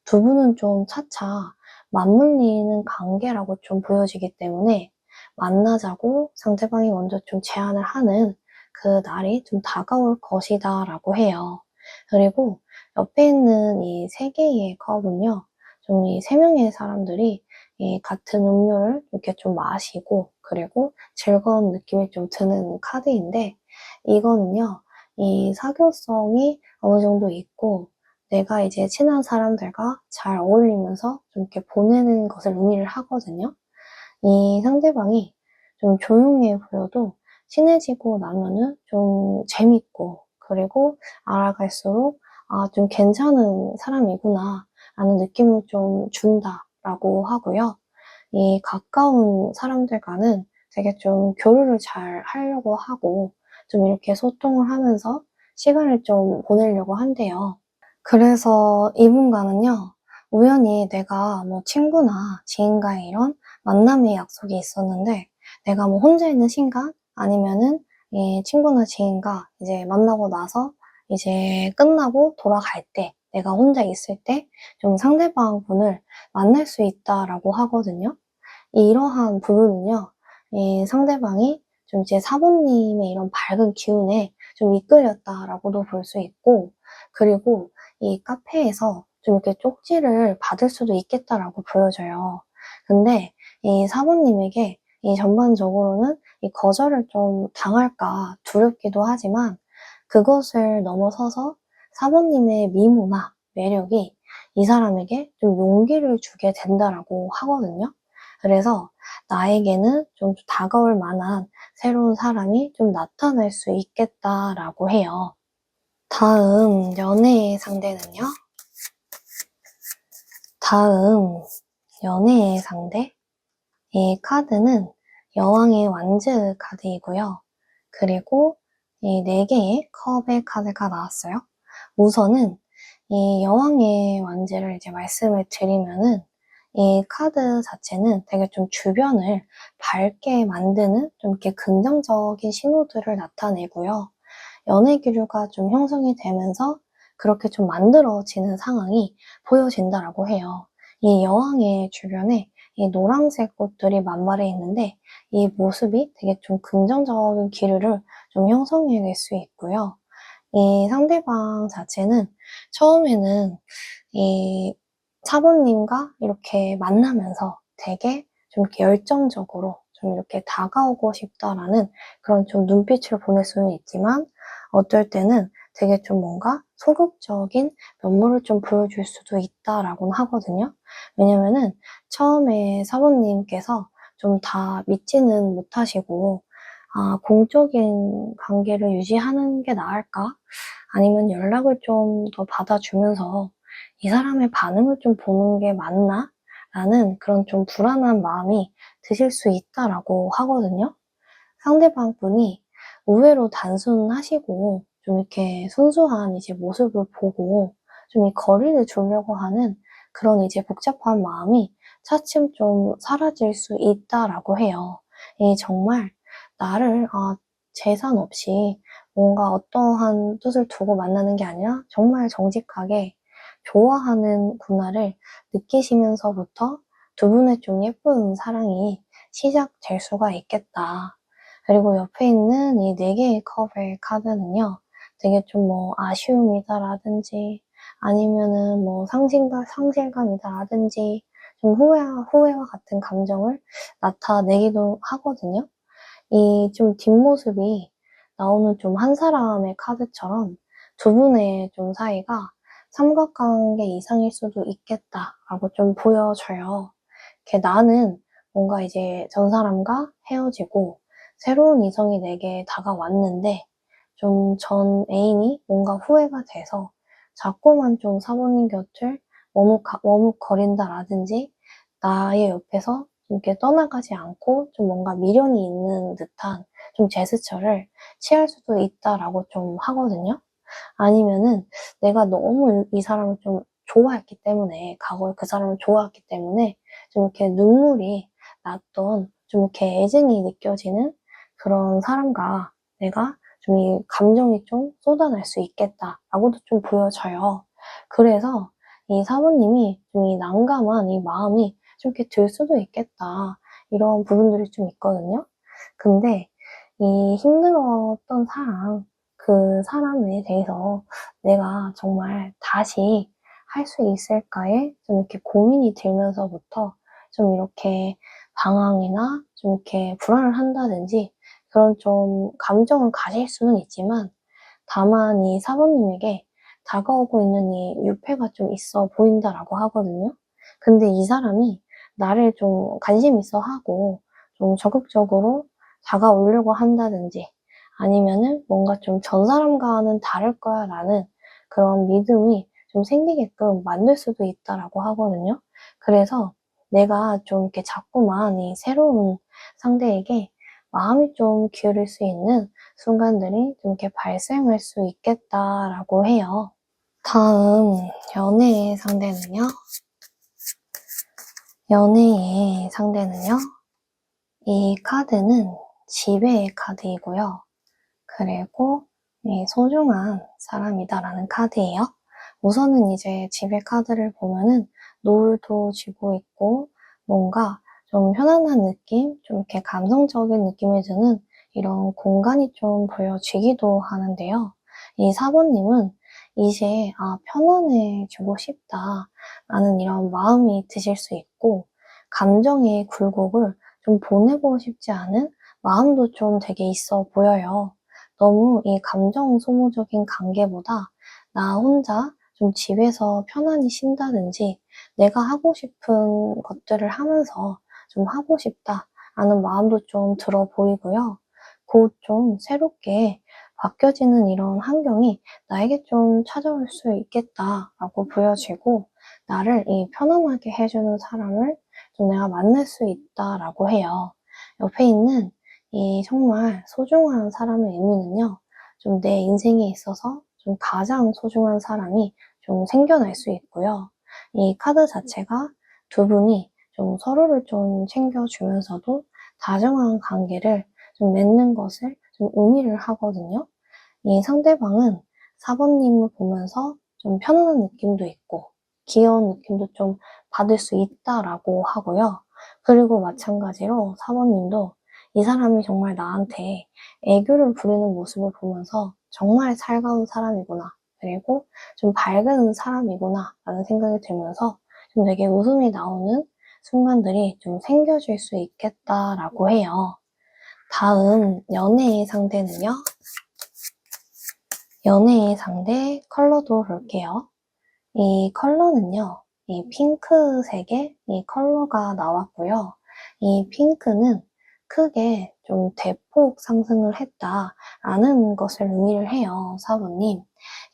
두 분은 좀 차차 맞물리는 관계라고 좀 보여지기 때문에 만나자고 상대방이 먼저 좀 제안을 하는 그 날이 좀 다가올 것이다 라고 해요. 그리고 옆에 있는 이 3개의 컵은요. 좀 이 3명의 사람들이 이 같은 음료를 이렇게 좀 마시고 그리고 즐거운 느낌이 좀 드는 카드인데 이거는요. 이 사교성이 어느 정도 있고 내가 이제 친한 사람들과 잘 어울리면서 좀 이렇게 보내는 것을 의미를 하거든요. 이 상대방이 좀 조용해 보여도 친해지고 나면은 좀 재밌고 그리고 알아갈수록 좀 괜찮은 사람이구나 라는 느낌을 좀 준다라고 하고요. 이 가까운 사람들과는 되게 좀 교류를 잘 하려고 하고 좀 이렇게 소통을 하면서 시간을 좀 보내려고 한대요. 그래서 이분과는요, 우연히 내가 뭐 친구나 지인과의 이런 만남의 약속이 있었는데, 내가 뭐 혼자 있는 시간, 아니면은 이 친구나 지인과 이제 만나고 나서 이제 끝나고 돌아갈 때, 내가 혼자 있을 때 좀 상대방 분을 만날 수 있다라고 하거든요. 이러한 부분은요, 이 상대방이 좀 이제 사모님의 이런 밝은 기운에 좀 이끌렸다라고도 볼 수 있고, 그리고 이 카페에서 좀 이렇게 쪽지를 받을 수도 있겠다라고 보여져요. 근데 이 사모님에게 이 전반적으로는 이 거절을 좀 당할까 두렵기도 하지만 그것을 넘어서서 사모님의 미모나 매력이 이 사람에게 좀 용기를 주게 된다라고 하거든요. 그래서 나에게는 좀 다가올 만한 새로운 사람이 좀 나타날 수 있겠다라고 해요. 다음 연애의 상대는요? 다음 연애의 상대? 이 카드는 여왕의 완즈 카드이고요. 그리고 이 4개의 컵의 카드가 나왔어요. 우선은 이 여왕의 완즈를 이제 말씀을 드리면은 이 카드 자체는 되게 좀 주변을 밝게 만드는 좀 이렇게 긍정적인 신호들을 나타내고요. 연애 기류가 좀 형성이 되면서 그렇게 좀 만들어지는 상황이 보여진다라고 해요. 이 여왕의 주변에 이 노란색 꽃들이 만발해 있는데 이 모습이 되게 좀 긍정적인 기류를 좀 형성해낼 수 있고요. 이 상대방 자체는 처음에는 이 사부님과 이렇게 만나면서 되게 좀 이렇게 열정적으로 좀 이렇게 다가오고 싶다라는 그런 좀 눈빛을 보낼 수는 있지만 어떨 때는 되게 좀 뭔가 소극적인 면모를 좀 보여줄 수도 있다라고는 하거든요. 왜냐면은 처음에 사부님께서 좀 다 믿지는 못하시고 아, 공적인 관계를 유지하는 게 나을까? 아니면 연락을 좀 더 받아주면서 이 사람의 반응을 좀 보는 게 맞나? 라는 그런 좀 불안한 마음이 드실 수 있다라고 하거든요. 상대방 분이 의외로 단순하시고 좀 이렇게 순수한 이제 모습을 보고 좀 이 거리를 두려고 하는 그런 이제 복잡한 마음이 차츰 좀 사라질 수 있다라고 해요. 이 정말 나를 재산 없이 뭔가 어떠한 뜻을 두고 만나는 게 아니라 정말 정직하게 좋아하는 구나를 느끼시면서부터 두 분의 좀 예쁜 사랑이 시작될 수가 있겠다. 그리고 옆에 있는 이 4개의 컵의 카드는요, 되게 좀 뭐 아쉬움이다라든지 아니면은 뭐 상실감이다라든지 좀 후회와 같은 감정을 나타내기도 하거든요. 이 좀 뒷모습이 나오는 좀 한 사람의 카드처럼 두 분의 좀 사이가 삼각관계 이상일 수도 있겠다라고 좀 보여져요. 이렇게 나는 뭔가 이제 전 사람과 헤어지고 새로운 이성이 내게 다가왔는데 좀 전 애인이 뭔가 후회가 돼서 자꾸만 좀 사모님 곁을 머뭇거린다라든지 나의 옆에서 이렇게 떠나가지 않고 좀 뭔가 미련이 있는 듯한 좀 제스처를 취할 수도 있다라고 좀 하거든요. 아니면은 내가 너무 이 사람을 좀 좋아했기 때문에, 과거에 그 사람을 좋아했기 때문에 좀 이렇게 눈물이 났던 좀 이렇게 애증이 느껴지는 그런 사람과 내가 좀 이 감정이 좀 쏟아날 수 있겠다라고도 좀 보여져요. 그래서 이 사모님이 좀 이 난감한 이 마음이 좀 이렇게 들 수도 있겠다. 이런 부분들이 좀 있거든요. 근데 이 힘들었던 사람, 그 사람에 대해서 내가 정말 다시 할 수 있을까에 좀 이렇게 고민이 들면서부터 좀 이렇게 방황이나 좀 이렇게 불안을 한다든지 그런 좀 감정을 가질 수는 있지만 다만 이 사모님에게 다가오고 있는 이 유패가 좀 있어 보인다라고 하거든요. 근데 이 사람이 나를 좀 관심 있어 하고 좀 적극적으로 다가오려고 한다든지 아니면은 뭔가 좀 '전 사람과는 다를 거야.'라는 그런 믿음이 좀 생기게끔 만들 수도 있다라고 하거든요. 그래서 내가 좀 이렇게 자꾸만 이 새로운 상대에게 마음이 좀 기울일 수 있는 순간들이 좀 이렇게 발생할 수 있겠다라고 해요. 다음 연애의 상대는요. 연애의 상대는요. 이 카드는 지배의 카드이고요. 그리고 이 소중한 사람이다라는 카드예요. 우선은 이제 지배 카드를 보면은 노을도 지고 있고 뭔가 좀 편안한 느낌, 좀 이렇게 감성적인 느낌이 드는 이런 공간이 좀 보여지기도 하는데요. 이 사모님은 이제 편안해지고 싶다라는 이런 마음이 드실 수 있고 감정의 굴곡을 좀 보내고 싶지 않은 마음도 좀 되게 있어 보여요. 너무 이 감정 소모적인 관계보다 나 혼자 좀 집에서 편안히 쉰다든지 내가 하고 싶은 것들을 하면서 좀 하고 싶다라는 마음도 좀 들어 보이고요. 곧 좀 새롭게 바뀌어지는 이런 환경이 나에게 좀 찾아올 수 있겠다라고 보여지고 나를 이 편안하게 해주는 사람을 좀 내가 만날 수 있다라고 해요. 옆에 있는 이 정말 소중한 사람의 의미는요. 좀 내 인생에 있어서 좀 가장 소중한 사람이 좀 생겨날 수 있고요. 이 카드 자체가 두 분이 좀 서로를 좀 챙겨주면서도 다정한 관계를 좀 맺는 것을 좀 의미를 하거든요. 이 상대방은 4번님을 보면서 좀 편안한 느낌도 있고 귀여운 느낌도 좀 받을 수 있다라고 하고요. 그리고 마찬가지로 4번님도 이 사람이 정말 나한테 애교를 부리는 모습을 보면서 정말 살가운 사람이구나. 그리고 좀 밝은 사람이구나 라는 생각이 들면서 좀 되게 웃음이 나오는 순간들이 좀 생겨질 수 있겠다라고 해요. 다음 연애의 상대는요. 연애의 상대 컬러도 볼게요. 이 컬러는요. 이 핑크색의 이 컬러가 나왔고요. 이 핑크는 크게 좀 대폭 상승을 했다라는 것을 의미를 해요. 4번님.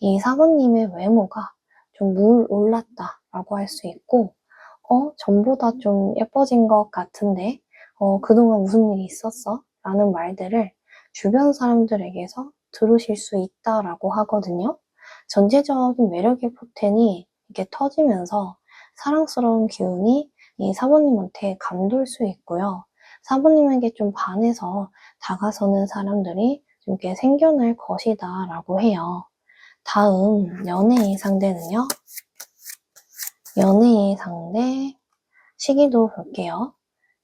이 4번님의 외모가 좀 물 올랐다라고 할 수 있고 전보다 좀 예뻐진 것 같은데 그동안 무슨 일이 있었어? 라는 말들을 주변 사람들에게서 들으실 수 있다라고 하거든요. 전체적인 매력의 포텐이 이렇게 터지면서 사랑스러운 기운이 이 사모님한테 감돌 수 있고요. 사모님에게 좀 반해서 다가서는 사람들이 좀 이렇게 생겨날 것이다 라고 해요. 다음 연애의 상대는요. 연애의 상대 시기도 볼게요.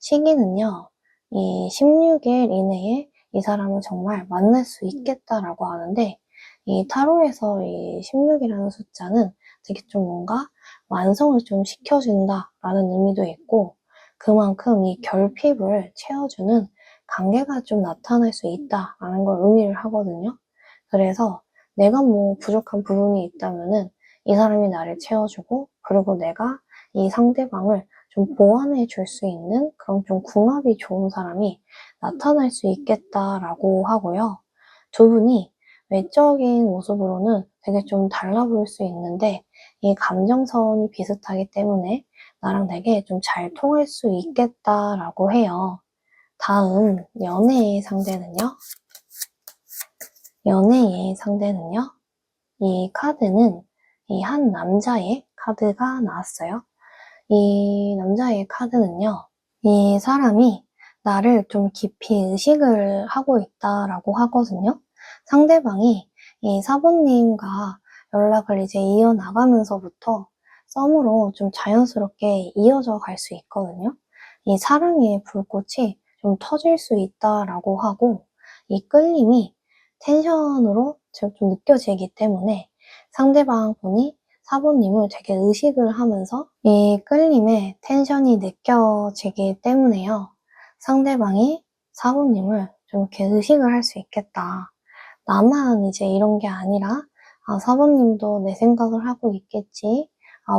시기는요. 이 16일 이내에 이 사람을 정말 만날 수 있겠다라고 하는데 이 타로에서 이 16이라는 숫자는 되게 좀 뭔가 완성을 좀 시켜준다라는 의미도 있고 그만큼 이 결핍을 채워주는 관계가 좀 나타날 수 있다라는 걸 의미를 하거든요. 그래서 내가 뭐 부족한 부분이 있다면은 이 사람이 나를 채워주고 그리고 내가 이 상대방을 좀 보완해 줄 수 있는 그런 좀 궁합이 좋은 사람이 나타날 수 있겠다라고 하고요. 두 분이 외적인 모습으로는 되게 좀 달라 보일 수 있는데 이 감정선이 비슷하기 때문에 나랑 되게 좀 잘 통할 수 있겠다라고 해요. 다음 연애의 상대는요. 연애의 상대는요. 이 카드는 이 한 남자의 카드가 나왔어요. 이 남자의 카드는요. 이 사람이 나를 좀 깊이 의식을 하고 있다라고 하거든요. 상대방이 이 사부님과 연락을 이제 이어나가면서부터 썸으로 좀 자연스럽게 이어져 갈 수 있거든요. 이 사랑의 불꽃이 좀 터질 수 있다라고 하고 이 끌림이 텐션으로 좀 느껴지기 때문에 상대방 분이 사부님을 되게 의식을 하면서 이 끌림에 텐션이 느껴지기 때문에요. 상대방이 사부님을 좀 이렇게 의식을 할 수 있겠다. 나만 이제 이런 게 아니라 사부님도 내 생각을 하고 있겠지.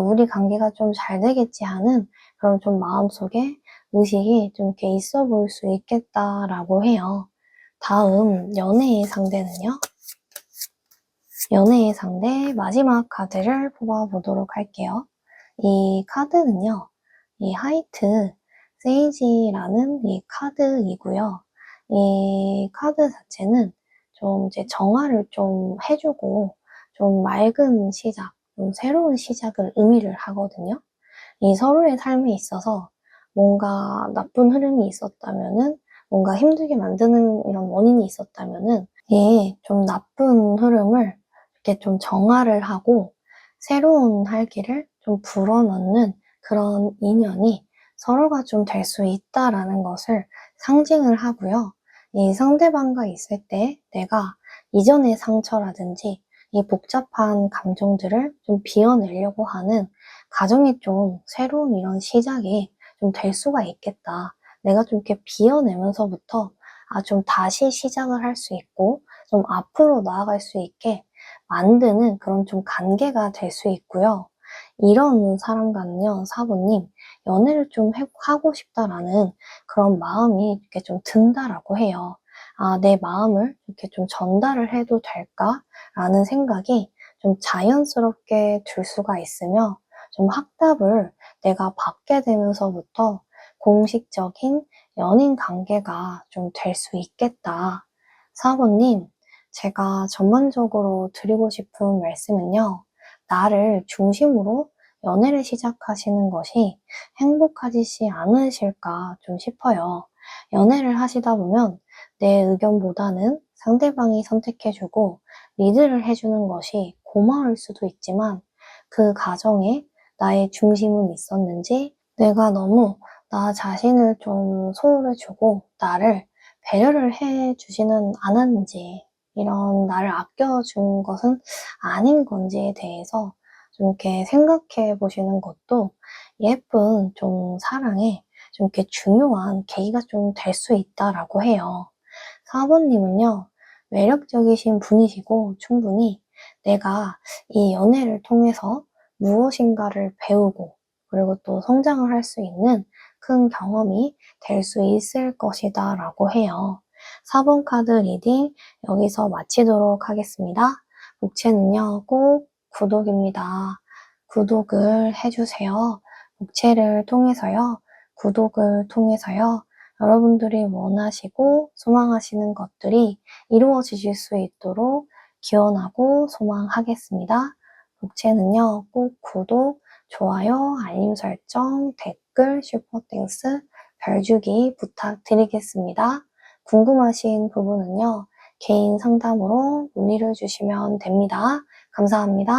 우리 관계가 좀 잘 되겠지 하는 그런 좀 마음속에 의식이 좀 이렇게 있어 보일 수 있겠다라고 해요. 다음 연애의 상대는요. 연애의 상대 마지막 카드를 뽑아보도록 할게요. 이 카드는요. 이 하이트 세이지라는 이 카드이고요. 이 카드 자체는 좀 이제 정화를 좀 해주고 좀 맑은 시작, 좀 새로운 시작을 의미를 하거든요. 이 서로의 삶에 있어서 뭔가 나쁜 흐름이 있었다면은 뭔가 힘들게 만드는 이런 원인이 있었다면은 이 좀 나쁜 흐름을 이렇게 좀 정화를 하고 새로운 활기를 좀 불어넣는 그런 인연이 서로가 좀 될 수 있다라는 것을 상징을 하고요. 이 상대방과 있을 때 내가 이전의 상처라든지 이 복잡한 감정들을 좀 비워내려고 하는 가정이 좀 새로운 이런 시작이 좀 될 수가 있겠다. 내가 좀 이렇게 비워내면서부터 좀 다시 시작을 할 수 있고 좀 앞으로 나아갈 수 있게 만드는 그런 좀 관계가 될 수 있고요. 이런 사람과는요, 사부님, 연애를 좀 하고 싶다라는 그런 마음이 이렇게 좀 든다라고 해요. 내 마음을 이렇게 좀 전달을 해도 될까라는 생각이 좀 자연스럽게 들 수가 있으며 좀 확답을 내가 받게 되면서부터 공식적인 연인 관계가 좀 될 수 있겠다. 사부님, 제가 전반적으로 드리고 싶은 말씀은요. 나를 중심으로 연애를 시작하시는 것이 행복하지 않으실까 좀 싶어요. 연애를 하시다 보면 내 의견보다는 상대방이 선택해주고 리드를 해주는 것이 고마울 수도 있지만 그 과정에 나의 중심은 있었는지 내가 너무 나 자신을 좀 소홀히 주고 나를 배려를 해주지는 않았는지 이런 나를 아껴준 것은 아닌 건지에 대해서 좀 이렇게 생각해 보시는 것도 예쁜 좀 사랑에 좀 이렇게 중요한 계기가 좀 될 수 있다라고 해요. 4번님은요, 매력적이신 분이시고 충분히 내가 이 연애를 통해서 무엇인가를 배우고 그리고 또 성장을 할 수 있는 큰 경험이 될 수 있을 것이다 라고 해요. 4번 카드 리딩 여기서 마치도록 하겠습니다. 목채는요, 꼭 구독입니다. 구독을 해주세요. 목채를 통해서요, 구독을 통해서요, 여러분들이 원하시고 소망하시는 것들이 이루어지실 수 있도록 기원하고 소망하겠습니다. 목채는요, 꼭 구독, 좋아요, 알림 설정, 댓글, 슈퍼땡스, 별주기 부탁드리겠습니다. 궁금하신 부분은요, 개인 상담으로 문의를 주시면 됩니다. 감사합니다.